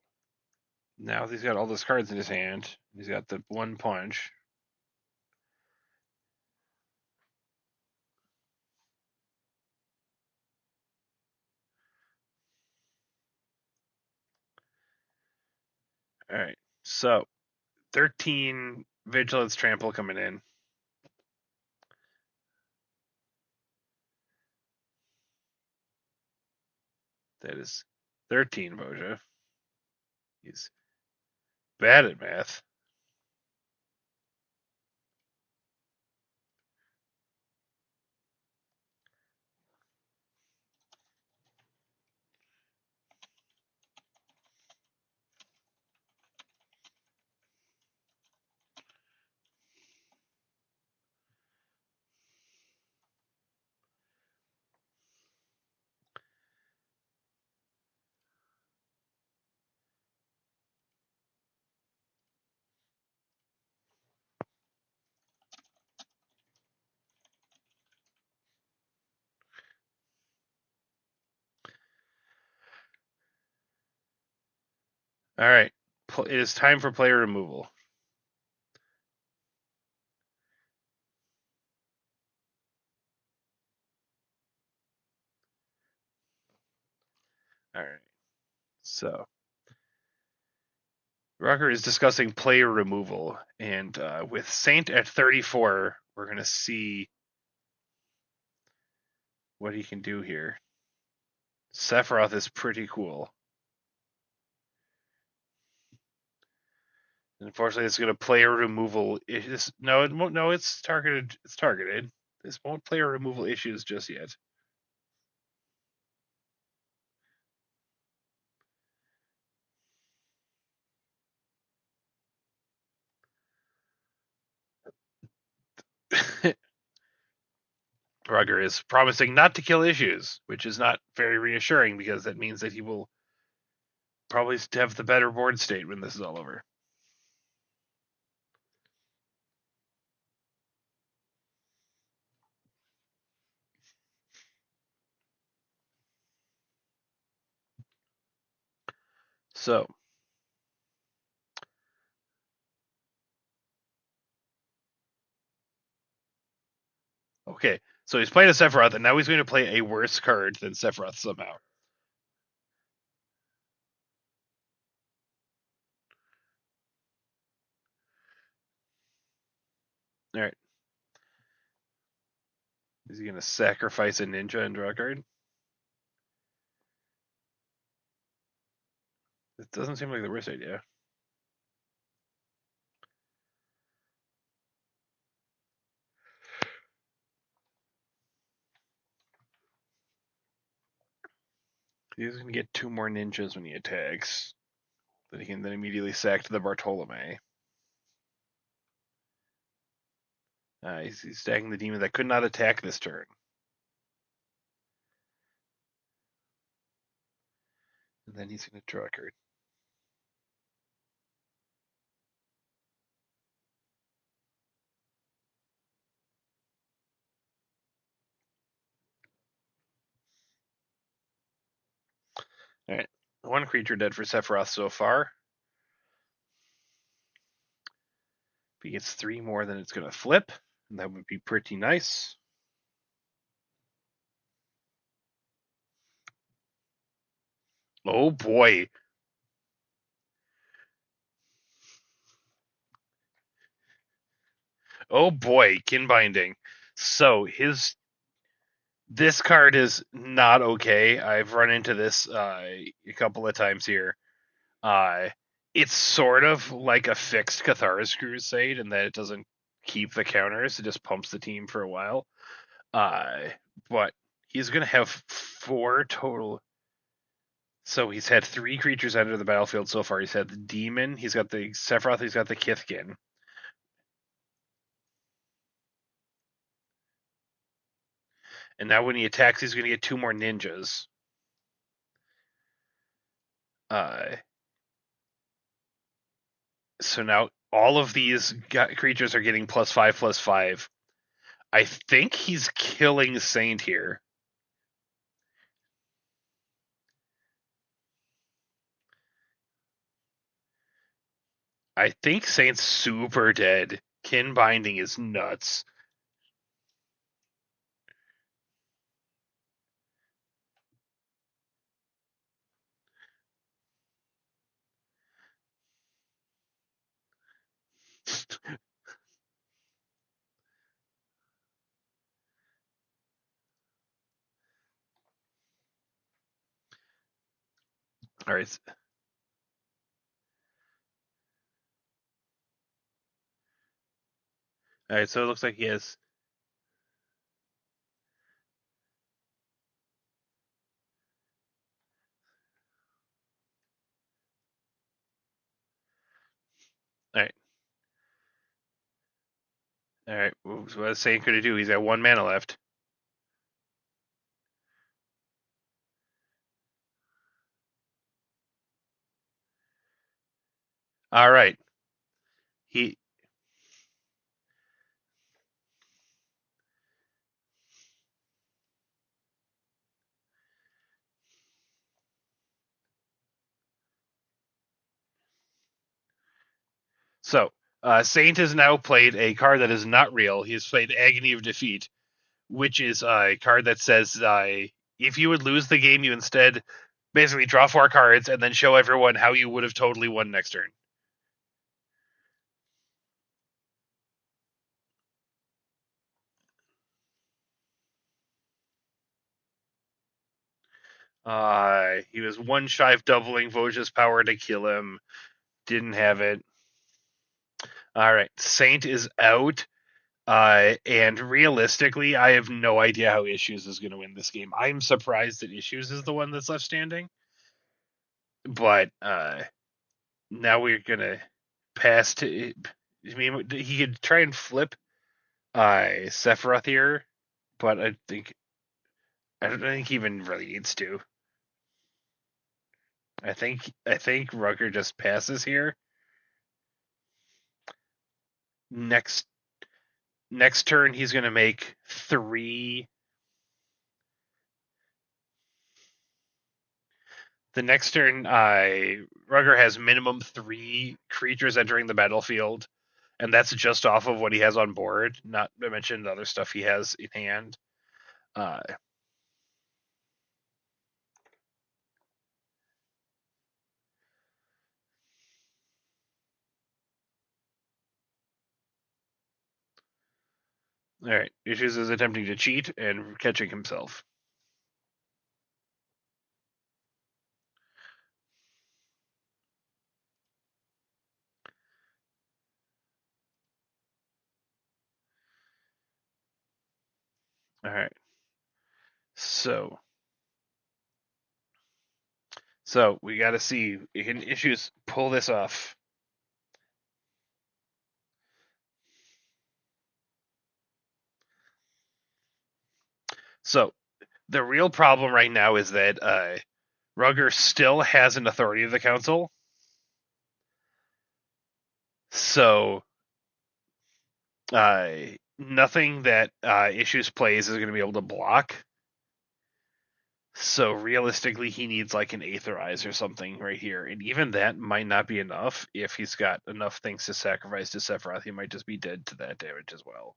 now he's got all those cards in his hand. He's got the 1 punch. All right, so 13 Vigilance Trample coming in. That is 13, Boja. He's bad at math. All right, it is time for player removal. All right, so Rucker is discussing player removal, and with Saint at 34, we're going to see what he can do here. Sephiroth is pretty cool. Unfortunately, it's going to player removal. No, it won't. No, it's targeted. It's targeted. This won't player removal issues just yet. Rugger is promising not to kill issues, which is not very reassuring because that means that he will probably have the better board state when this is all over. So, okay. So he's playing a Sephiroth, and now he's going to play a worse card than Sephiroth somehow. All right. Is he going to sacrifice a ninja and draw a card? It doesn't seem like the worst idea. He's going to get 2 more ninjas when he attacks. That he can then immediately sack to the Bartolome. He's stacking the demon that could not attack this turn. then he's going to draw a card. All right. One creature dead for Sephiroth so far. If he gets 3 more, then it's going to flip. And that would be pretty nice. Oh boy. Oh boy, kin binding. So this card is not okay. I've run into this a couple of times here. Uh, it's sort of like a fixed Cathar's Crusade in that it doesn't keep the counters; it just pumps the team for a while. But he's gonna have 4 total. So he's had 3 creatures enter the battlefield so far. He's had the Demon, he's got the Sephiroth, he's got the Kithkin. And now when he attacks, he's going to get 2 more ninjas. So now all of these creatures are getting +5/+5. I think he's killing Saint here. I think Saint's super dead. Kin binding is nuts. All right. All right, so it looks like he has. All right. All right. So what is Saint going to do? He's got 1 mana left. All right. He. So Saint has now played a card that is not real. He has played Agony of Defeat, which is a card that says if you would lose the game, you instead basically draw 4 cards and then show everyone how you would have totally won next turn. He was 1 shy of doubling Voja's power to kill him. Didn't have it. All right, Saint is out. And realistically, I have no idea how Issues is going to win this game. I'm surprised that Issues is the one that's left standing. But now we're going to pass to. I mean, he could try and flip Sephiroth here, but I don't think he even really needs to. I think Rucker just passes here. Next turn, he's going to make 3. The next turn, Rugger has minimum 3 creatures entering the battlefield, and that's just off of what he has on board, not to mention the other stuff he has in hand. All right, Issues is attempting to cheat and catching himself. All right, so we got to see, can Issues pull this off? So the real problem right now is that Rugger still has an authority of the council. So nothing that Issues plays is going to be able to block. So realistically, he needs like an Aetherize or something right here. And even that might not be enough. If he's got enough things to sacrifice to Sephiroth, he might just be dead to that damage as well.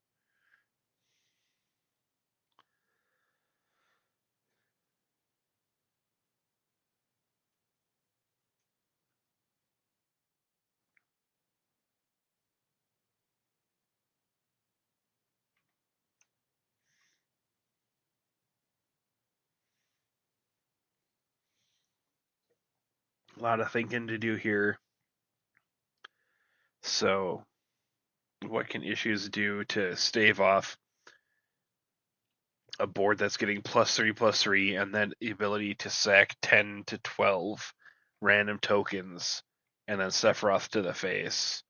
A lot of thinking to do here. So what can Issues do to stave off a board that's getting +3/+3 and then the ability to sack 10 to 12 random tokens and then Sephiroth to the face?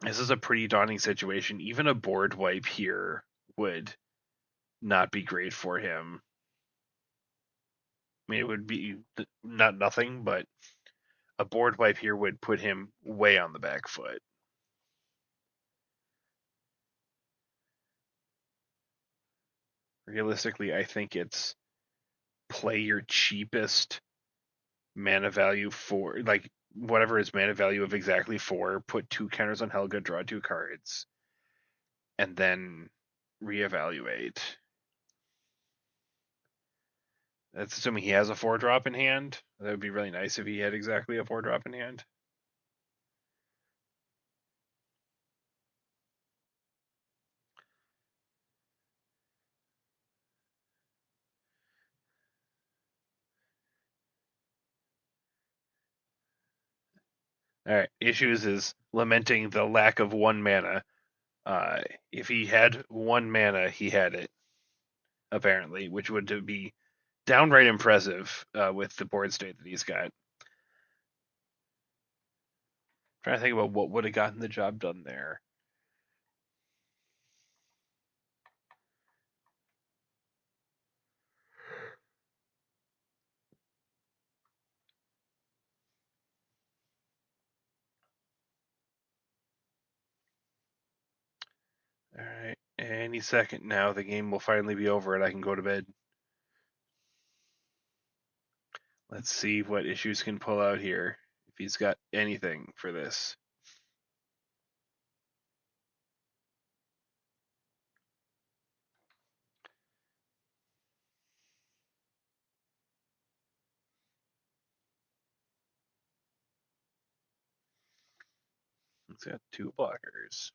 This is a pretty daunting situation. Even a board wipe here would not be great for him. I mean, it would be not nothing, but a board wipe here would put him way on the back foot. Realistically, I think it's play your cheapest mana value for, like, whatever his mana value of exactly 4, put 2 counters on Helga, draw 2 cards, and then reevaluate. That's assuming he has a 4-drop in hand. That would be really nice if he had exactly a 4-drop in hand. Alright, Issues is lamenting the lack of 1 mana. If he had 1 mana, he had it, apparently, which would be downright impressive with the board state that he's got. Trying to think about what would have gotten the job done there. Alright, any second now, the game will finally be over and I can go to bed. Let's see what Issues can pull out here, if he's got anything for this. It's got 2 blockers.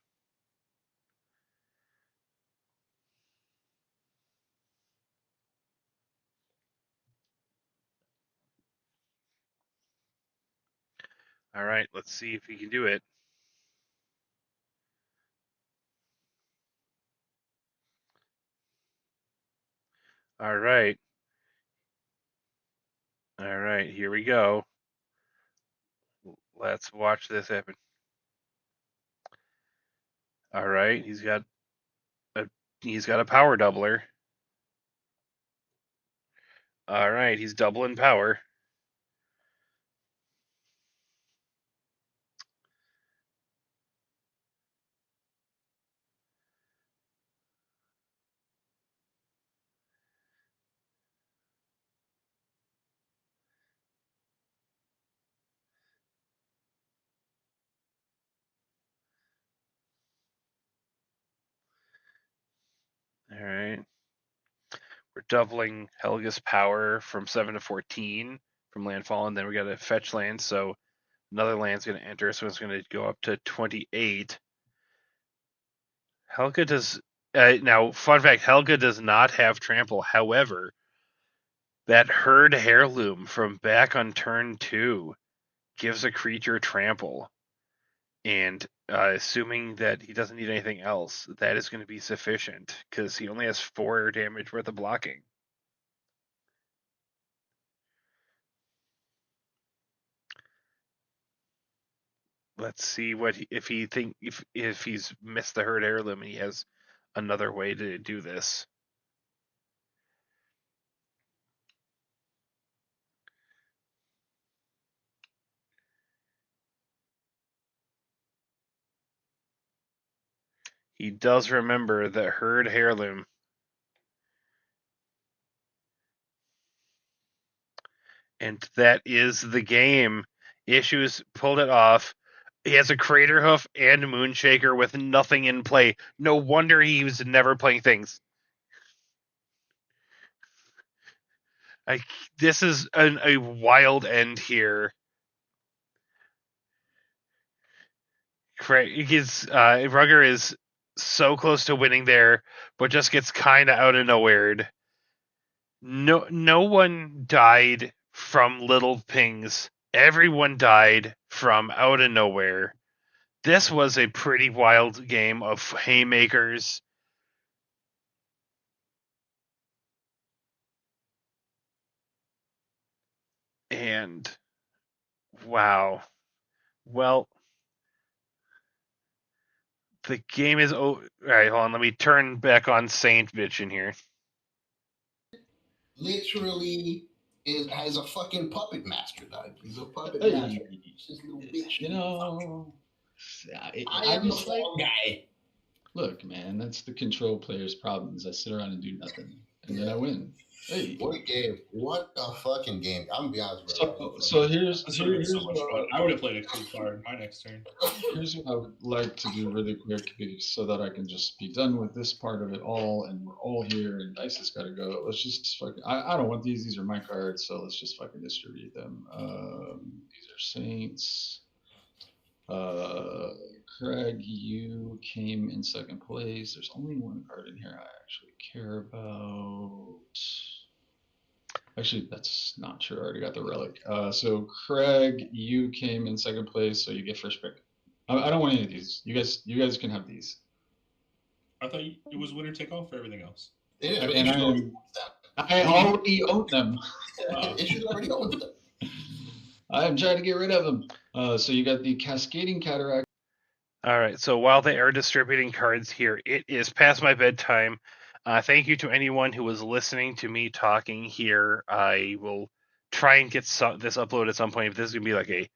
Alright, let's see if he can do it. Alright. Alright, here we go. Let's watch this happen. Alright, he's got a power doubler. Alright, he's doubling power. Alright. We're doubling Helga's power from 7 to 14 from landfall, and then we got a fetch land, so another land's going to enter, so it's going to go up to 28. Helga does... now, fun fact, Helga does not have trample. However, that herd heirloom from back on turn 2 gives a creature trample. And assuming that he doesn't need anything else, that is going to be sufficient, because he only has 4 damage worth of blocking. Let's see what if he's missed the herd heirloom and he has another way to do this. He does remember the herd heirloom. And that is the game. Issues pulled it off. He has a crater hoof and moonshaker with nothing in play. No wonder he was never playing things. This is a wild end here. Rugger is so close to winning there, but just gets kind of out of nowhere. No one died from little pings. Everyone died from out of nowhere. This was a pretty wild game of haymakers. And wow. Well, the game is over. All right, hold on. Let me turn back on Saint Bitch in here. Literally has a fucking puppet master, dog. He's a puppet Hey, master. This little bitch. you know, I am the fall guy. Look, man, that's the control player's problems. I sit around and do nothing, and then I win. Hey, What a game! What a fucking game! I'm gonna be honest, bro. so here's This would have been so much what fun. I would have played a clue card my next turn. here's what I would like to do really quick, so that I can just be done with this part of it all, and we're all here, and dice has got to go. Let's just fucking. I don't want these. These are my cards, so let's just fucking distribute them. These are Saints. Craig, you came in second place. There's only one card in here I actually care about. Actually, that's not true. I already got the relic. So Craig, you came in second place, so you get first pick. I don't want any of these. You guys can have these. I thought it was winner take all for everything else. It is, but And I already own them. It should already own them. I'm trying to get rid of them. So you got the Cascading Cataract. All right, so while they are distributing cards here, it is past my bedtime. Thank you to anyone who was listening to me talking here. I will try and get this uploaded at some point. If this is going to be like a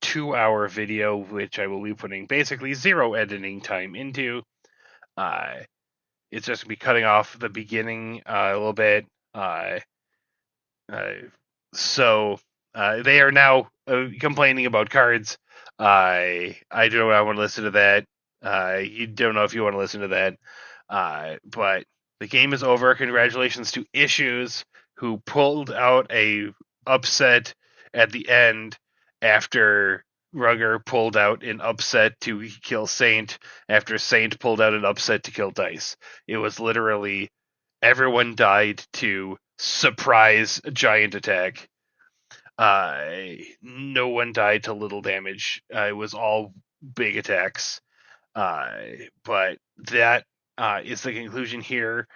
2-hour video, which I will be putting basically zero editing time into. It's just going to be cutting off the beginning a little bit. So they are now complaining about cards. I don't know. I want to listen to that. You don't know if you want to listen to that. But the game is over. Congratulations to Issues, who pulled out a upset at the end after Rugger pulled out an upset to kill Saint after Saint pulled out an upset to kill Dice. It was literally everyone died to surprise giant attack. No one died to little damage. It was all big attacks. But that is the conclusion here.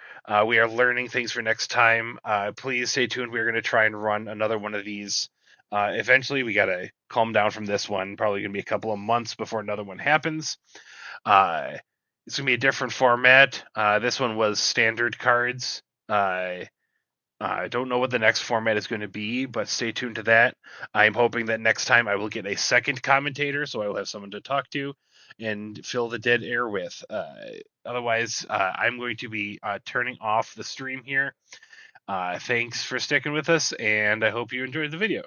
We are learning things for next time. Please stay tuned. We're going to try and run another one of these. Eventually, we got to calm down from this one. Probably going to be a couple of months before another one happens. It's going to be a different format. This one was standard cards. I don't know what the next format is going to be, but stay tuned to that. I'm hoping that next time I will get a second commentator, so I will have someone to talk to and fill the dead air with. Otherwise, I'm going to be turning off the stream here. Thanks for sticking with us, and I hope you enjoyed the video.